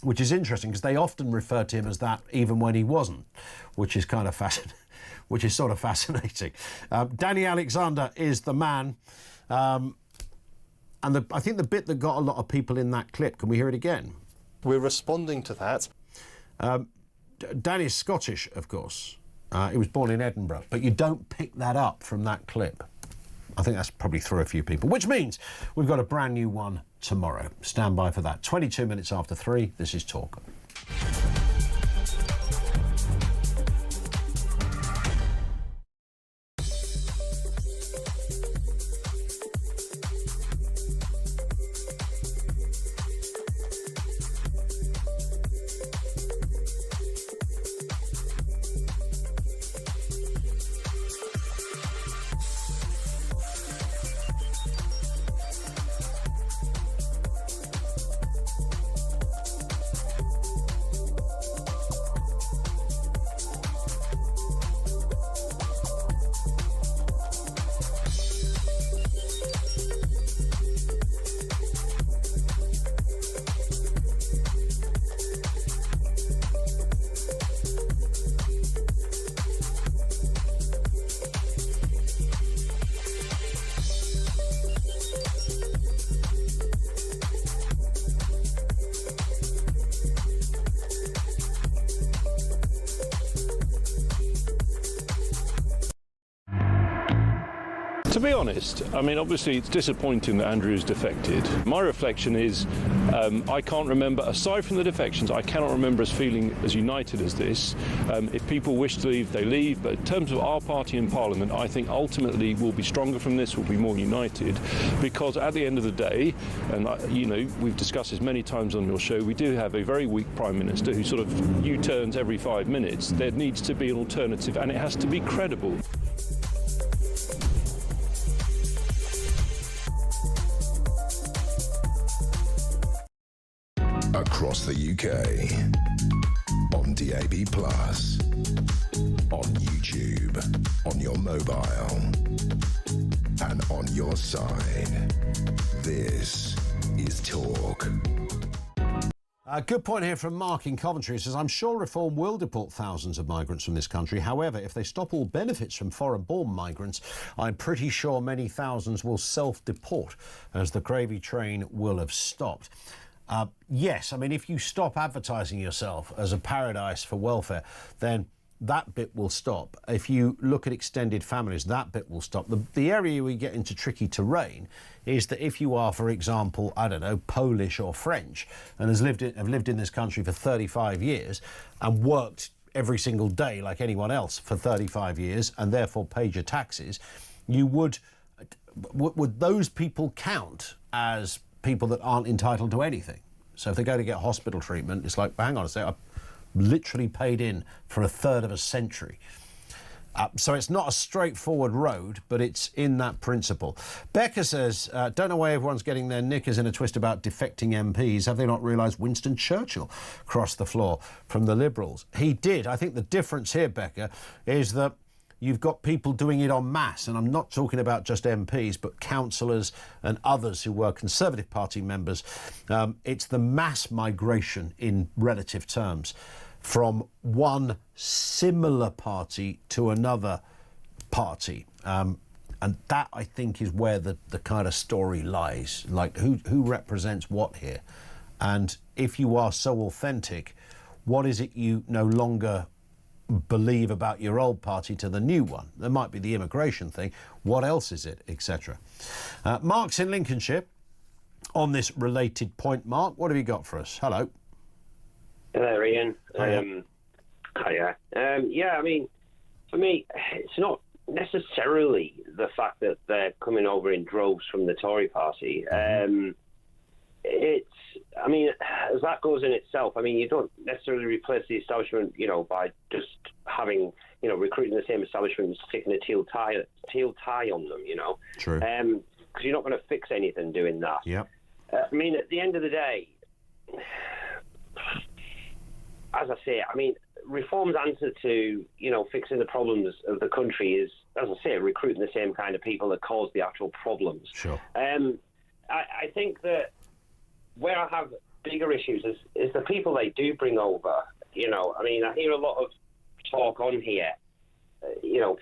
which is interesting because they often refer to him as that even when he wasn't, which is kind of fascinating. Which is sort of fascinating. Danny Alexander is the man. And I think the bit that got a lot of people in that clip, can we hear it again? We're responding to that. Danny's Scottish, of course. He was born in Edinburgh, but you don't pick that up from that clip. I think that's probably through a few people, which means we've got a brand new one tomorrow. Stand by for that. 22 minutes after 3, this is Talk. To be honest, I mean, obviously it's disappointing that Andrew's defected. My reflection is I can't remember, aside from the defections, I cannot remember us feeling as united as this. If people wish to leave, they leave. But in terms of our party in Parliament, I think ultimately we'll be stronger from this, we'll be more united. Because at the end of the day, and you know, we've discussed this many times on your show, we do have a very weak Prime Minister who sort of U-turns every 5 minutes. There needs to be an alternative, and it has to be credible. Across the UK, on DAB+, on YouTube, on your mobile, and on your side. This is Talk. Good point here from Mark in Coventry. He says, I'm sure reform will deport thousands of migrants from this country. However, if they stop all benefits from foreign-born migrants, I'm pretty sure many thousands will self-deport, as the gravy train will have stopped. Yes, I mean, if you stop advertising yourself as a paradise for welfare, then that bit will stop. If you look at extended families, that bit will stop. The area we get into tricky terrain is that if you are, for example, I don't know, Polish or French, and have lived in this country for 35 years and worked every single day like anyone else for 35 years and therefore paid your taxes, you would those people count as people that aren't entitled to anything? So if they go to get hospital treatment, it's like, hang on a second, I've literally paid in for a third of a century. So it's not a straightforward road, but it's in that principle. Becca says, don't know why everyone's getting their knickers in a twist about defecting MPs. Have they not realised Winston Churchill crossed the floor from the Liberals? He did. I think the difference here, Becca, is that you've got people doing it en masse, and I'm not talking about just MPs, but councillors and others who were Conservative Party members. It's the mass migration in relative terms from one similar party to another party. And that, I think, is where the kind of story lies. Like, who represents what here? And if you are so authentic, what is it you no longer believe about your old party to the new one? There might be the immigration thing. What else is it, etc.? Mark's in Lincolnshire. On this related point, Mark, what have you got for us? Hello. Hello, Ian. Hiya. Hiya. Yeah, I mean, for me, it's not necessarily the fact that they're coming over in droves from the Tory party. It's, I mean, as that goes in itself, I mean, you don't necessarily replace the establishment, you know, by just having, recruiting the same establishment and sticking a teal tie on them, True. Because you're not going to fix anything doing that. Yep. I mean, at the end of the day, as I say, I mean, reform's answer to, fixing the problems of the country is, as I say, recruiting the same kind of people that cause the actual problems. Sure. I think that where I have bigger issues is the people they do bring over. I mean, I hear a lot of talk on here,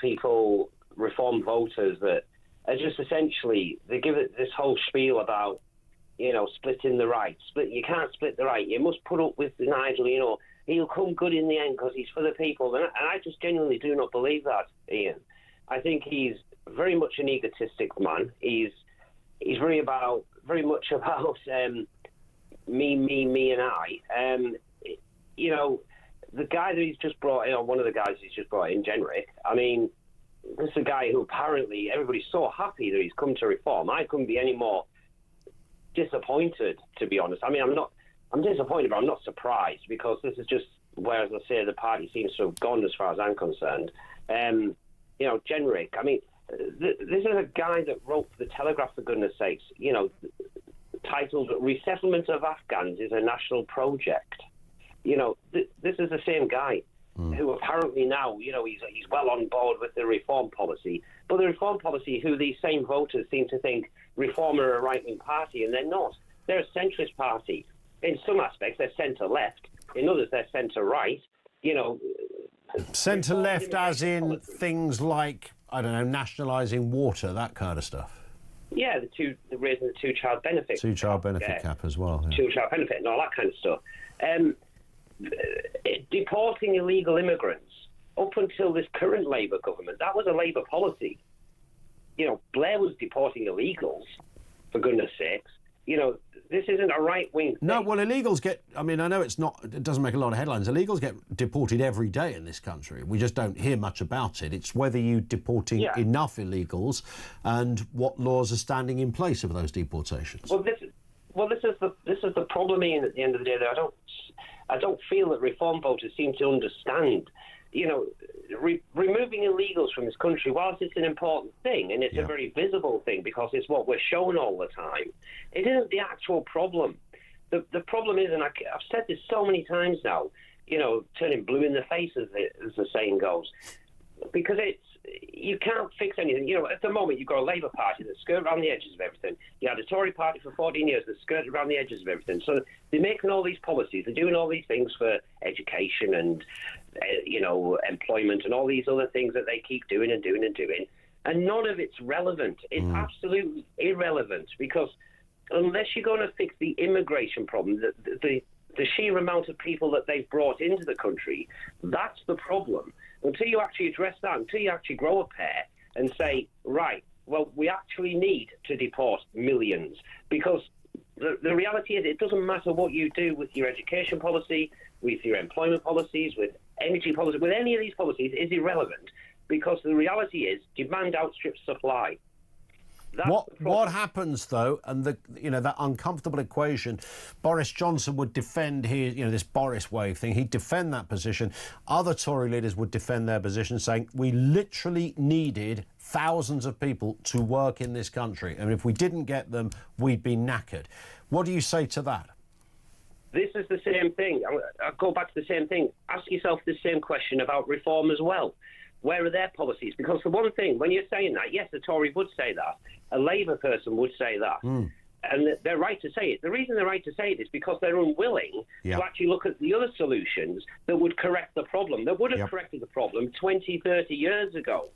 people, reform voters that are just essentially, they give it this whole spiel about, splitting the right. You can't split the right. You must put up with Nigel, he'll come good in the end because he's for the people. And I just genuinely do not believe that, Ian. I think he's very much an egotistic man. He's very much about me and I. The guy that he's just brought in, or one of the guys he's just brought in, Genrick, I mean, this is a guy who apparently everybody's so happy that he's come to reform. I couldn't be any more disappointed, to be honest. I mean, I'm disappointed, but I'm not surprised, because this is just where, as I say, the party seems to have gone as far as I'm concerned. Genrick, I mean, this is a guy that wrote for the Telegraph, for goodness sakes, titled Resettlement of Afghans is a National Project. This is the same guy who apparently now, he's well on board with the reform policy. But the reform policy, who these same voters seem to think Reform are a right-wing party, and they're not. They're a centrist party. In some aspects, they're centre-left. In others, they're centre-right. Centre-left as in things like, I don't know, nationalising water, that kind of stuff. Yeah, raising the two-child benefit. Two-child benefit cap as well. Yeah. Two-child benefit and all that kind of stuff. Deporting illegal immigrants, up until this current Labour government, that was a Labour policy. Blair was deporting illegals, for goodness sakes. This isn't a right-wing thing. No, well, illegals get... I mean, I know it doesn't make a lot of headlines. Illegals get deported every day in this country. We just don't hear much about it. It's whether you're deporting enough illegals and what laws are standing in place of those deportations. Well, this is the problem, Ian, at the end of the day, that I don't feel that reform voters seem to understand. Removing illegals from this country, whilst it's an important thing, and it's a very visible thing because it's what we're shown all the time, it isn't the actual problem. The problem is, and I've said this so many times now, turning blue in the face, as the saying goes, because you can't fix anything. At the moment, you've got a Labour Party that skirt around the edges of everything. You had a Tory Party for 14 years that skirted around the edges of everything. So they're making all these policies. They're doing all these things for education and, employment and all these other things that they keep doing and doing and doing. And none of it's relevant. It's absolutely irrelevant, because unless you're going to fix the immigration problem, the sheer amount of people that they've brought into the country, that's the problem. Until you actually address that, until you actually grow a pair and say, right, well, we actually need to deport millions, because the reality is it doesn't matter what you do with your education policy, with your employment policies, with energy policy, with any of these policies is irrelevant, because the reality is demand outstrips supply. What happens though, and that uncomfortable equation, Boris Johnson would defend his, this Boris wave thing. He'd defend that position. Other Tory leaders would defend their position, saying we literally needed thousands of people to work in this country, and if we didn't get them, we'd be knackered. What do you say to that? This is the same thing. I'll go back to the same thing. Ask yourself the same question about reform as well. Where are their policies? Because the one thing, when you're saying that, yes, a Tory would say that. A Labour person would say that. And they're right to say it. The reason they're right to say it is because they're unwilling to actually look at the other solutions that would correct the problem, that would have corrected the problem 20, 30 years ago.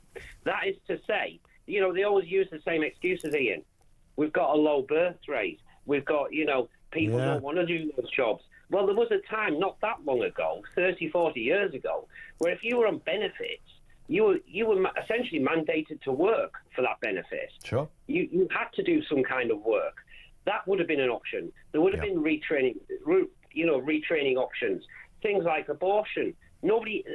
That is to say, they always use the same excuses, Ian. We've got a low birth rate. We've got, people don't want to do those jobs. Well, there was a time not that long ago, 30, 40 years ago, where if you were on benefits, you were essentially mandated to work for that benefit. Sure. You had to do some kind of work. That would have been an option. There would have been retraining options. Things like abortion. Nobody's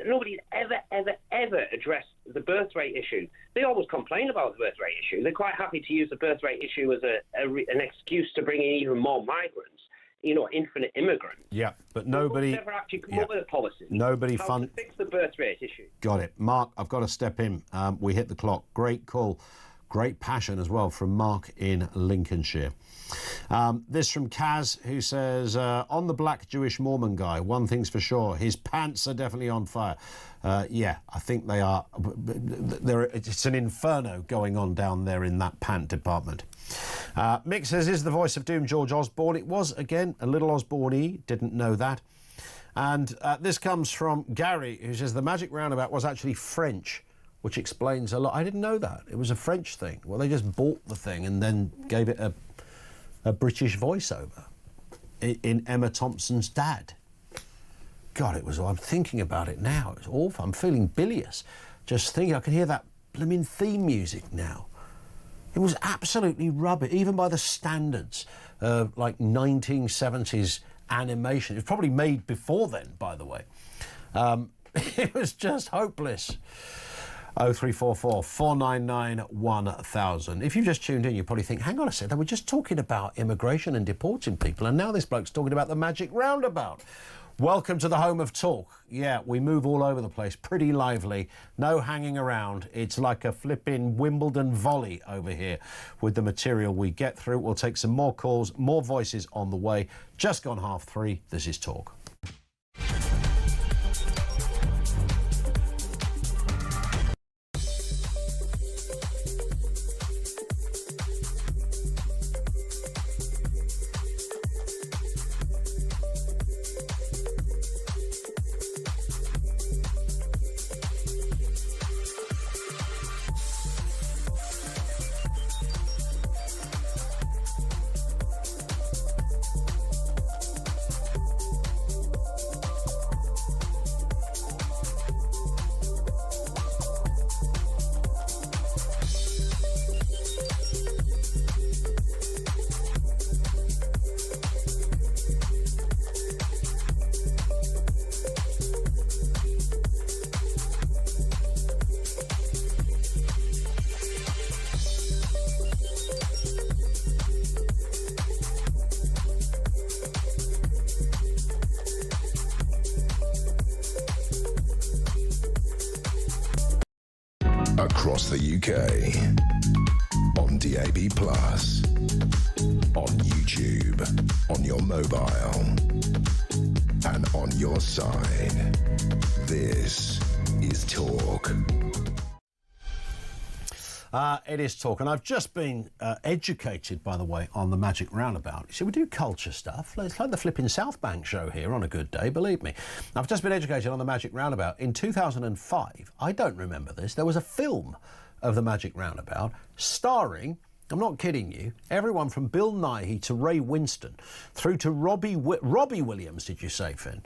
ever addressed the birth rate issue. They always complain about the birth rate issue. They're quite happy to use the birth rate issue as an excuse to bring in even more migrants. infinite immigrants. Yeah, but nobody never actually come up with a policy. Nobody How to fix the birth rate issue. Got it. Mark, I've got to step in. We hit the clock. Great call. Great passion as well from Mark in Lincolnshire. This from Kaz, who says, on the black Jewish Mormon guy, one thing's for sure, his pants are definitely on fire. Yeah, I think they are. It's an inferno going on down there in that pant department. Mick says, is the voice of doom George Osborne? It was, again, a little Osborne-y. Didn't know that. And this comes from Gary, who says the magic roundabout was actually French, which explains a lot. I didn't know that. It was a French thing. Well, they just bought the thing and then gave it a British voiceover in Emma Thompson's dad. God, it was. I'm thinking about it now. It's awful. I'm feeling bilious. Just thinking, I can hear that blooming theme music now. It was absolutely rubbish, even by the standards of like 1970s animation. It was probably made before then, by the way. It was just hopeless. 0344 499 1000. If you've just tuned in, you probably think, hang on a second, they were just talking about immigration and deporting people, and now this bloke's talking about the magic roundabout. Welcome to the home of talk. Yeah, we move all over the place, pretty lively, no hanging around. It's like a flipping Wimbledon volley over here with the material we get through. We'll take some more calls, more voices on the way. Just gone 3:30. This is Talk. Across the UK, on DAB+, on YouTube, on your mobile, and on your side. This is Talk. It is Talk, and I've just been educated, by the way, on the magic roundabout. You see, we do culture stuff. It's like the flipping South Bank show here on a good day, believe me. I've just been educated on the magic roundabout. In 2005, I don't remember this, there was a film of the magic roundabout starring, I'm not kidding you, everyone from Bill Nighy to Ray Winston through to Robbie Williams, did you say, Finn?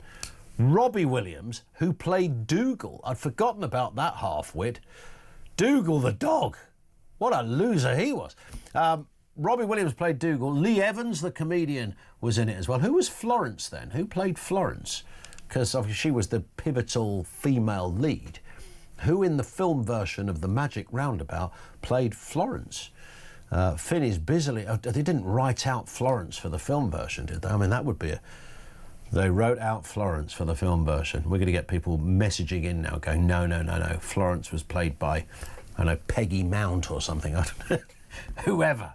Robbie Williams, who played Dougal. I'd forgotten about that half-wit. Dougal the dog. What a loser he was. Robbie Williams played Dougal. Lee Evans, the comedian, was in it as well. Who was Florence then? Who played Florence? Because obviously she was the pivotal female lead. Who in the film version of The Magic Roundabout played Florence? Finn is busily... they didn't write out Florence for the film version, did they? I mean, that would be a... They wrote out Florence for the film version. We're going to get people messaging in now going, no. Florence was played by, I don't know, Peggy Mount or something. I don't know. Whoever.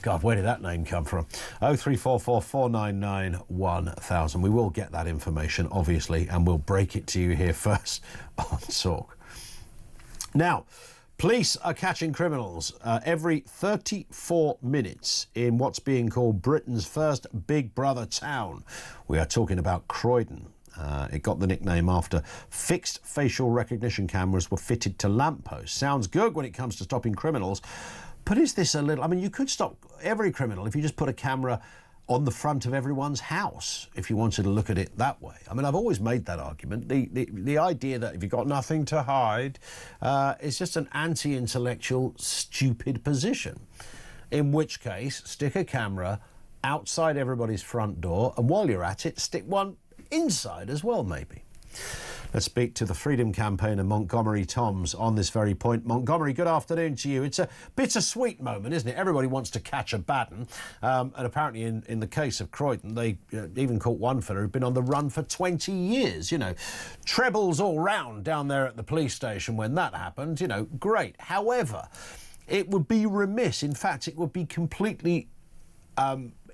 God, where did that name come from? 0344 499 1000. We will get that information, obviously, and we'll break it to you here first on Talk. Now, police are catching criminals every 34 minutes in what's being called Britain's first Big Brother town. We are talking about Croydon. It got the nickname after fixed facial recognition cameras were fitted to lampposts. Sounds good when it comes to stopping criminals, but is this a little... I mean, you could stop every criminal if you just put a camera on the front of everyone's house, if you wanted to look at it that way. I mean, I've always made that argument. The idea that if you've got nothing to hide is just an anti-intellectual, stupid position. In which case, stick a camera outside everybody's front door, and while you're at it, stick one inside as well, maybe. Let's speak to the Freedom campaigner Montgomery Toms on this very point. Montgomery, good afternoon to you. It's a bittersweet moment, isn't it? Everybody wants to catch a baton. And apparently in the case of Croydon, they even caught one fella who'd been on the run for 20 years. You know, trebles all round down there at the police station when that happened. You know, great. However, it would be remiss, in fact, it would be completely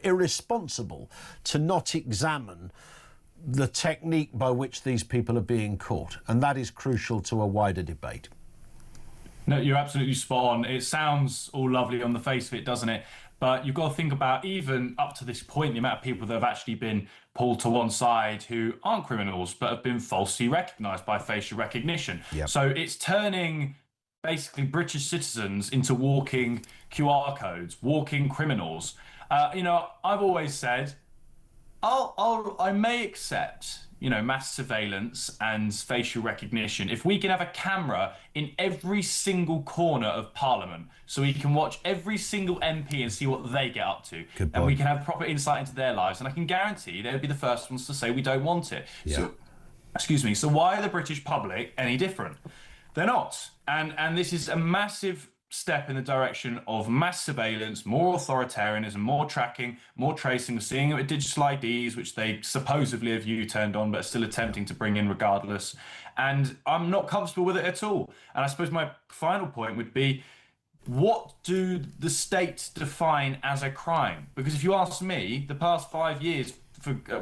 irresponsible to not examine the technique by which these people are being caught, and that is crucial to a wider debate. No, you're absolutely spot on. It sounds all lovely on the face of it, doesn't it? But you've got to think about, even up to this point, the amount of people that have actually been pulled to one side who aren't criminals but have been falsely recognised by facial recognition. Yep. So it's turning basically British citizens into walking QR codes, walking criminals. You know, I've always said, I may accept, you know, mass surveillance and facial recognition if we can have a camera in every single corner of Parliament, so we can watch every single MP and see what they get up to. Good point. And we can have proper insight into their lives. And I can guarantee they'll be the first ones to say we don't want it. Yeah. So, excuse me. So why are the British public any different? They're not. And this is a massive step in the direction of mass surveillance, more authoritarianism, more tracking, more tracing. We're seeing it with digital IDs, which they supposedly have U-turned on, but are still attempting to bring in regardless. And I'm not comfortable with it at all. And I suppose my final point would be, what do the states define as a crime? Because if you ask me, the past 5 years,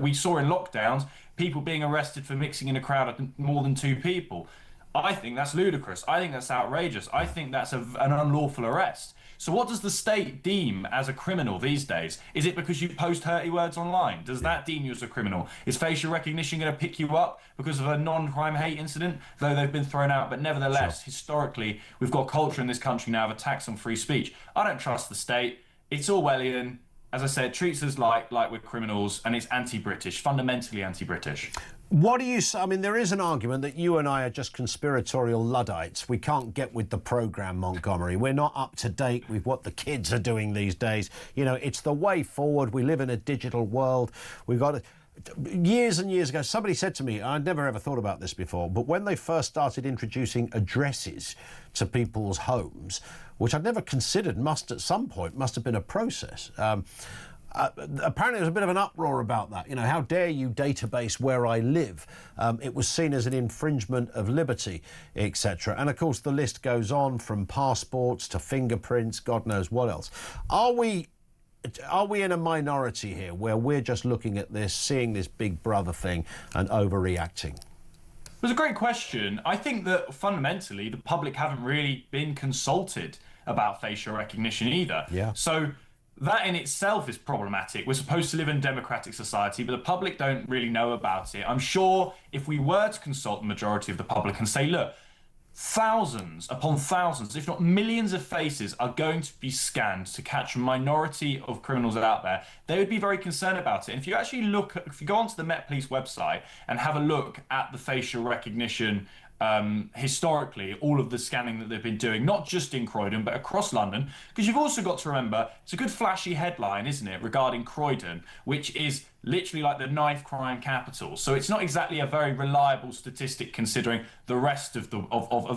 we saw in lockdowns, people being arrested for mixing in a crowd of more than 2 people. I think that's ludicrous. I think that's outrageous. I think that's an unlawful arrest. So what does the state deem as a criminal these days? Is it because you post hurty words online? Does that deem you as a criminal? Is facial recognition going to pick you up because of a non-crime hate incident, though they've been thrown out? But nevertheless, historically, we've got culture in this country now of attacks on free speech. I don't trust the state. It's Orwellian. As I said, treats us like we're criminals, and it's anti-British, fundamentally anti-British. What do you say? I mean, there is an argument that you and I are just conspiratorial Luddites. We can't get with the programme, Montgomery. We're not up to date with what the kids are doing these days. You know, it's the way forward. We live in a digital world. We've got to... Years and years ago, somebody said to me, I'd never ever thought about this before, but when they first started introducing addresses to people's homes, which I'd never considered at some point must have been a process. Apparently there was a bit of an uproar about that. You know, how dare you database where I live? It was seen as an infringement of liberty, etc. And of course the list goes on, from passports to fingerprints, God knows what else. Are we in a minority here where we're just looking at this, seeing this big brother thing and overreacting? It was a great question. I think that fundamentally the public haven't really been consulted about facial recognition either. Yeah. So that in itself is problematic. We're supposed to live in a democratic society, but the public don't really know about it. I'm sure if we were to consult the majority of the public and say, look, thousands upon thousands, if not millions of faces are going to be scanned to catch a minority of criminals out there, they would be very concerned about it. And if you actually if you go onto the Met Police website and have a look at the facial recognition historically, all of the scanning that they've been doing, not just in Croydon, but across London, because you've also got to remember, it's a good flashy headline, isn't it, regarding Croydon, which is literally like the knife crime capital. So it's not exactly a very reliable statistic considering the rest of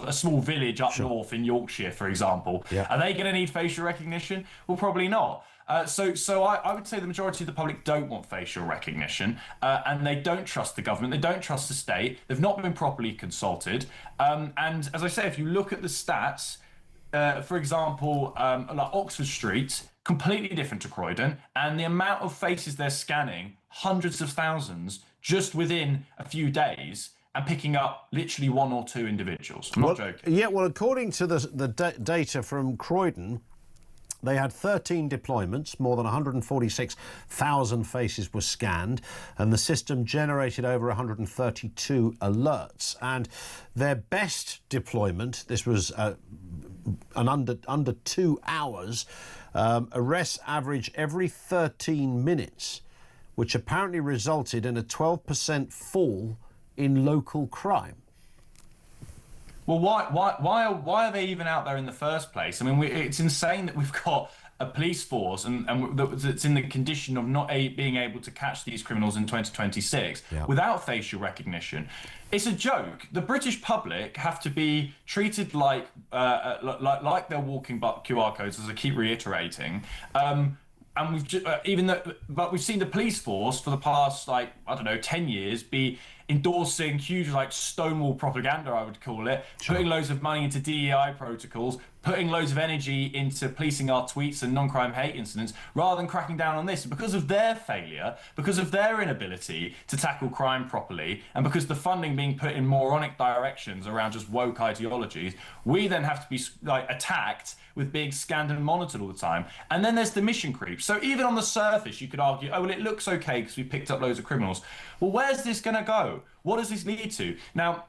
a small village up north in Yorkshire, for example. Yeah. Are they going to need facial recognition? Well, probably not. So I would say the majority of the public don't want facial recognition, and they don't trust the government, they don't trust the state, they've not been properly consulted. And as I say, if you look at the stats, for example, like Oxford Street, completely different to Croydon, and the amount of faces they're scanning, hundreds of thousands, just within a few days, and picking up literally 1 or 2 individuals. I'm not joking. Yeah, well, according to the data from Croydon, they had 13 deployments, more than 146,000 faces were scanned, and the system generated over 132 alerts. And their best deployment, this was under 2 hours, arrests average every 13 minutes, which apparently resulted in a 12% fall in local crime. Well, why are they even out there in the first place? I mean, it's insane that we've got a police force and that's in the condition of not being able to catch these criminals in 2026 without facial recognition. It's a joke. The British public have to be treated like they're walking QR codes, as I keep reiterating. And we've seen the police force for the past 10 years be endorsing huge Stonewall propaganda, I would call it, putting loads of money into DEI protocols, putting loads of energy into policing our tweets and non-crime hate incidents, rather than cracking down on this. Because of their failure, because of their inability to tackle crime properly, and because the funding being put in moronic directions around just woke ideologies, we then have to be attacked with being scanned and monitored all the time. And then there's the mission creep. So even on the surface, you could argue, oh, well, it looks okay because we picked up loads of criminals. Well, where's this going to go? What does this lead to? Now,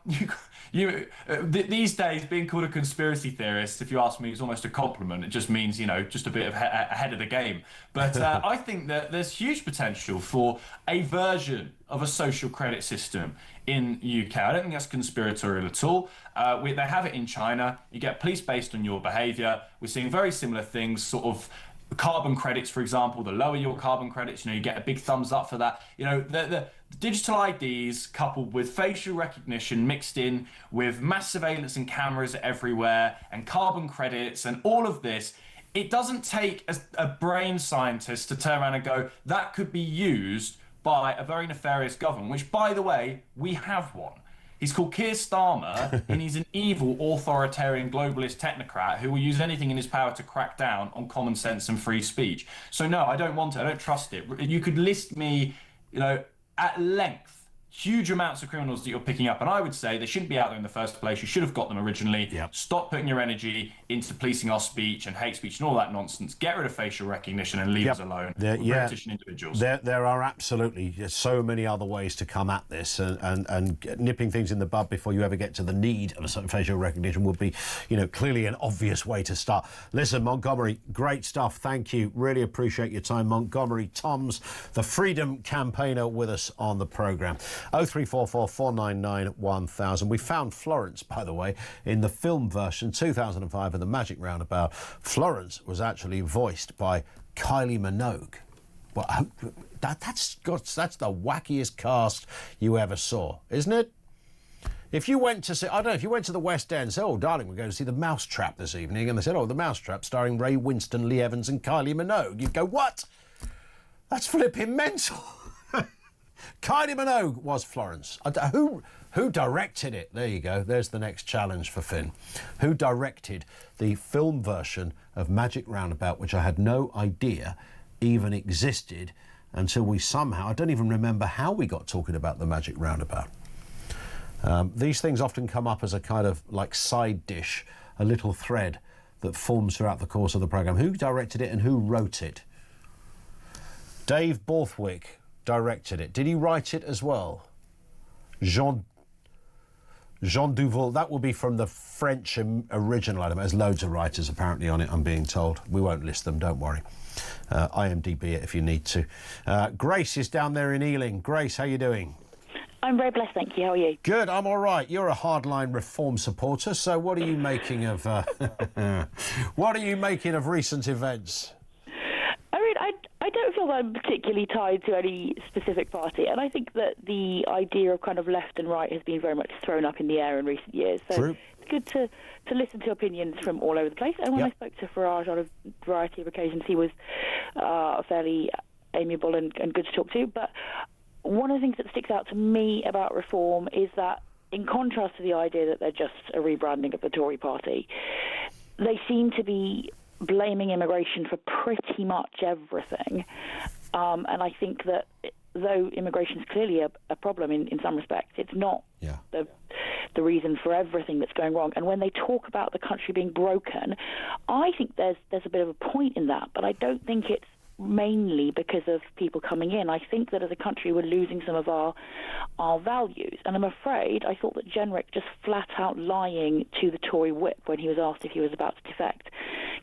these days, being called a conspiracy theorist, if you ask me, is almost a compliment. It just means, just a bit of ahead of the game. But I think that there's huge potential for a version of a social credit system in the UK. I don't think that's conspiratorial at all. They have it in China. You get police based on your behaviour. We're seeing very similar things, sort of carbon credits, for example. The lower your carbon credits, you get a big thumbs up for that. The digital IDs coupled with facial recognition mixed in with mass surveillance and cameras everywhere and carbon credits and all of this, it doesn't take a brain scientist to turn around and go, that could be used by a very nefarious government, which, by the way, we have one. He's called Keir Starmer, and he's an evil, authoritarian, globalist technocrat who will use anything in his power to crack down on common sense and free speech. So no, I don't want it. I don't trust it. You could list me, at length, huge amounts of criminals that you're picking up, and I would say they shouldn't be out there in the first place. You should have got them originally. Stop putting your energy into policing our speech and hate speech and all that nonsense. Get rid of facial recognition and leave us alone. British individuals. There are absolutely so many other ways to come at this, and nipping things in the bud before you ever get to the need of a certain facial recognition would be, clearly an obvious way to start. Listen, Montgomery, great stuff. Thank you. Really appreciate your time. Montgomery Toms, the Freedom Campaigner, with us on the programme. 0344 499 1000. We found Florence, by the way, in the film version 2005 of The Magic Roundabout. Florence was actually voiced by Kylie Minogue. Well, that's the wackiest cast you ever saw, isn't it? If you went to see, I don't know, if you went to the West End and said, oh, darling, we're going to see The Mousetrap this evening, and they said, oh, The Mousetrap starring Ray Winston, Lee Evans and Kylie Minogue, you'd go, what? That's flipping mental. Kylie Minogue was Florence. Who directed it? There you go. There's the next challenge for Finn. Who directed the film version of Magic Roundabout, which I had no idea even existed until we somehow, I don't even remember how we got talking about the Magic Roundabout. These things often come up as a kind of side dish, a little thread that forms throughout the course of the programme. Who directed it and who wrote it? Dave Borthwick directed it. Did he write it as well? Jean Duval. That will be from the French original. I don't know. There's loads of writers apparently on it, I'm being told. We won't list them, don't worry. IMDb it if you need to. Grace is down there in Ealing. Grace, how you doing? I'm very blessed, thank you. How are you? Good, I'm all right. You're a hardline reform supporter, so what are you making of recent events? I don't feel that I'm particularly tied to any specific party, and I think that the idea of kind of left and right has been very much thrown up in the air in recent years. So True. It's good to listen to opinions from all over the place. And when I spoke to Farage on a variety of occasions, he was fairly amiable and good to talk to. But one of the things that sticks out to me about reform is that, in contrast to the idea that they're just a rebranding of the Tory party, they seem to be blaming immigration for pretty much everything. And I think that though immigration is clearly a problem in some respects, it's not the reason for everything that's going wrong. And when they talk about the country being broken, I think there's a bit of a point in that, but I don't think it's mainly because of people coming in. I think that as a country we're losing some of our values, and I'm afraid I thought that Jenrick just flat out lying to the Tory whip when he was asked if he was about to defect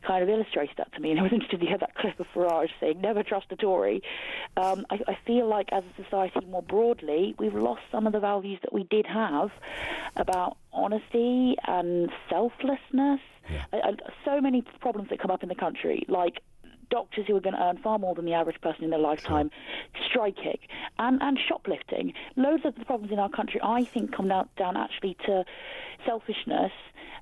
kind of illustrates that to me. And I was interested to hear that clip of Farage saying never trust a Tory. I feel like as a society more broadly we've lost some of the values that we did have about honesty and selflessness. So many problems that come up in the country, like doctors who are going to earn far more than the average person in their lifetime, striking, and shoplifting. Loads of the problems in our country, I think, come down actually to selfishness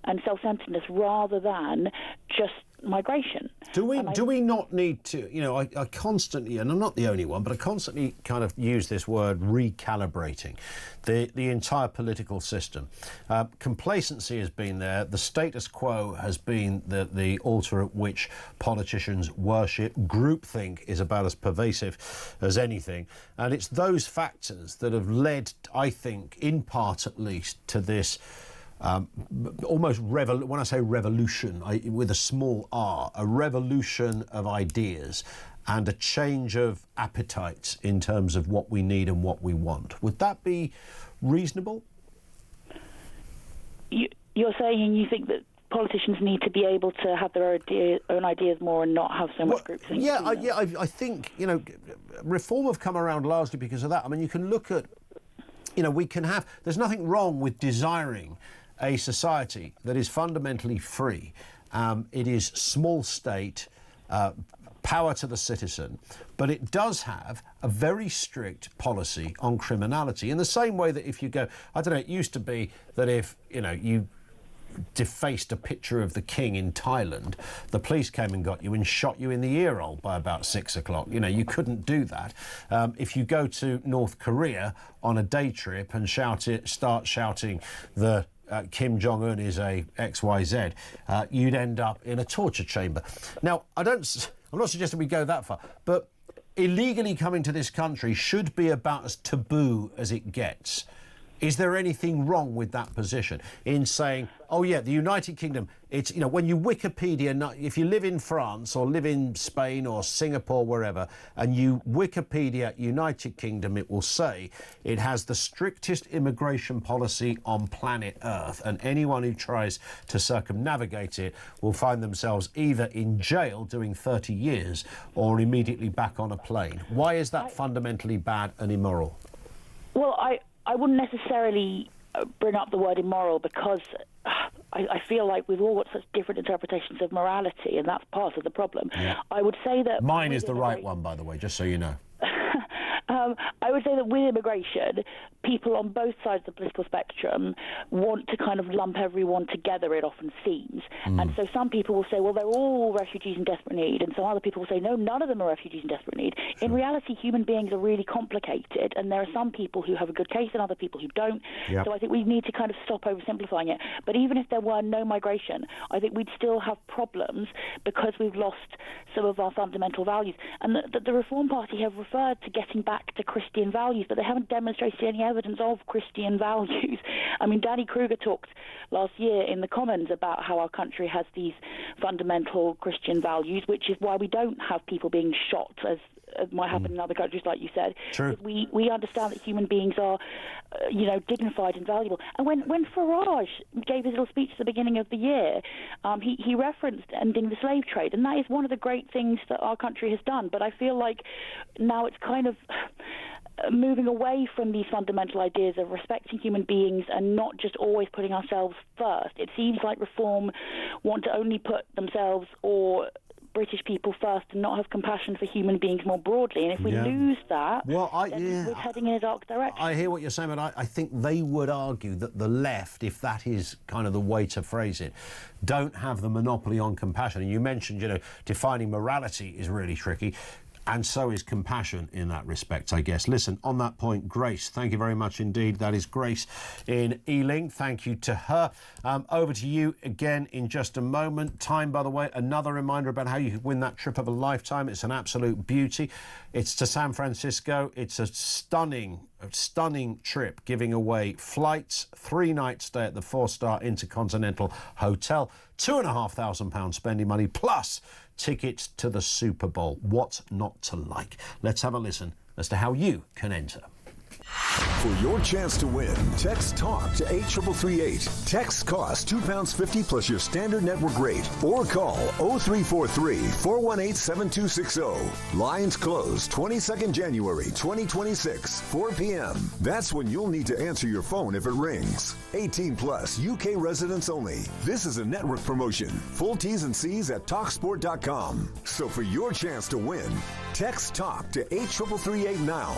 and self-centeredness rather than just migration. Do we not need to, you know, I constantly, and I'm not the only one, but I constantly kind of use this word recalibrating the entire political system. Complacency has been there. The status quo has been the altar at which politicians worship. Groupthink is about as pervasive as anything. And it's those factors that have led, I think, in part at least, to this almost when I say revolution, with a small r, a revolution of ideas and a change of appetites in terms of what we need and what we want. Would that be reasonable? You're saying you think that politicians need to be able to have their own ideas more and not have so much groupthink? I think, you know, reform have come around largely because of that. I mean, you can look at, you know, there's nothing wrong with desiring a society that is fundamentally free. It is small state, power to the citizen, but it does have a very strict policy on criminality in the same way that if you go, I don't know, it used to be that if, you know, you defaced a picture of the king in Thailand, the police came and got you and shot you in the ear hole by about 6 o'clock. You know, you couldn't do that. If you go to North Korea on a day trip and start shouting the Kim Jong-un is a XYZ, you'd end up in a torture chamber. Now, I'm not suggesting we go that far, but illegally coming to this country should be about as taboo as it gets. Is there anything wrong with that position in saying, oh yeah, the United Kingdom, it's, you know, when you Wikipedia, if you live in France or live in Spain or Singapore, wherever, and you Wikipedia United Kingdom, it will say it has the strictest immigration policy on planet Earth, and anyone who tries to circumnavigate it will find themselves either in jail doing 30 years or immediately back on a plane. Why is that fundamentally bad and immoral? Well, I wouldn't necessarily bring up the word immoral because I feel like we've all got such different interpretations of morality, and that's part of the problem. Yeah. I would say that... Mine is the right one, by the way, just so you know. I would say that with immigration, people on both sides of the political spectrum want to kind of lump everyone together, it often seems. And so some people will say, well, they're all refugees in desperate need, and some other people will say, no, none of them are refugees in desperate need. In reality, human beings are really complicated, and there are some people who have a good case and other people who don't. Yep. So I think we need to kind of stop oversimplifying it. But even if there were no migration, I think we'd still have problems because we've lost some of our fundamental values. And the Reform Party have referred to getting back to Christian values, but they haven't demonstrated any evidence of Christian values. I mean, Danny Kruger talked last year in the Commons about how our country has these fundamental Christian values, which is why we don't have people being shot as might happen in other countries, like you said. True. We understand that human beings are, dignified and valuable. And when Farage gave his little speech at the beginning of the year, he referenced ending the slave trade, and that is one of the great things that our country has done. But I feel like now it's kind of moving away from these fundamental ideas of respecting human beings and not just always putting ourselves first. It seems like Reform want to only put themselves or British people first and not have compassion for human beings more broadly. And if we lose that, then we're heading in a dark direction. I hear what you're saying, but I think they would argue that the left, if that is kind of the way to phrase it, don't have the monopoly on compassion. And you mentioned, defining morality is really tricky. And so is compassion in that respect, I guess. Listen, on that point, Grace, thank you very much indeed. That is Grace in Ealing. Thank you to her. Over to you again in just a moment. Time, by the way, another reminder about how you could win that trip of a lifetime. It's an absolute beauty. It's to San Francisco. It's a stunning trip, giving away flights, 3-night stay at the 4-star Intercontinental Hotel, £2,500 spending money, plus tickets to the Super Bowl. What's not to like? Let's have a listen as to how you can enter. For your chance to win, text TALK to 83338. Text costs £2.50 plus your standard network rate. Or call 0343 418 7260. Lines close 22nd January 2026, 4 p.m. That's when you'll need to answer your phone if it rings. 18 plus, UK residents only. This is a network promotion. Full T's and C's at TalkSport.com. So for your chance to win, text TALK to 83338 now.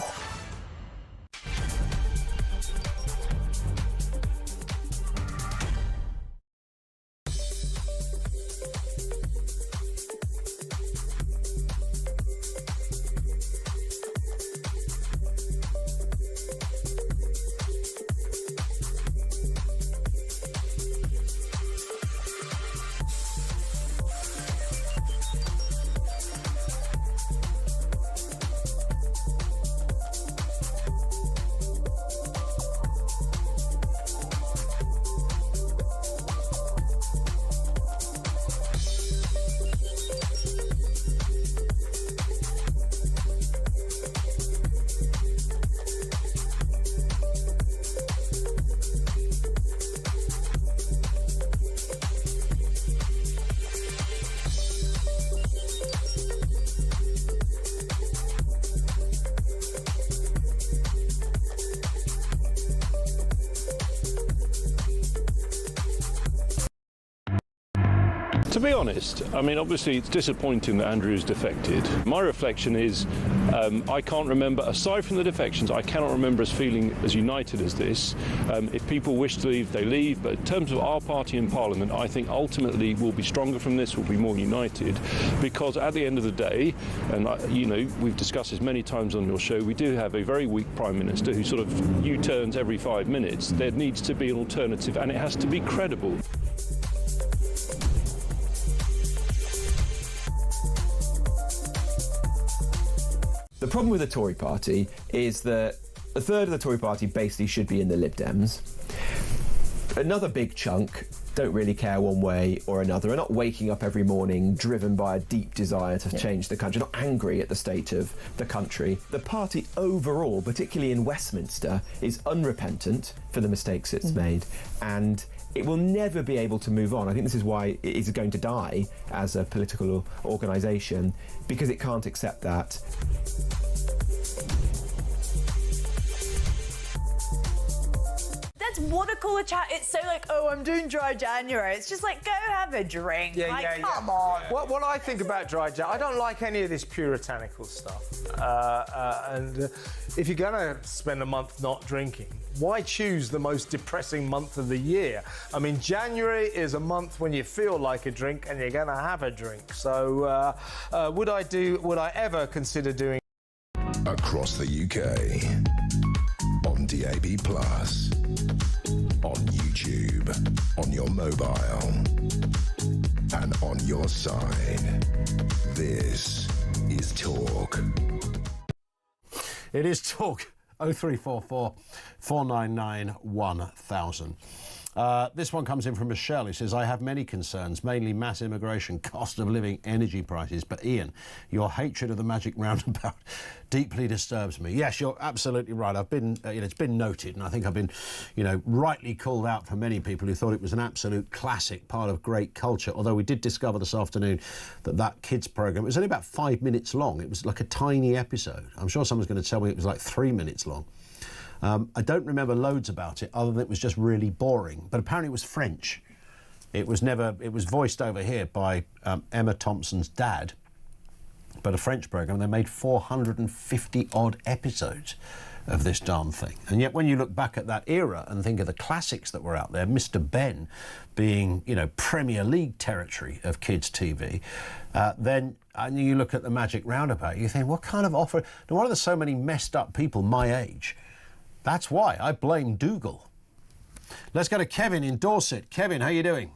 To be honest, I mean, obviously it's disappointing that Andrew's defected. My reflection is I can't remember, aside from the defections, I cannot remember us feeling as united as this. If people wish to leave, they leave. But in terms of our party in Parliament, I think ultimately we'll be stronger from this, we'll be more united. Because at the end of the day, and you know, we've discussed this many times on your show, we do have a very weak Prime Minister who sort of U-turns every 5 minutes. There needs to be an alternative, and it has to be credible. The problem with the Tory party is that a third of the Tory party basically should be in the Lib Dems. Another big chunk don't really care one way or another, are not waking up every morning driven by a deep desire to change the country, not angry at the state of the country. The party overall, particularly in Westminster, is unrepentant for the mistakes it's made, and it will never be able to move on. I think this is why it is going to die as a political organisation, because it can't accept that. That's water cooler chat. It's so like, oh, I'm doing dry January. It's just like, go have a drink. Come on. What I think about dry January, I don't like any of this puritanical stuff. And if you're going to spend a month not drinking, why choose the most depressing month of the year? I mean, January is a month when you feel like a drink and you're going to have a drink. So would I ever consider doing... Across the UK, on DAB+, on YouTube, on your mobile, and on your side, this is Talk. It is Talk. 0344 499 1000. This one comes in from Michelle. He says, I have many concerns, mainly mass immigration, cost of living, energy prices. But Ian, your hatred of the magic roundabout deeply disturbs me. Yes, you're absolutely right. I've been, it's been noted, and I think I've been, rightly called out for many people who thought it was an absolute classic part of great culture. Although we did discover this afternoon that kids programme, it was only about 5 minutes long. It was like a tiny episode. I'm sure someone's going to tell me it was like 3 minutes long. I don't remember loads about it, other than it was just really boring. But apparently it was French. It was voiced over here by Emma Thompson's dad, but a French programme. They made 450 odd episodes of this darn thing. And yet when you look back at that era and think of the classics that were out there, Mr. Ben being, Premier League territory of kids' TV, then and you look at the Magic Roundabout, you think, what kind of offer? No wonder there's so many messed up people my age. That's why I blame Dougal. Let's go to Kevin in Dorset. Kevin, how you doing?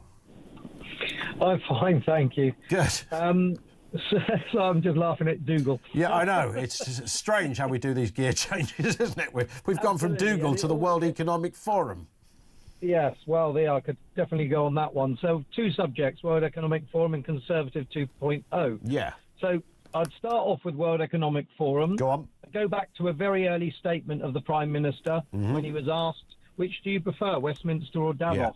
I'm fine, thank you. Good. So I'm just laughing at Dougal. Yeah, I know. It's strange how we do these gear changes, isn't it? We've gone from Dougal to the World Economic Forum. Yes, well, I could definitely go on that one. So 2 subjects, World Economic Forum and Conservative 2.0. Yeah. So I'd start off with World Economic Forum. Go on. go back to a very early statement of the Prime Minister when he was asked, which do you prefer, Westminster or Davos?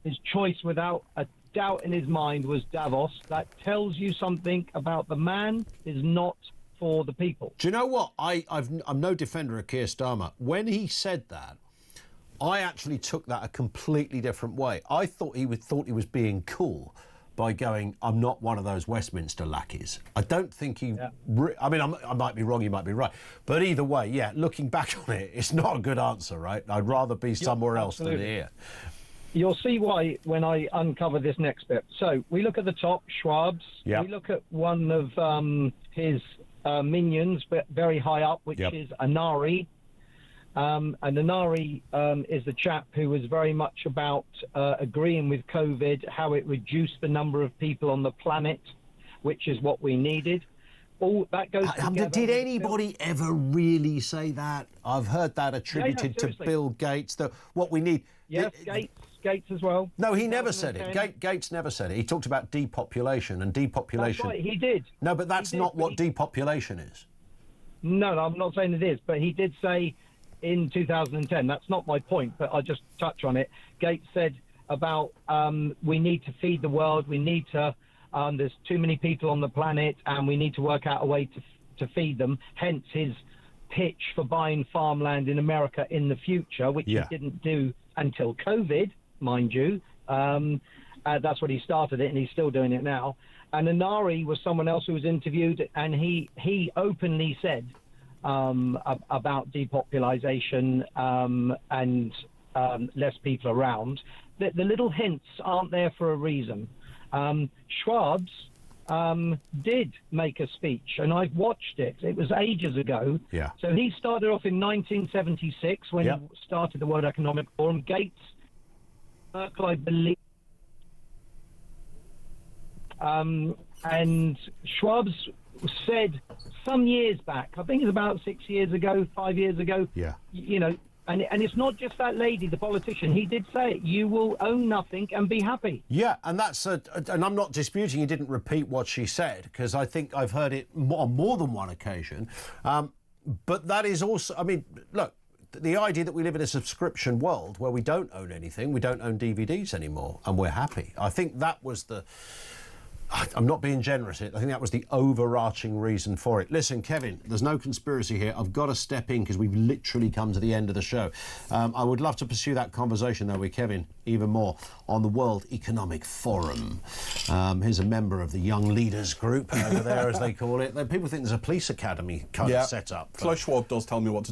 His choice without a doubt in his mind was Davos. That tells you something about the man is not for the people. Do you know what? I'm no defender of Keir Starmer. When he said that, I actually took that a completely different way. I thought he was being cool by going, I'm not one of those Westminster lackeys. I don't think he... I mean, I might be wrong, you might be right. But either way, yeah, looking back on it, it's not a good answer, right? I'd rather be somewhere else than here. You'll see why when I uncover this next bit. So we look at the top, Schwab's. Yep. We look at one of his minions, but very high up, which is Anari. And Anari is the chap who was very much about agreeing with COVID, how it reduced the number of people on the planet, which is what we needed. All that goes together. Did anybody ever really say that? I've heard that attributed to Bill Gates. What we need... Yes, Gates as well. No, he never said it. Gates never said it. He talked about depopulation, and depopulation... That's right, he did. No, but that's not what depopulation is. No, I'm not saying it is, but he did say in 2010, that's not my point, but I'll just touch on it. Gates said about we need to feed the world, we need to... there's too many people on the planet, and we need to work out a way to feed them, hence his pitch for buying farmland in America in the future, which he didn't do until COVID, mind you. That's when he started it, and he's still doing it now. And Anari was someone else who was interviewed, and he openly said about depopulation and less people around. The little hints aren't there for a reason. Schwab's did make a speech, and I've watched it. It was ages ago. Yeah. So he started off in 1976 when he started the World Economic Forum. Gates, Merkel, I believe, and Schwab's said some years back, I think it's about 6 years ago, 5 years ago, you know, and it's not just that lady, the politician. He did say it. You will own nothing and be happy. Yeah, and that's and I'm not disputing he didn't repeat what she said, because I think I've heard it on more than one occasion. But that is also, I mean, look, the idea that we live in a subscription world where we don't own anything, we don't own DVDs anymore, and we're happy. I think that was the... I'm not being generous. I think that was the overarching reason for it. Listen, Kevin, there's no conspiracy here. I've got to step in because we've literally come to the end of the show. I would love to pursue that conversation, though, with Kevin even more on the World Economic Forum. He's a member of the Young Leaders Group over there, as they call it. People think there's a police academy kind of set up. Klaus Schwab does tell me what to do.